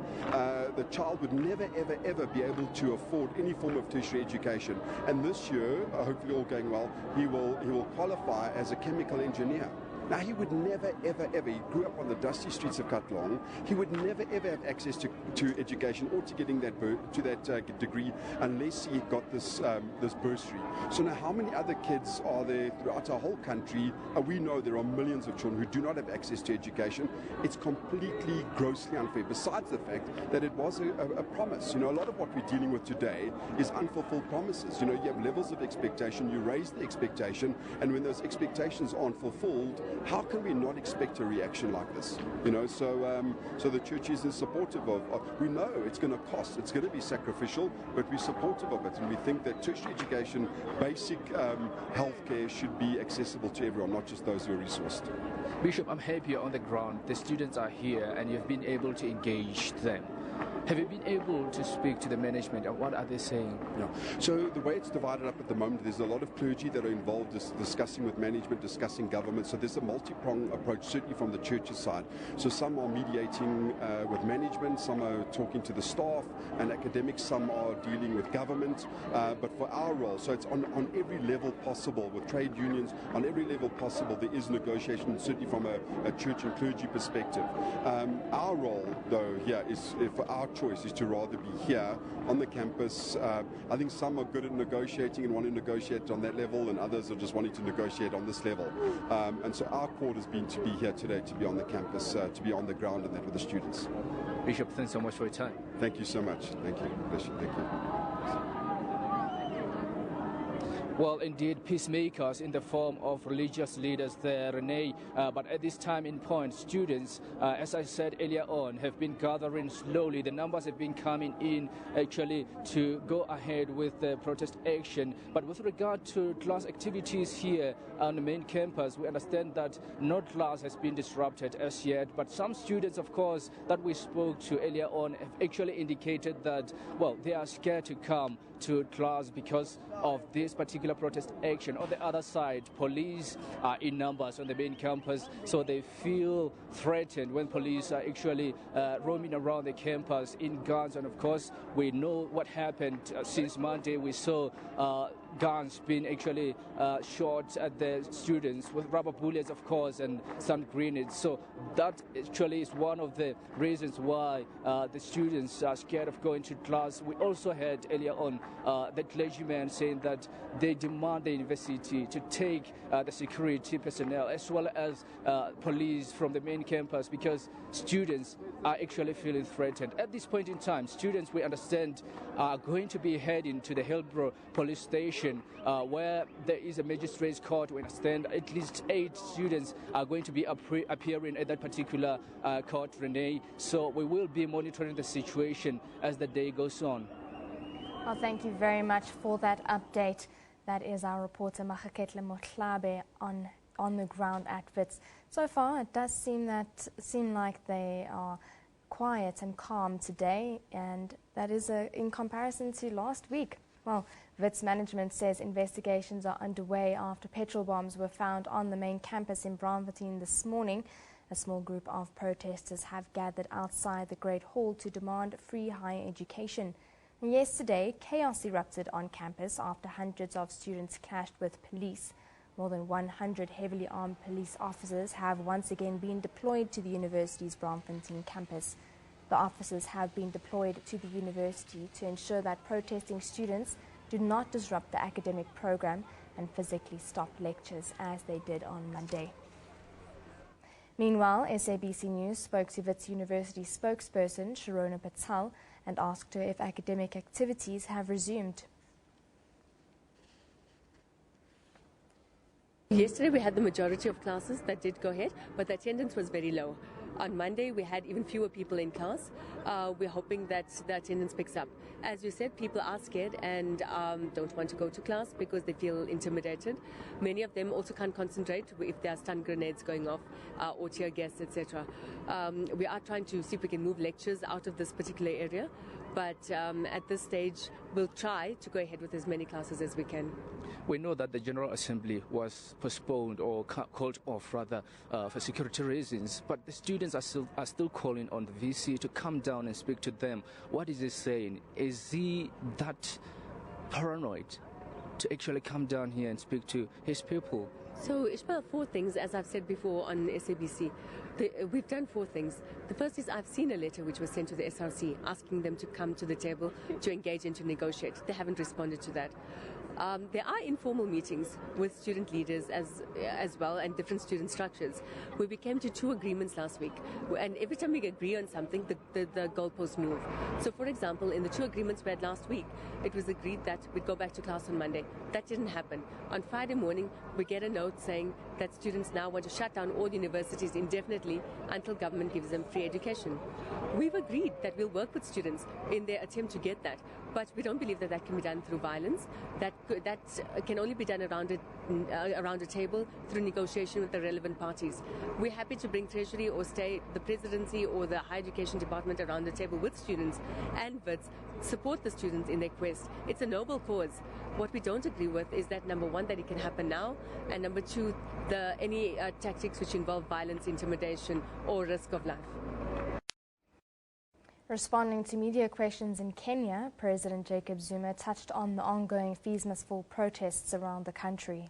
The child would never, ever be able to afford any form of tertiary education. And this year, hopefully all going well, he will qualify as a chemical engineer. Now, he would never, ever, he grew up on the dusty streets of Katlong. He would never, ever have access to education or to getting that degree unless he got this bursary. So now, how many other kids are there throughout our whole country? We know there are millions of children who do not have access to education. It's completely, grossly unfair, besides the fact that it was a promise. You know, a lot of what we're dealing with today is unfulfilled promises. You know, you have levels of expectation, you raise the expectation, and when those expectations aren't fulfilled, how can we not expect a reaction like this? You know, so the church is supportive of. We know it's going to cost, it's going to be sacrificial, but we're supportive of it, and we think that tertiary education, basic healthcare should be accessible to everyone, not just those who are resourced. Bishop, I'm happy you're on the ground. The students are here, and you've been able to engage them. Have you been able to speak to the management, and what are they saying? Yeah. So the way it's divided up at the moment, there's a lot of clergy that are involved discussing with management, discussing government. So there's a multi-pronged approach, certainly from the church's side. So some are mediating with management, some are talking to the staff and academics, some are dealing with government. But for our role, so it's on every level possible with trade unions, on every level possible, there is negotiation, certainly from a church and clergy perspective. Our role, though, here is for our choice is to rather be here on the campus. I think some are good at negotiating and want to negotiate on that level, and others are just wanting to negotiate on this level. And so our call has been to be here today, to be on the campus, to be on the ground and that with the students. Bishop, thanks so much for your time. Thank you so much. Thank you. Bless you. Thank you. Well, indeed, peacemakers in the form of religious leaders there, Renee. But at this time in point, students, as I said earlier on, have been gathering slowly. The numbers have been coming in, actually, to go ahead with the protest action. But with regard to class activities here on the main campus, we understand that no class has been disrupted as yet. But some students, of course, that we spoke to earlier on have actually indicated that, well, they are scared to come to class because of this particular protest action. On the other side, police are in numbers on the main campus, so they feel threatened when police are actually roaming around the campus in guns. And of course, we know what happened since Monday. We saw guns being actually shot at the students with rubber bullets, of course, and some grenades. So that actually is one of the reasons why the students are scared of going to class. We also heard earlier on the clergyman saying that they demand the university to take the security personnel as well as police from the main campus because students are actually feeling threatened. At this point in time, students, we understand, are going to be heading to the Hillbrow police station where there is a magistrate's court. We understand at least 8 students are going to be appearing at that particular court, Renee. So we will be monitoring the situation as the day goes on. Well, thank you very much for that update. That is our reporter Mahaketle Motlabe on the ground at Wits. So far, it does seem like they are quiet and calm today, and that is in comparison to last week. Well, Wits management says investigations are underway after petrol bombs were found on the main campus in Braamfontein this morning. A small group of protesters have gathered outside the Great Hall to demand free higher education. Yesterday, chaos erupted on campus after hundreds of students clashed with police. More than 100 heavily armed police officers have once again been deployed to the university's Braamfontein campus. The officers have been deployed to the university to ensure that protesting students do not disrupt the academic program and physically stop lectures as they did on Monday. Meanwhile, SABC News spoke to Wits University spokesperson Sharona Patel and asked her if academic activities have resumed. Yesterday we had the majority of classes that did go ahead, but the attendance was very low. On Monday we had even fewer people in class. We're hoping that the attendance picks up. As you said, people are scared and don't want to go to class because they feel intimidated. Many of them also can't concentrate if there are stun grenades going off or tear gas, etc. We are trying to see if we can move lectures out of this particular area, but at this stage we'll try to go ahead with as many classes as we can. We know that the General Assembly was postponed or called off rather for security reasons, but the students are still calling on the VC to come down and speak to them. What is he saying? Is he that paranoid to actually come down here and speak to his people? So, Ishmael, 4 things, as I've said before on SABC. We've done 4 things. The first is I've seen a letter which was sent to the SRC asking them to come to the table to engage and to negotiate. They haven't responded to that. There are informal meetings with student leaders as well and different student structures where we came to 2 agreements last week, and every time we agree on something the goalposts move. So for example, in the 2 agreements we had last week, it was agreed that we'd go back to class on Monday. That didn't happen. On Friday morning we get a note saying that students now want to shut down all universities indefinitely until government gives them free education. We've agreed that we'll work with students in their attempt to get that, but we don't believe that that can be done through violence. That can only be done around a table through negotiation with the relevant parties. We're happy to bring Treasury or State, the Presidency or the Higher Education Department around the table with students and WITS, support the students in their quest. It's a noble cause. What we don't agree with is that, number 1, that it can happen now, and number 2, any tactics which involve violence, intimidation or risk of life. Responding to media questions in Kenya, President Jacob Zuma touched on the ongoing Fees Must Fall protests around the country.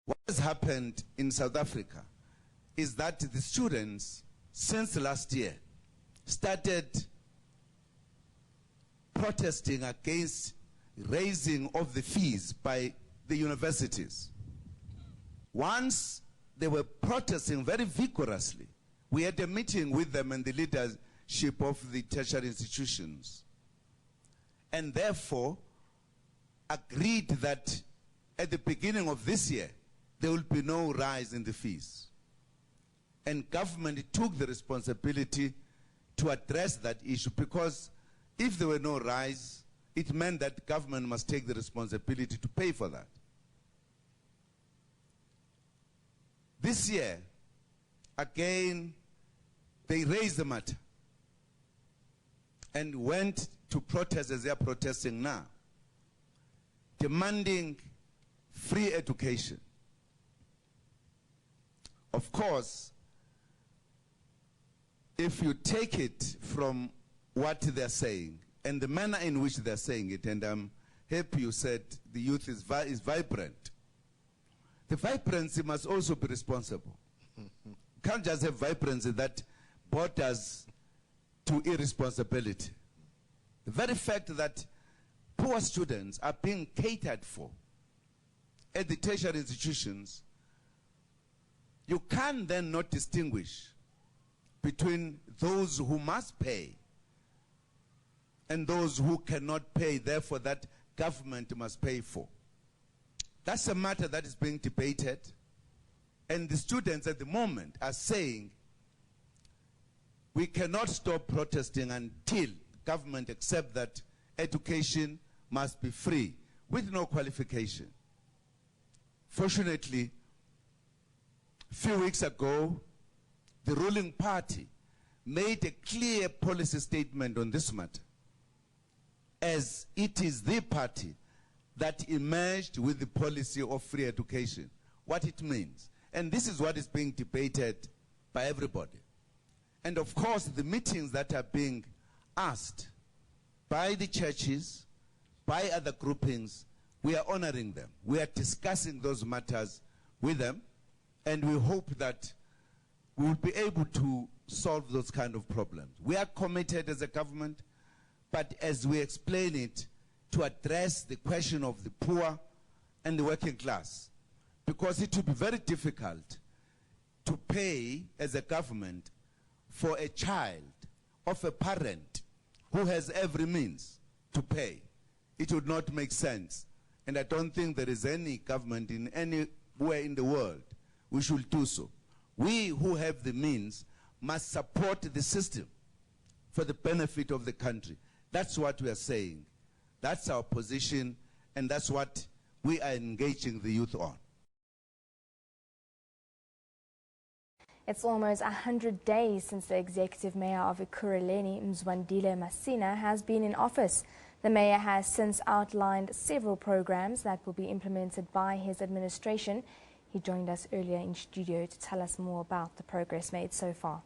What has happened in South Africa is that the students, since last year, started protesting against raising of the fees by the universities. Once they were protesting very vigorously, we had a meeting with them and the leadership of the tertiary institutions, and therefore agreed that at the beginning of this year there will be no rise in the fees. And government took the responsibility to address that issue, because if there were no rise, it meant that government must take the responsibility to pay for that. This year, again, they raised the matter and went to protest as they are protesting now, demanding free education. Of course, if you take it from what they're saying and the manner in which they're saying it, and I'm happy you said the youth is vibrant, the vibrancy must also be responsible. Can't just have vibrancy that borders to irresponsibility. The very fact that poor students are being catered for at the tertiary institutions, you can then not distinguish between those who must pay and those who cannot pay, therefore that government must pay for. That's a matter that is being debated, and the students at the moment are saying we cannot stop protesting until government accepts that education must be free with no qualification. Fortunately, a few weeks ago, the ruling party made a clear policy statement on this matter, as it is the party that emerged with the policy of free education, what it means. And this is what is being debated by everybody. And of course, the meetings that are being asked by the churches, by other groupings, we are honoring them. We are discussing those matters with them, and we hope that we will be able to solve those kind of problems. We are committed as a government, but as we explain it, to address the question of the poor and the working class, because it will be very difficult to pay as a government for a child of a parent who has every means to pay. It would not make sense. And I don't think there is any government in anywhere in the world we should do so. We who have the means must support the system for the benefit of the country. That's what we are saying. That's our position, and that's what we are engaging the youth on. It's almost 100 days since the executive mayor of Ekurhuleni, Mzwandile Masina, has been in office. The mayor has since outlined several programs that will be implemented by his administration. He joined us earlier in studio to tell us more about the progress made so far.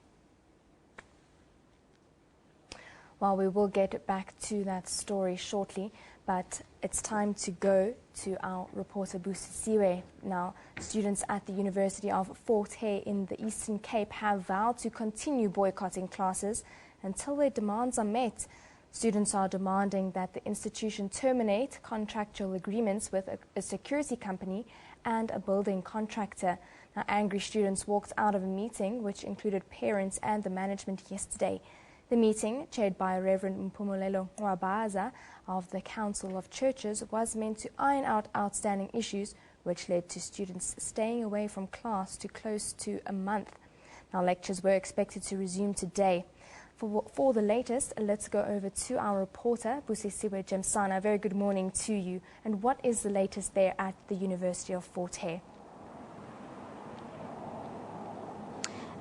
Well, we will get back to that story shortly, but it's time to go to our reporter Busisiwe. Now, students at the University of Fort Hare in the Eastern Cape have vowed to continue boycotting classes until their demands are met. Students are demanding that the institution terminate contractual agreements with a security company and a building contractor. Now, angry students walked out of a meeting which included parents and the management yesterday. The meeting, chaired by Reverend Mpumulelo Wabaza of the Council of Churches, was meant to iron out outstanding issues which led to students staying away from class to close to a month. Now, lectures were expected to resume today. For the latest, let's go over to our reporter, Busisiwe Jemsana. Very good morning to you. And what is the latest there at the University of Fort Hare?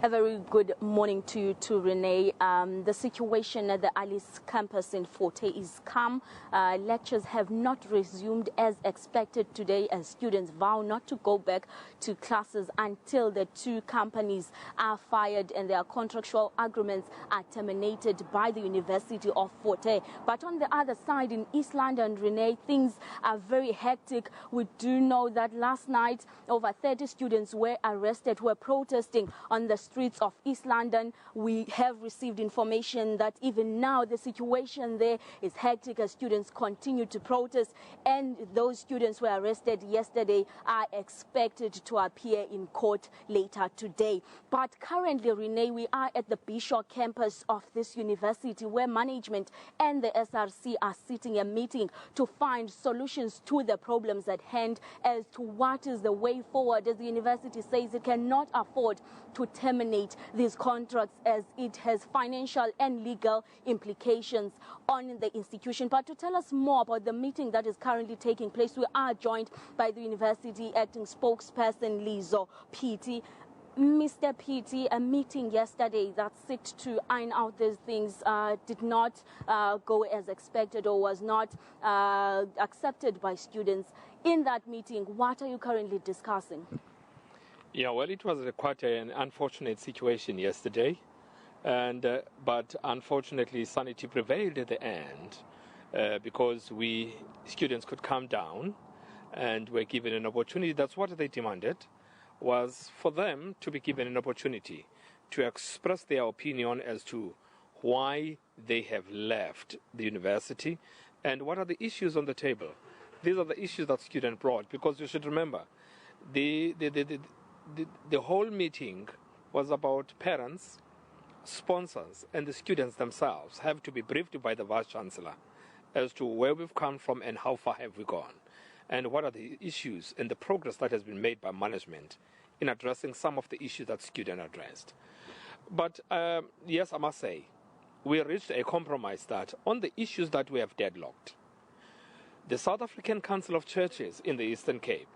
A very good morning to you too, Renee. The situation at the Alice campus in Fort Hare is calm. Lectures have not resumed as expected today, as students vow not to go back to classes until the two companies are fired and their contractual agreements are terminated by the University of Fort Hare. But on the other side, in East London, Renee, things are very hectic. We do know that last night over 30 students were arrested, were protesting on the streets of East London. We have received information that even now the situation there is hectic as students continue to protest, and those students who were arrested yesterday are expected to appear in court later today. But currently, Renee, we are at the Bishop campus of this university where management and the SRC are sitting a meeting to find solutions to the problems at hand as to what is the way forward, as the university says it cannot afford to terminate these contracts as it has financial and legal implications on the institution. But to tell us more about the meeting that is currently taking place, we are joined by the university acting spokesperson Lizo Piti. Mr. Piti, a meeting yesterday that set to iron out these things did not go as expected or was not accepted by students. In that meeting, what are you currently discussing? Yeah, well, it was quite an unfortunate situation yesterday, but unfortunately sanity prevailed at the end because students could come down and were given an opportunity. That's what they demanded, was for them to be given an opportunity to express their opinion as to why they have left the university and what are the issues on the table. These are the issues that students brought, because you should remember, the whole meeting was about parents, sponsors, and the students themselves have to be briefed by the Vice-Chancellor as to where we've come from and how far have we gone, and what are the issues and the progress that has been made by management in addressing some of the issues that students addressed. But yes, I must say, we reached a compromise that on the issues that we have deadlocked, the South African Council of Churches in the Eastern Cape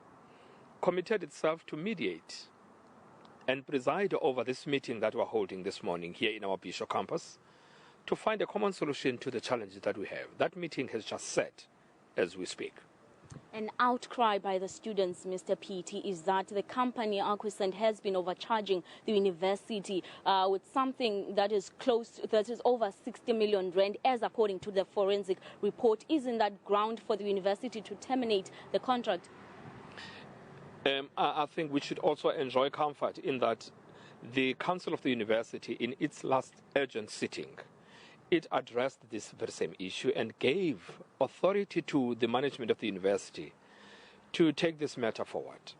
committed itself to mediate and preside over this meeting that we're holding this morning here in our Bishop campus to find a common solution to the challenges that we have. That meeting has just set as we speak. An outcry by the students, Mr. P.T., is that the company Acquisent has been overcharging the university with something that is over 60 million rand, as according to the forensic report. Isn't that ground for the university to terminate the contract? I think we should also enjoy comfort in that the Council of the University, in its last urgent sitting, it addressed this very same issue and gave authority to the management of the university to take this matter forward.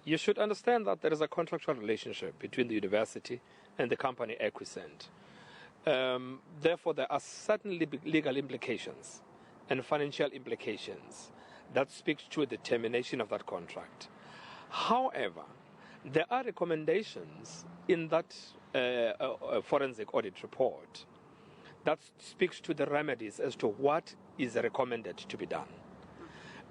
You should understand that there is a contractual relationship between the university and the company Acquisent. Therefore, there are certain legal implications and financial implications that speak to the termination of that contract. However, there are recommendations in that forensic audit report that speaks to the remedies as to what is recommended to be done.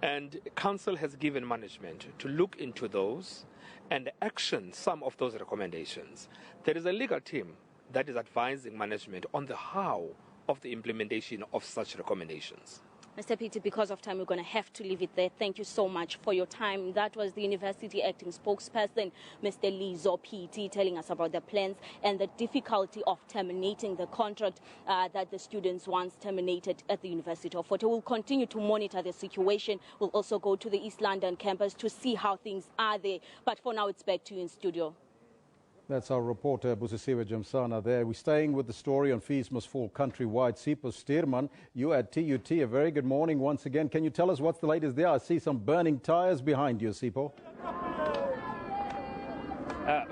And Council has given management to look into those and action some of those recommendations. There is a legal team that is advising management on the how of the implementation of such recommendations. Mr. Peter, because of time, we're going to have to leave it there. Thank you so much for your time. That was the university acting spokesperson, Mr. Lizo P.T., telling us about the plans and the difficulty of terminating the contract that the students once terminated at the University of Fort Hare. We'll continue to monitor the situation. We'll also go to the East London campus to see how things are there. But for now, it's back to you in studio. That's our reporter, Busisiwe Jamsana there. We're staying with the story on fees must fall countrywide. Sipho Steerman, you at TUT, a very good morning once again. Can you tell us what's the latest there? I see some burning tyres behind you, Sipho.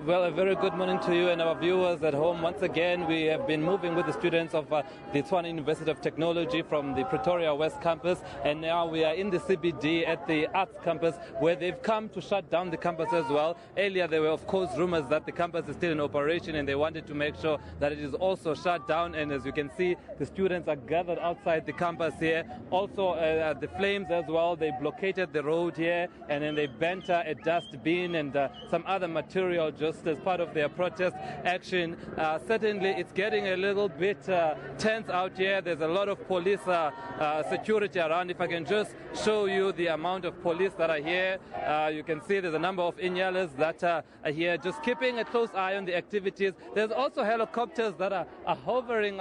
Well, a very good morning to you and our viewers at home. Once again, we have been moving with the students of the Tshwane University of Technology from the Pretoria West campus, and now we are in the CBD at the Arts campus, where they've come to shut down the campus as well. Earlier, there were, of course, rumors that the campus is still in operation, and they wanted to make sure that it is also shut down. And as you can see, the students are gathered outside the campus here. Also, the flames as well, they blockaded the road here, and then they bent a dust bin and some other material just as part of their protest action. Certainly, it's getting a little bit tense out here. There's a lot of police security around. If I can just show you the amount of police that are here, you can see there's a number of Inyalas that are here, just keeping a close eye on the activities. There's also helicopters that are hovering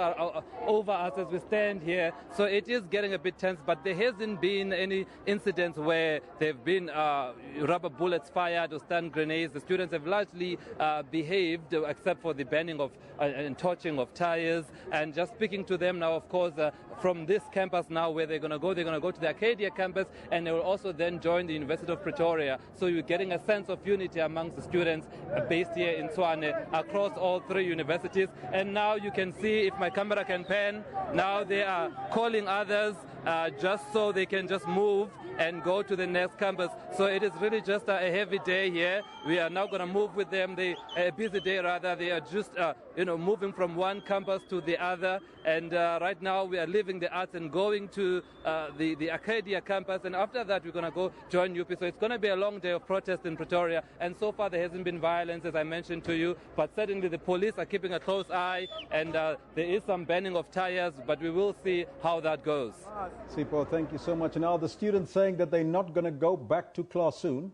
over us as we stand here. So it is getting a bit tense, but there hasn't been any incidents where there have been rubber bullets fired or stun grenades. The students have largely behaved, except for the banning of and torching of tires. And just speaking to them now, of course, from this campus now, where they're going to go to the Arcadia campus, and they will also then join the University of Pretoria. So you're getting a sense of unity amongst the students based here in Tshwane across all three universities. And now you can see, if my camera can pan, now they are calling others just so they can just move and go to the next campus. So it is really just a heavy day here. We are now going to move with them. A busy day rather. They are just moving from one campus to the other. And right now we are leaving the Arts and going to the Arcadia campus. And after that we're going to go join UP. So it's going to be a long day of protest in Pretoria. And so far there hasn't been violence, as I mentioned to you. But certainly the police are keeping a close eye. And there is some banning of tires. But we will see how that goes. Sipho, thank you so much. Now the students saying that they're not going to go back to class soon.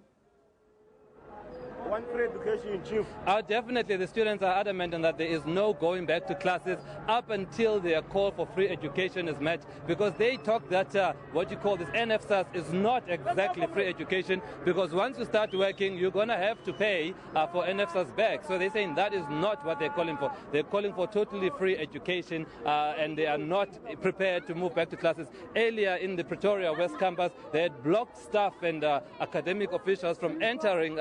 One free education, Chief. Definitely, the students are adamant in that there is no going back to classes up until their call for free education is met, because they talk that what you call this NFSAS is not exactly free education, because once you start working, you're going to have to pay for NFSAS back. So they're saying that is not what they're calling for. They're calling for totally free education, and they are not prepared to move back to classes. Earlier in the Pretoria West campus, they had blocked staff and academic officials from entering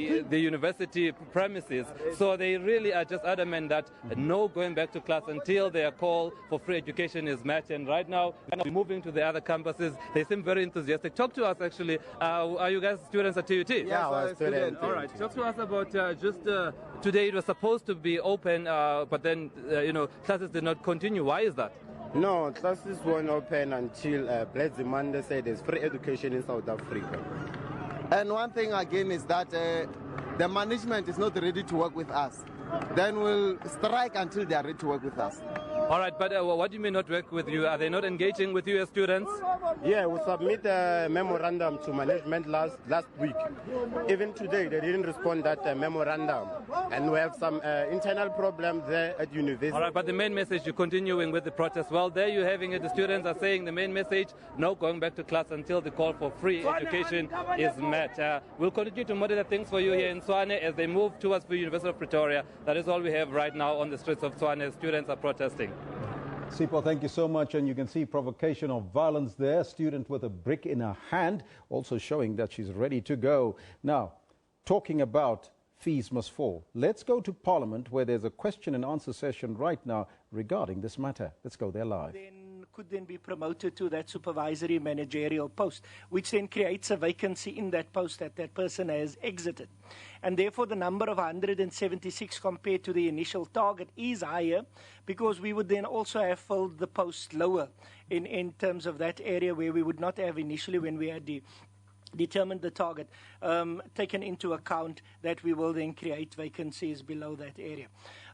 the university premises. So they really are just adamant that no going back to class until their call for free education is met. And right now, we're moving to the other campuses. They seem very enthusiastic. Talk to us, actually. Are you guys students at TUT? Yeah, we're students. All right. Talk to us about just today. It was supposed to be open, but then, classes did not continue. Why is that? No, classes won't open until Blessed Monday said there's free education in South Africa. And one thing again is that the management is not ready to work with us. Then we'll strike until they are ready to work with us. All right, but what do you mean not work with you? Are they not engaging with you as students? Yeah, we submit a memorandum to management last week. Even today, they didn't respond that memorandum. And we have some internal problems there at university. All right, but the main message, you're continuing with the protest. Well, there you're having it. The students are saying the main message, no going back to class until the call for free education is met. We'll continue to monitor things for you here in Tshwane as they move towards the University of Pretoria. That is all we have right now on the streets of Tshwane as students are protesting. Sipho, thank you so much. And you can see provocation of violence there. Student with a brick in her hand, also showing that she's ready to go. Now, talking about fees must fall. Let's go to Parliament, where there's a question and answer session right now regarding this matter. Let's go there live. Could then be promoted to that supervisory managerial post, which then creates a vacancy in that post that that person has exited. And therefore the number of 176 compared to the initial target is higher, because we would then also have filled the post lower in terms of that area where we would not have initially when we had determined the target, taken into account that we will then create vacancies below that area.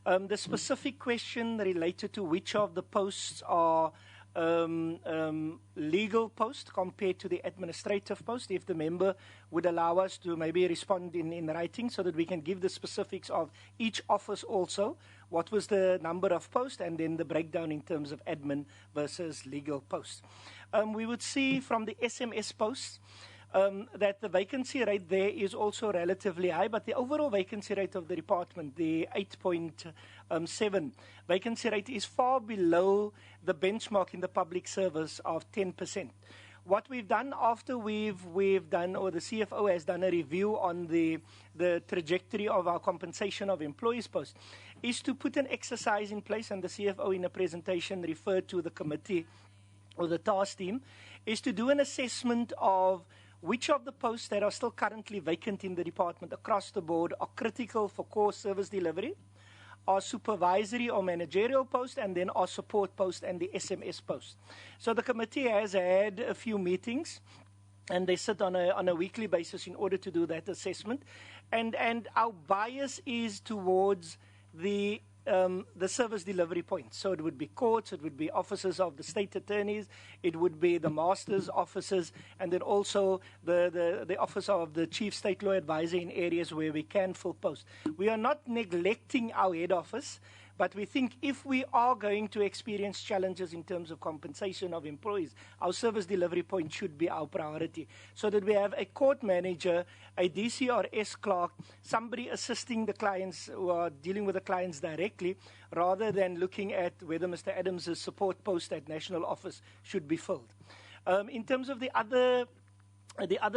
The specific question related to which of the posts are legal post compared to the administrative post, if the member would allow us to maybe respond in writing so that we can give the specifics of each office also, what was the number of posts, and then the breakdown in terms of admin versus legal posts. We would see from the SMS posts that the vacancy rate there is also relatively high, but the overall vacancy rate of the department, the 8.7 vacancy rate, is far below the benchmark in the public service of 10%. What we've done after we've done, or the CFO has done a review on the trajectory of our compensation of employees post, is to put an exercise in place, and the CFO in a presentation referred to the committee or the task team, is to do an assessment of which of the posts that are still currently vacant in the department across the board are critical for core service delivery, our supervisory or managerial post, and then our support post and the SMS post. So the committee has had a few meetings, and they sit on a weekly basis in order to do that assessment. And our bias is towards the service delivery points. So it would be courts, it would be offices of the state attorneys, it would be the master's offices, and then also the office of the chief state law advisor in areas where we can fill posts. We are not neglecting our head office, but we think if we are going to experience challenges in terms of compensation of employees, our service delivery point should be our priority, so that we have a court manager, a DCRS clerk, somebody assisting the clients who are dealing with the clients directly, rather than looking at whether Mr. Adams' support post at national office should be filled. In terms of the other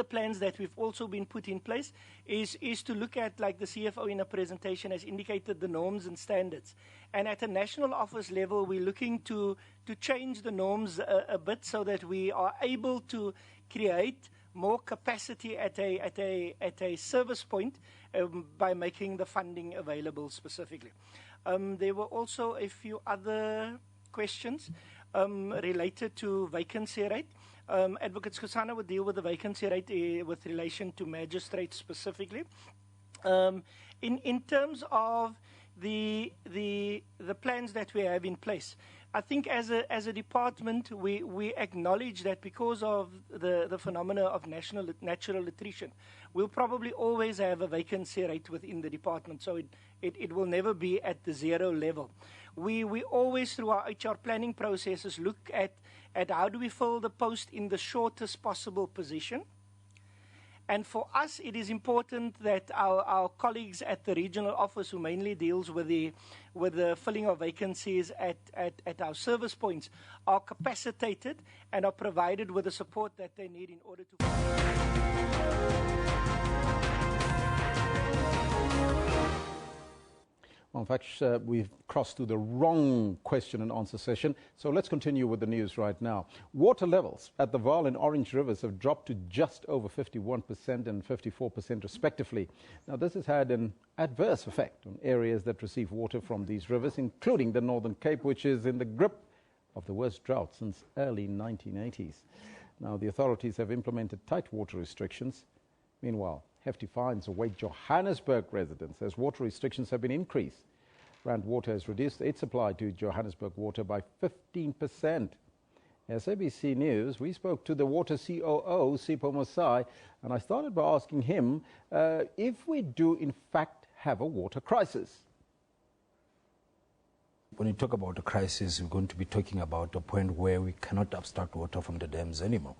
plans that we've also been put in place is to look at, like the CFO in a presentation has indicated, the norms and standards. And at a national office level, we're looking to change the norms a bit so that we are able to create more capacity at a service point by making the funding available specifically. There were also a few other questions related to vacancy rate. Advocate Skhosana would deal with the vacancy rate with relation to magistrates specifically. In terms of the plans that we have in place, I think as a department we acknowledge that because of the phenomena of natural attrition, we'll probably always have a vacancy rate within the department, so it will never be at the zero level. We always, through our HR planning processes, look at how do we fill the post in the shortest possible position. And for us, it is important that our colleagues at the regional office, who mainly deals with the filling of vacancies at our service points, are capacitated and are provided with the support that they need in order to... Well, in fact, we've crossed to the wrong question and answer session, so let's continue with the news right now. Water levels at the Vaal and Orange rivers have dropped to just over 51% and 54% respectively. Now, this has had an adverse effect on areas that receive water from these rivers, including the Northern Cape, which is in the grip of the worst drought since early 1980s. Now, the authorities have implemented tight water restrictions. Meanwhile, hefty fines await Johannesburg residents as water restrictions have been increased. Rand Water has reduced its supply to Johannesburg Water by 15%. SABC News, we spoke to the water COO, Sipho Mosai, and I started by asking him if we do in fact have a water crisis. When you talk about a crisis, we're going to be talking about a point where we cannot abstract water from the dams anymore.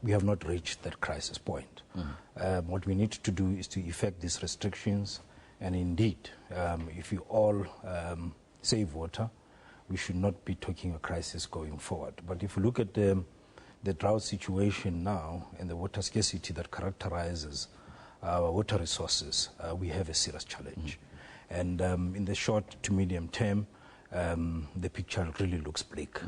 We have not reached that crisis point. What we need to do is to effect these restrictions, and indeed, if we all save water, we should not be talking a crisis going forward. But if you look at the drought situation now and the water scarcity that characterizes our water resources, we have a serious challenge. And in the short to medium term, the picture really looks bleak.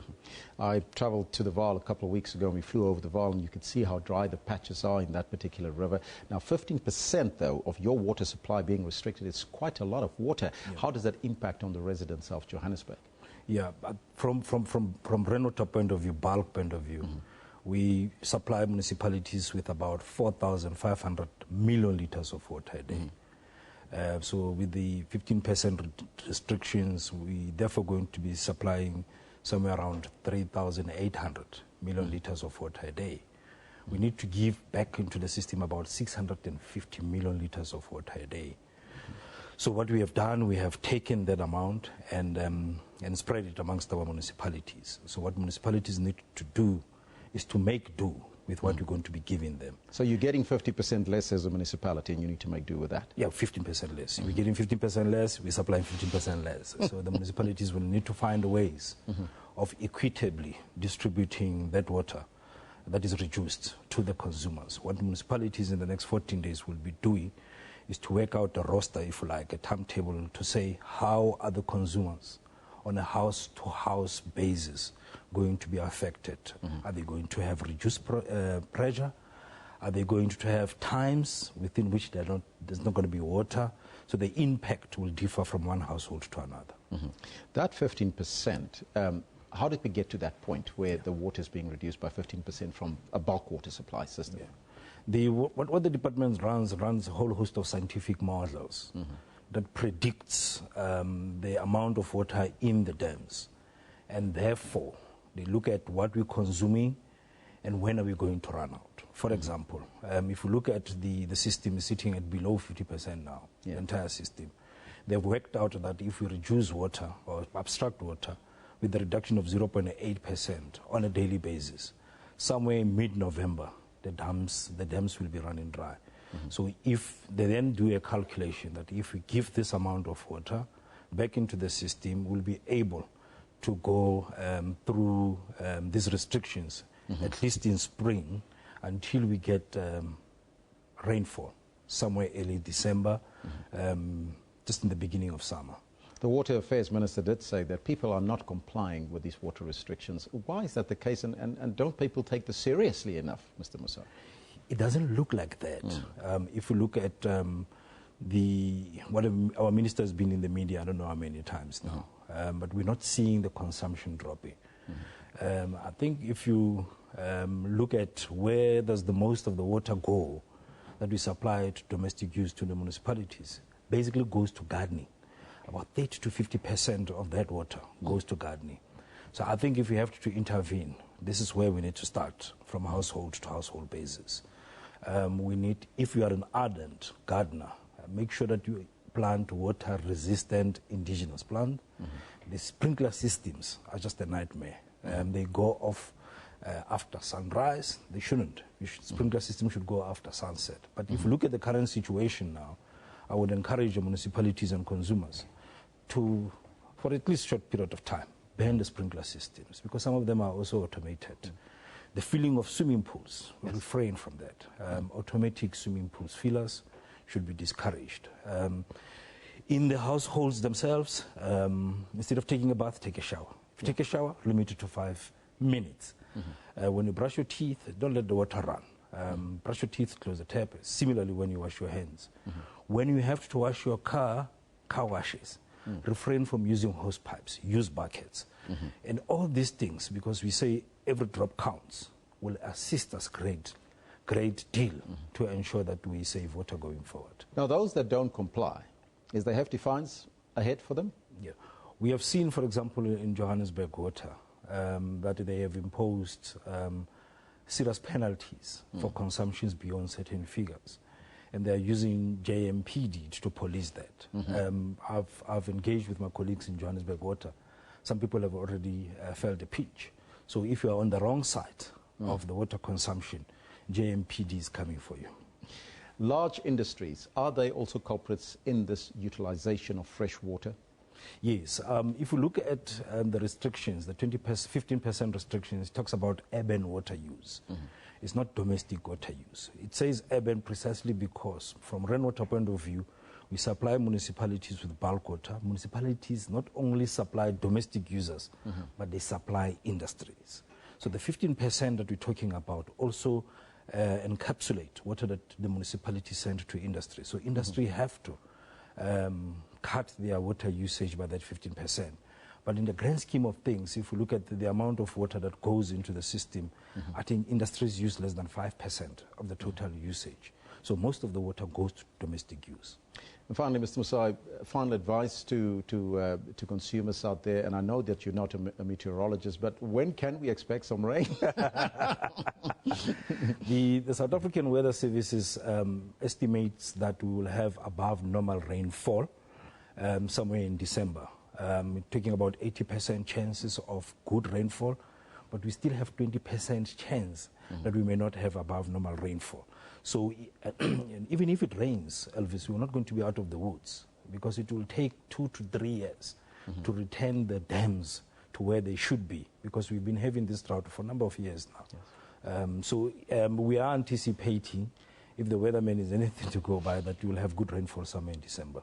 I travelled to the Vaal a couple of weeks ago and we flew over the Vaal, and you could see how dry the patches are in that particular river. Now 15% though of your water supply being restricted is quite a lot of water. Yeah. How does that impact on the residents of Johannesburg? Yeah, but from rainwater point of view, bulk point of view, we supply municipalities with about 4,500 million litres of water a day. So with the 15% restrictions, we therefore going to be supplying somewhere around 3,800 million litres of water a day. We need to give back into the system about 650 million litres of water a day. So what we have done, we have taken that amount and spread it amongst our municipalities. So what municipalities need to do is to make do with what we're going to be giving them. So you're getting 50% less as a municipality and you need to make do with that? Yeah, 15% less. We're getting 15% less, we're supplying 15% less. So the municipalities will need to find ways of equitably distributing that water that is reduced to the consumers. What municipalities in the next 14 days will be doing is to work out a roster, if you like, a timetable to say how are the consumers on a house-to-house basis going to be affected? Are they going to have reduced pressure? Are they going to have times within which there's not going to be water? So the impact will differ from one household to another. That 15%, how did we get to that point where the water is being reduced by 15% from a bulk water supply system? What the department runs a whole host of scientific models that predicts the amount of water in the dams. And therefore, they look at what we're consuming and when are we going to run out. For example, if you look at the system is sitting at below 50% now, the entire system. They've worked out that if we reduce water or abstract water with the reduction of 0.8% on a daily basis, somewhere in mid-November, the dams will be running dry. So if they then do a calculation that if we give this amount of water back into the system, we'll be able to go through these restrictions, at least in spring, until we get rainfall somewhere early December, just in the beginning of summer. The Water Affairs Minister did say that people are not complying with these water restrictions. Why is that the case, and don't people take this seriously enough, Mr. Mosai? It doesn't look like that. If you look at what our minister has been in the media, I don't know how many times now, but we're not seeing the consumption dropping. I think if you look at where does the most of the water go that we supply to domestic use to the municipalities, basically goes to gardening. About 30 to 50% of that water goes to gardening. So I think if we have to intervene, this is where we need to start, from household to household basis. We need, if you are an ardent gardener, make sure that you plant water-resistant indigenous plant. The sprinkler systems are just a nightmare. They go off after sunrise. They shouldn't. Sprinkler system should go after sunset. But if you look at the current situation now, I would encourage the municipalities and consumers to, for at least a short period of time, ban the sprinkler systems, because some of them are also automated. The filling of swimming pools, refrain from that. Automatic swimming pools fillers should be discouraged. In the households themselves, instead of taking a bath, take a shower. If you take a shower, limit it to 5 minutes. When you brush your teeth, don't let the water run. Brush your teeth, close the tap. Similarly, when you wash your hands. When you have to wash your car washes, refrain from using hose pipes, use buckets. And all these things, because we say every drop counts, will assist us great deal to ensure that we save water going forward. Now, those that don't comply, is there hefty fines ahead for them? Yeah. We have seen, for example, in Johannesburg Water, that they have imposed serious penalties for consumptions beyond certain figures. And they're using JMPD to police that. I've engaged with my colleagues in Johannesburg Water. Some people have already felt the pinch. So if you're on the wrong side of the water consumption, JMPD is coming for you. Large industries, are they also culprits in this utilization of fresh water? Yes. If you look at the restrictions, the 15% restrictions, it talks about urban water use. It's not domestic water use. It says urban precisely because, from rainwater point of view, we supply municipalities with bulk water. Municipalities not only supply domestic users, but they supply industries. So the 15% that we're talking about also encapsulate water that the municipality send to industry. So industry have to cut their water usage by that 15%. But in the grand scheme of things, if we look at the amount of water that goes into the system, I think industries use less than 5% of the total usage. So most of the water goes to domestic use. And finally, Mr. Musai, final advice to consumers out there, and I know that you're not a meteorologist, but when can we expect some rain? The South African Weather Services estimates that we will have above normal rainfall somewhere in December. Talking about 80% chances of good rainfall, but we still have 20% chance that we may not have above normal rainfall. So even if it rains, Elvis, we're not going to be out of the woods, because it will take 2 to 3 years to return the dams to where they should be, because we've been having this drought for a number of years now. So we are anticipating, if the weatherman is anything to go by, that we will have good rainfall somewhere in December.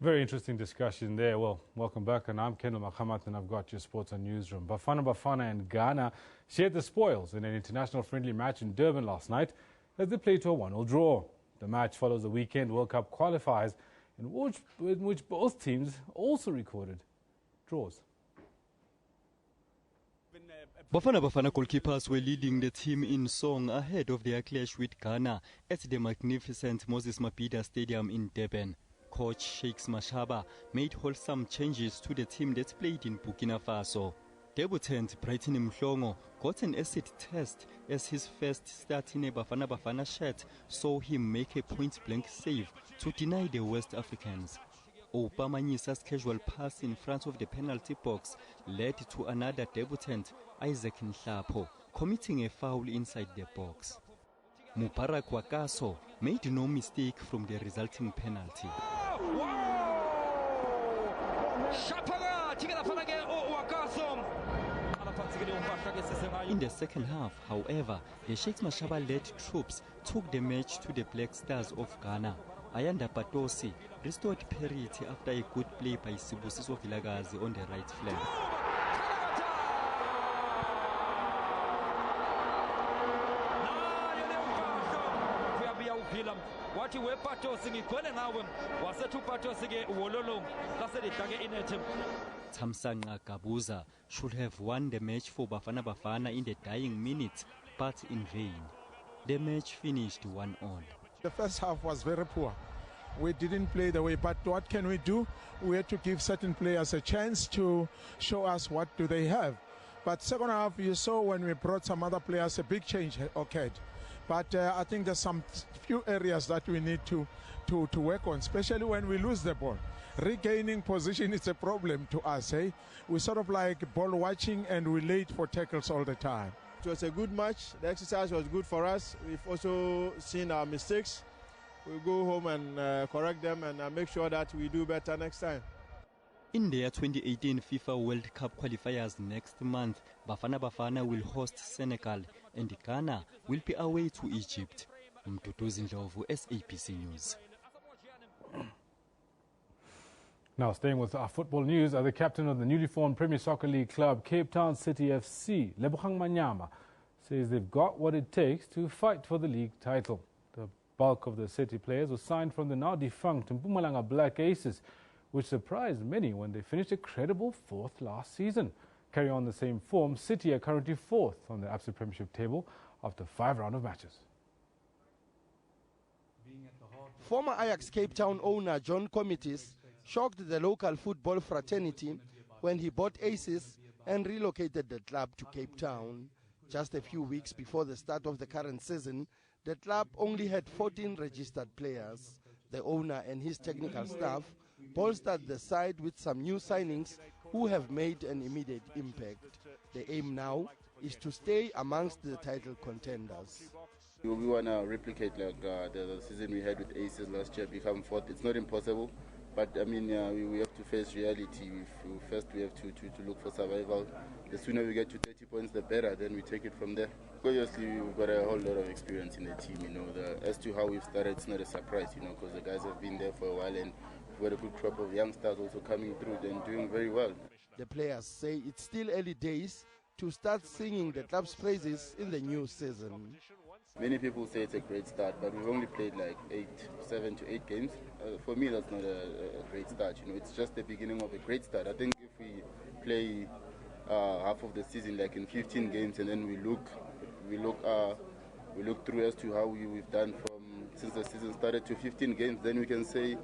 Very interesting discussion there. Well, welcome back, and I'm Kendall Makhamat, and I've got your sports on Newsroom. Bafana and Ghana shared the spoils in an international friendly match in Durban last night as they played to a 1-1 draw. The match follows the weekend World Cup qualifiers in which both teams also recorded draws. Bafana goalkeepers were leading the team in song ahead of their clash with Ghana at the magnificent Moses Mabhida Stadium in Durban. Coach Shakes Mashaba made wholesome changes to the team that played in Burkina Faso. Debutant Brighton Mhlongo got an acid test as his first start in a Bafana shirt saw him make a point-blank save to deny the West Africans. Opamanyisa's casual pass in front of the penalty box led to another debutant, Isaac Nhlapo, committing a foul inside the box. Mubarak Wakaso made no mistake from the resulting penalty. In the second half, however, the Shakes Mashaba-led troops took the match to the Black Stars of Ghana. Ayanda Patosi restored parity after a good play by Sibusiso Vilakazi on the right flank. Tamsanga Gabuza should have won the match for Bafana in the dying minutes, but in vain. The match finished 1-1. The first half was very poor. We didn't play the way, but what can we do? We had to give certain players a chance to show us what do they have. But second half, you saw when we brought some other players, a big change occurred. But I think there's some few areas that we need to work on, especially when we lose the ball. Regaining position is a problem to us. We sort of like ball watching, and we late for tackles all the time. It was a good match. The exercise was good for us. We've also seen our mistakes. We'll go home and correct them and make sure that we do better next time. In their 2018 FIFA World Cup qualifiers next month, Bafana will host Senegal and Ghana will be away to Egypt. Mduduzi Ndlovu, SABC News. Now, staying with our football news, the captain of the newly formed Premier Soccer League club, Cape Town City FC, Lebogang Manyama, says they've got what it takes to fight for the league title. The bulk of the City players were signed from the now defunct Mpumalanga Black Aces, which surprised many when they finished a credible fourth last season. Carry on the same form, City are currently 4th on the Absa Premiership table after 5 rounds of matches. Former Ajax Cape Town owner John Comitis shocked the local football fraternity when he bought Aces and relocated the club to Cape Town. Just a few weeks before the start of the current season, the club only had 14 registered players. The owner and his technical staff bolstered the side with some new signings who have made an immediate impact. The aim now is to stay amongst the title contenders. We want to replicate like the season we had with Aces last year, become 4th. It's not impossible, but I mean we have to face reality. First we have to look for survival. The sooner we get to 30 points, the better. Then we take it from there. Obviously, we've got a whole lot of experience in the team. As to how we've started, it's not a surprise. Because the guys have been there for a while, and we've got a good crop of youngsters also coming through and doing very well. The players say it's still early days to start singing the club's praises in the new season. Many people say it's a great start, but we've only played like 7 to 8 games. For me, that's not a great start. It's just the beginning of a great start. I think if we play half of the season, like in 15 games, and then we look through as to how we've done since the season started to 15 games, then we can say,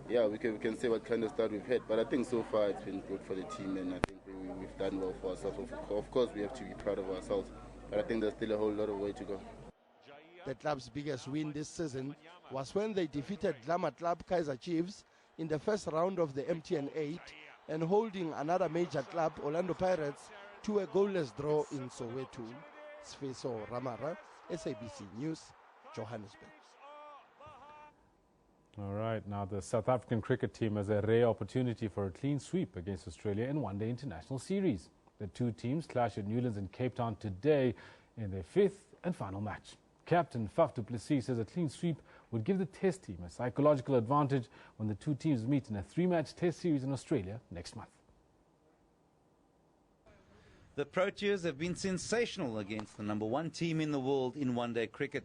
yeah, we can say what kind of start we've had. But I think so far it's been good for the team, and I think we've done well for ourselves. Of course, we have to be proud of ourselves, but I think there's still a whole lot of way to go. The club's biggest win this season was when they defeated Glamour Club Kaizer Chiefs in the first round of the MTN 8 and holding another major club, Orlando Pirates, to a goalless draw in Soweto. Sfeso Ramara, SABC News, Johannesburg. All right, now the South African cricket team has a rare opportunity for a clean sweep against Australia in one-day international series. The two teams clash at Newlands in Cape Town today in their 5th and final match. Captain Faf du Plessis says a clean sweep would give the Test team a psychological advantage when the two teams meet in a 3-match Test series in Australia next month. The Proteas have been sensational against the #1 team in the world in one-day cricket.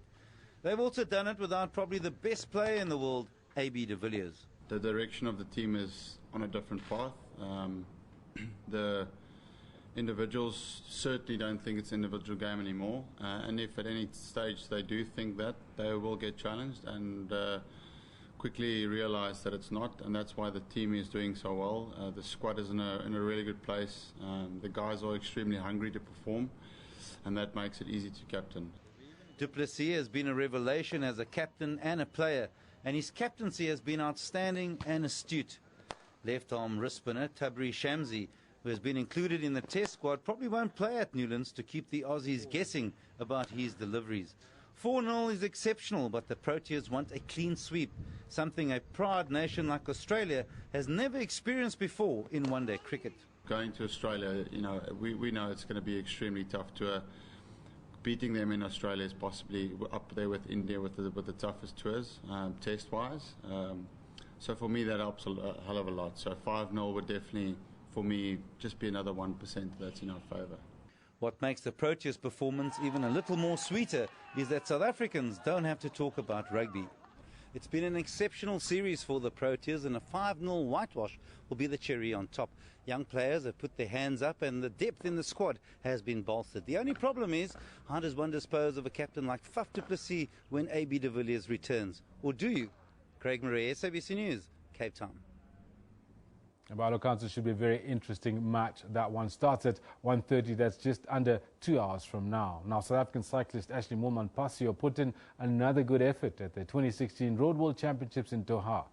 They've also done it without probably the best player in the world, AB de Villiers. The direction of the team is on a different path. The individuals certainly don't think it's an individual game anymore, and if at any stage they do think that, they will get challenged and quickly realize that it's not, and that's why the team is doing so well. The squad is in a really good place. The guys are extremely hungry to perform, and that makes it easy to captain. Du Plessis has been a revelation as a captain and a player, and his captaincy has been outstanding and astute. Left-arm wrist spinner Tabri Shamsi, who has been included in the Test squad, probably won't play at Newlands to keep the Aussies guessing about his deliveries. 4-0 is exceptional, but the Proteas want a clean sweep, something a proud nation like Australia has never experienced before in one-day cricket. Going to Australia, we know it's going to be extremely tough. Beating them in Australia is possibly up there with India with the toughest tours, test-wise. So for me, that helps a hell of a lot. So 5-0 would definitely, for me, just be another 1% that's in our favour. What makes the Proteas performance even a little more sweeter is that South Africans don't have to talk about rugby. It's been an exceptional series for the Proteas, and a 5-0 whitewash will be the cherry on top. Young players have put their hands up, and the depth in the squad has been bolstered. The only problem is, how does one dispose of a captain like Faf du Plessis when AB de Villiers returns? Or do you? Craig Murray, SABC News, Cape Town. About Council should be a very interesting match. That one starts at 1:30. That's just under 2 hours from now. Now, South African cyclist Ashley Moolman-Pasio put in another good effort at the 2016 Road World Championships in Doha.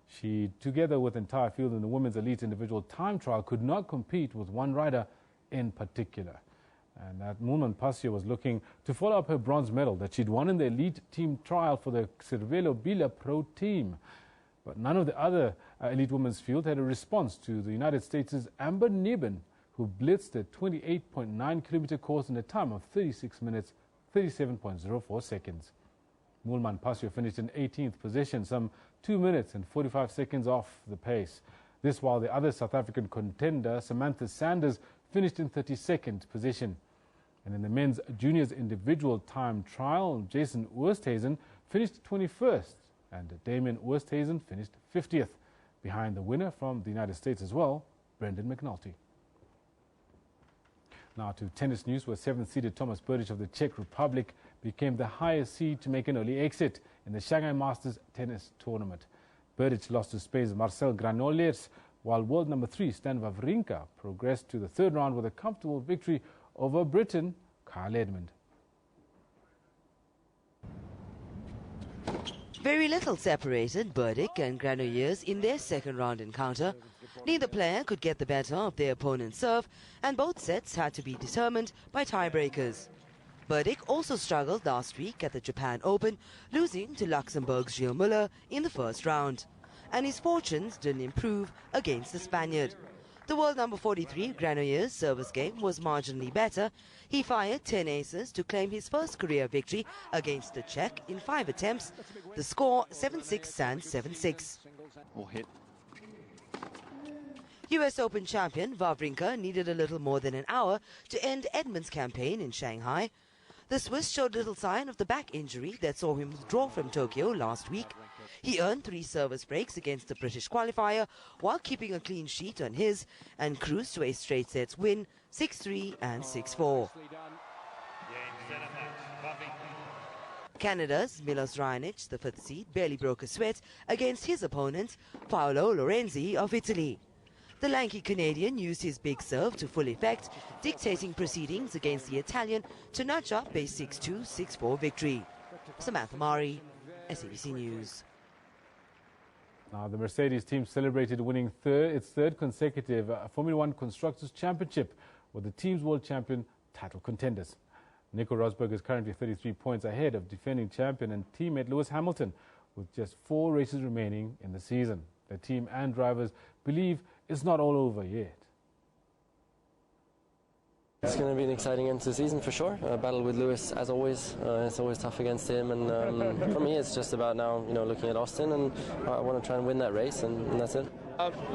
She, together with the entire field in the women's elite individual time trial, could not compete with one rider in particular. And that Moolman-Pasio was looking to follow up her bronze medal that she'd won in the elite team trial for the Cervelo Bila Pro team. But none of the other elite women's field had a response to the United States' Amber Neben, who blitzed a 28.9-kilometer course in a time of 36 minutes, 37.04 seconds. Moolman-Pasio finished in 18th position, some 2 minutes and 45 seconds off the pace. This while the other South African contender, Samantha Sanders, finished in 32nd position. And in the men's juniors individual time trial, Jason Oosthuizen finished 21st. And Damien Oosthuizen finished 50th, behind the winner from the United States as well, Brendan McNulty. Now to tennis news, where 7th-seeded Thomas Berdych of the Czech Republic became the highest seed to make an early exit in the Shanghai Masters tennis tournament. Berdych lost to Spain's Marcel Granollers, while world number 3 Stan Wawrinka progressed to the third round with a comfortable victory over Britain Kyle Edmund. Very little separated Berdych and Granollers in their second round encounter. Neither player could get the better of their opponent's serve, and both sets had to be determined by tiebreakers. Berdych also struggled last week at the Japan Open, losing to Luxembourg's Gilles Muller in the first round. And his fortunes didn't improve against the Spaniard. The world number 43 Granollers' service game was marginally better. He fired 10 aces to claim his first career victory against the Czech in 5 attempts. The score 7-6 and 7-6. US Open champion Wawrinka needed a little more than an hour to end Edmund's campaign in Shanghai. The Swiss showed little sign of the back injury that saw him withdraw from Tokyo last week. He earned 3 service breaks against the British qualifier while keeping a clean sheet on his and cruised to a straight sets win 6-3 and 6-4. Canada's Milos Raonic, the 5th seed, barely broke a sweat against his opponent Paolo Lorenzi of Italy. The lanky Canadian used his big serve to full effect, dictating proceedings against the Italian to nudge up a 6-2, 6-4 victory. Samantha Mari, SABC News. Now, the Mercedes team celebrated winning its third consecutive Formula One Constructors' Championship with the team's world champion title contenders. Nico Rosberg is currently 33 points ahead of defending champion and teammate Lewis Hamilton, with just 4 races remaining in the season. The team and drivers believe it's not all over yet. It's going to be an exciting end to the season for sure. Battle with Lewis as always. It's always tough against him, and for me it's just about now, looking at Austin, and I want to try and win that race, and that's it.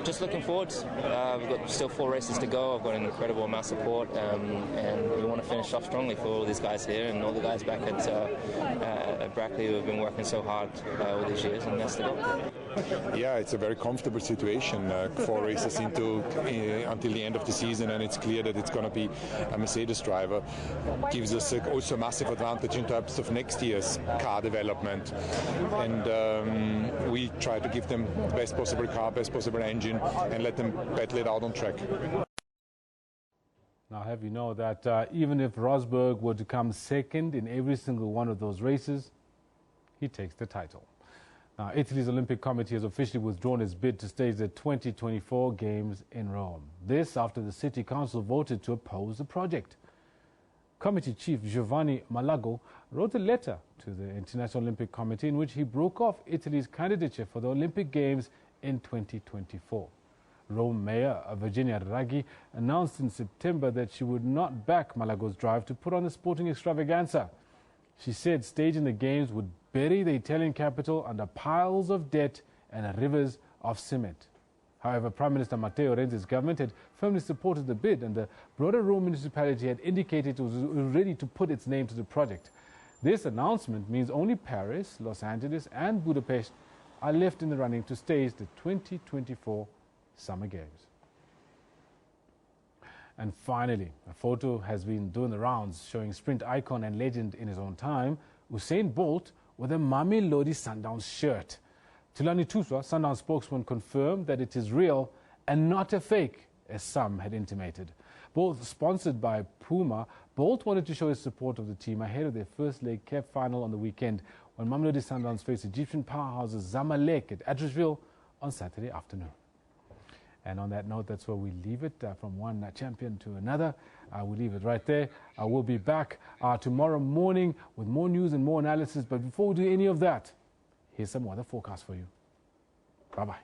Just looking forward. We've got still 4 races to go. I've got an incredible amount of support, and we want to finish off strongly for all these guys here and all the guys back at Brackley who have been working so hard all these years, and that's the goal. Yeah, it's a very comfortable situation. 4 races until the end of the season, and it's clear that it's going to be a Mercedes driver. Gives us also a massive advantage in terms of next year's car development, and we try to give them the best possible car, best possible engine, and let them battle it out on track. Now, have you know that even if Rosberg were to come second in every single one of those races, he takes the title. Now, Italy's Olympic Committee has officially withdrawn its bid to stage the 2024 Games in Rome. This after the City Council voted to oppose the project. Committee Chief Giovanni Malago wrote a letter to the International Olympic Committee in which he broke off Italy's candidature for the Olympic Games in 2024. Rome Mayor Virginia Raggi announced in September that she would not back Malago's drive to put on the sporting extravaganza. She said staging the Games would bury the Italian capital under piles of debt and rivers of cement. However, Prime Minister Matteo Renzi's government had firmly supported the bid, and the broader Rome municipality had indicated it was ready to put its name to the project. This announcement means only Paris, Los Angeles and Budapest are left in the running to stage the 2024 Summer Games. And finally, a photo has been doing the rounds showing sprint icon and legend in his own time, Usain Bolt, with a Mamelodi Sundowns shirt. Tulani Tuswa, Sundowns spokesman, confirmed that it is real and not a fake, as some had intimated. Both sponsored by Puma, Bolt wanted to show his support of the team ahead of their first leg CAF final on the weekend when Mamelodi Sundowns face Egyptian powerhouses Zamalek at Atteridgeville on Saturday afternoon. And on that note, that's where we leave it, from one champion to another. We'll leave it right there. We'll be back tomorrow morning with more news and more analysis. But before we do any of that, here's some weather forecast for you. Bye-bye.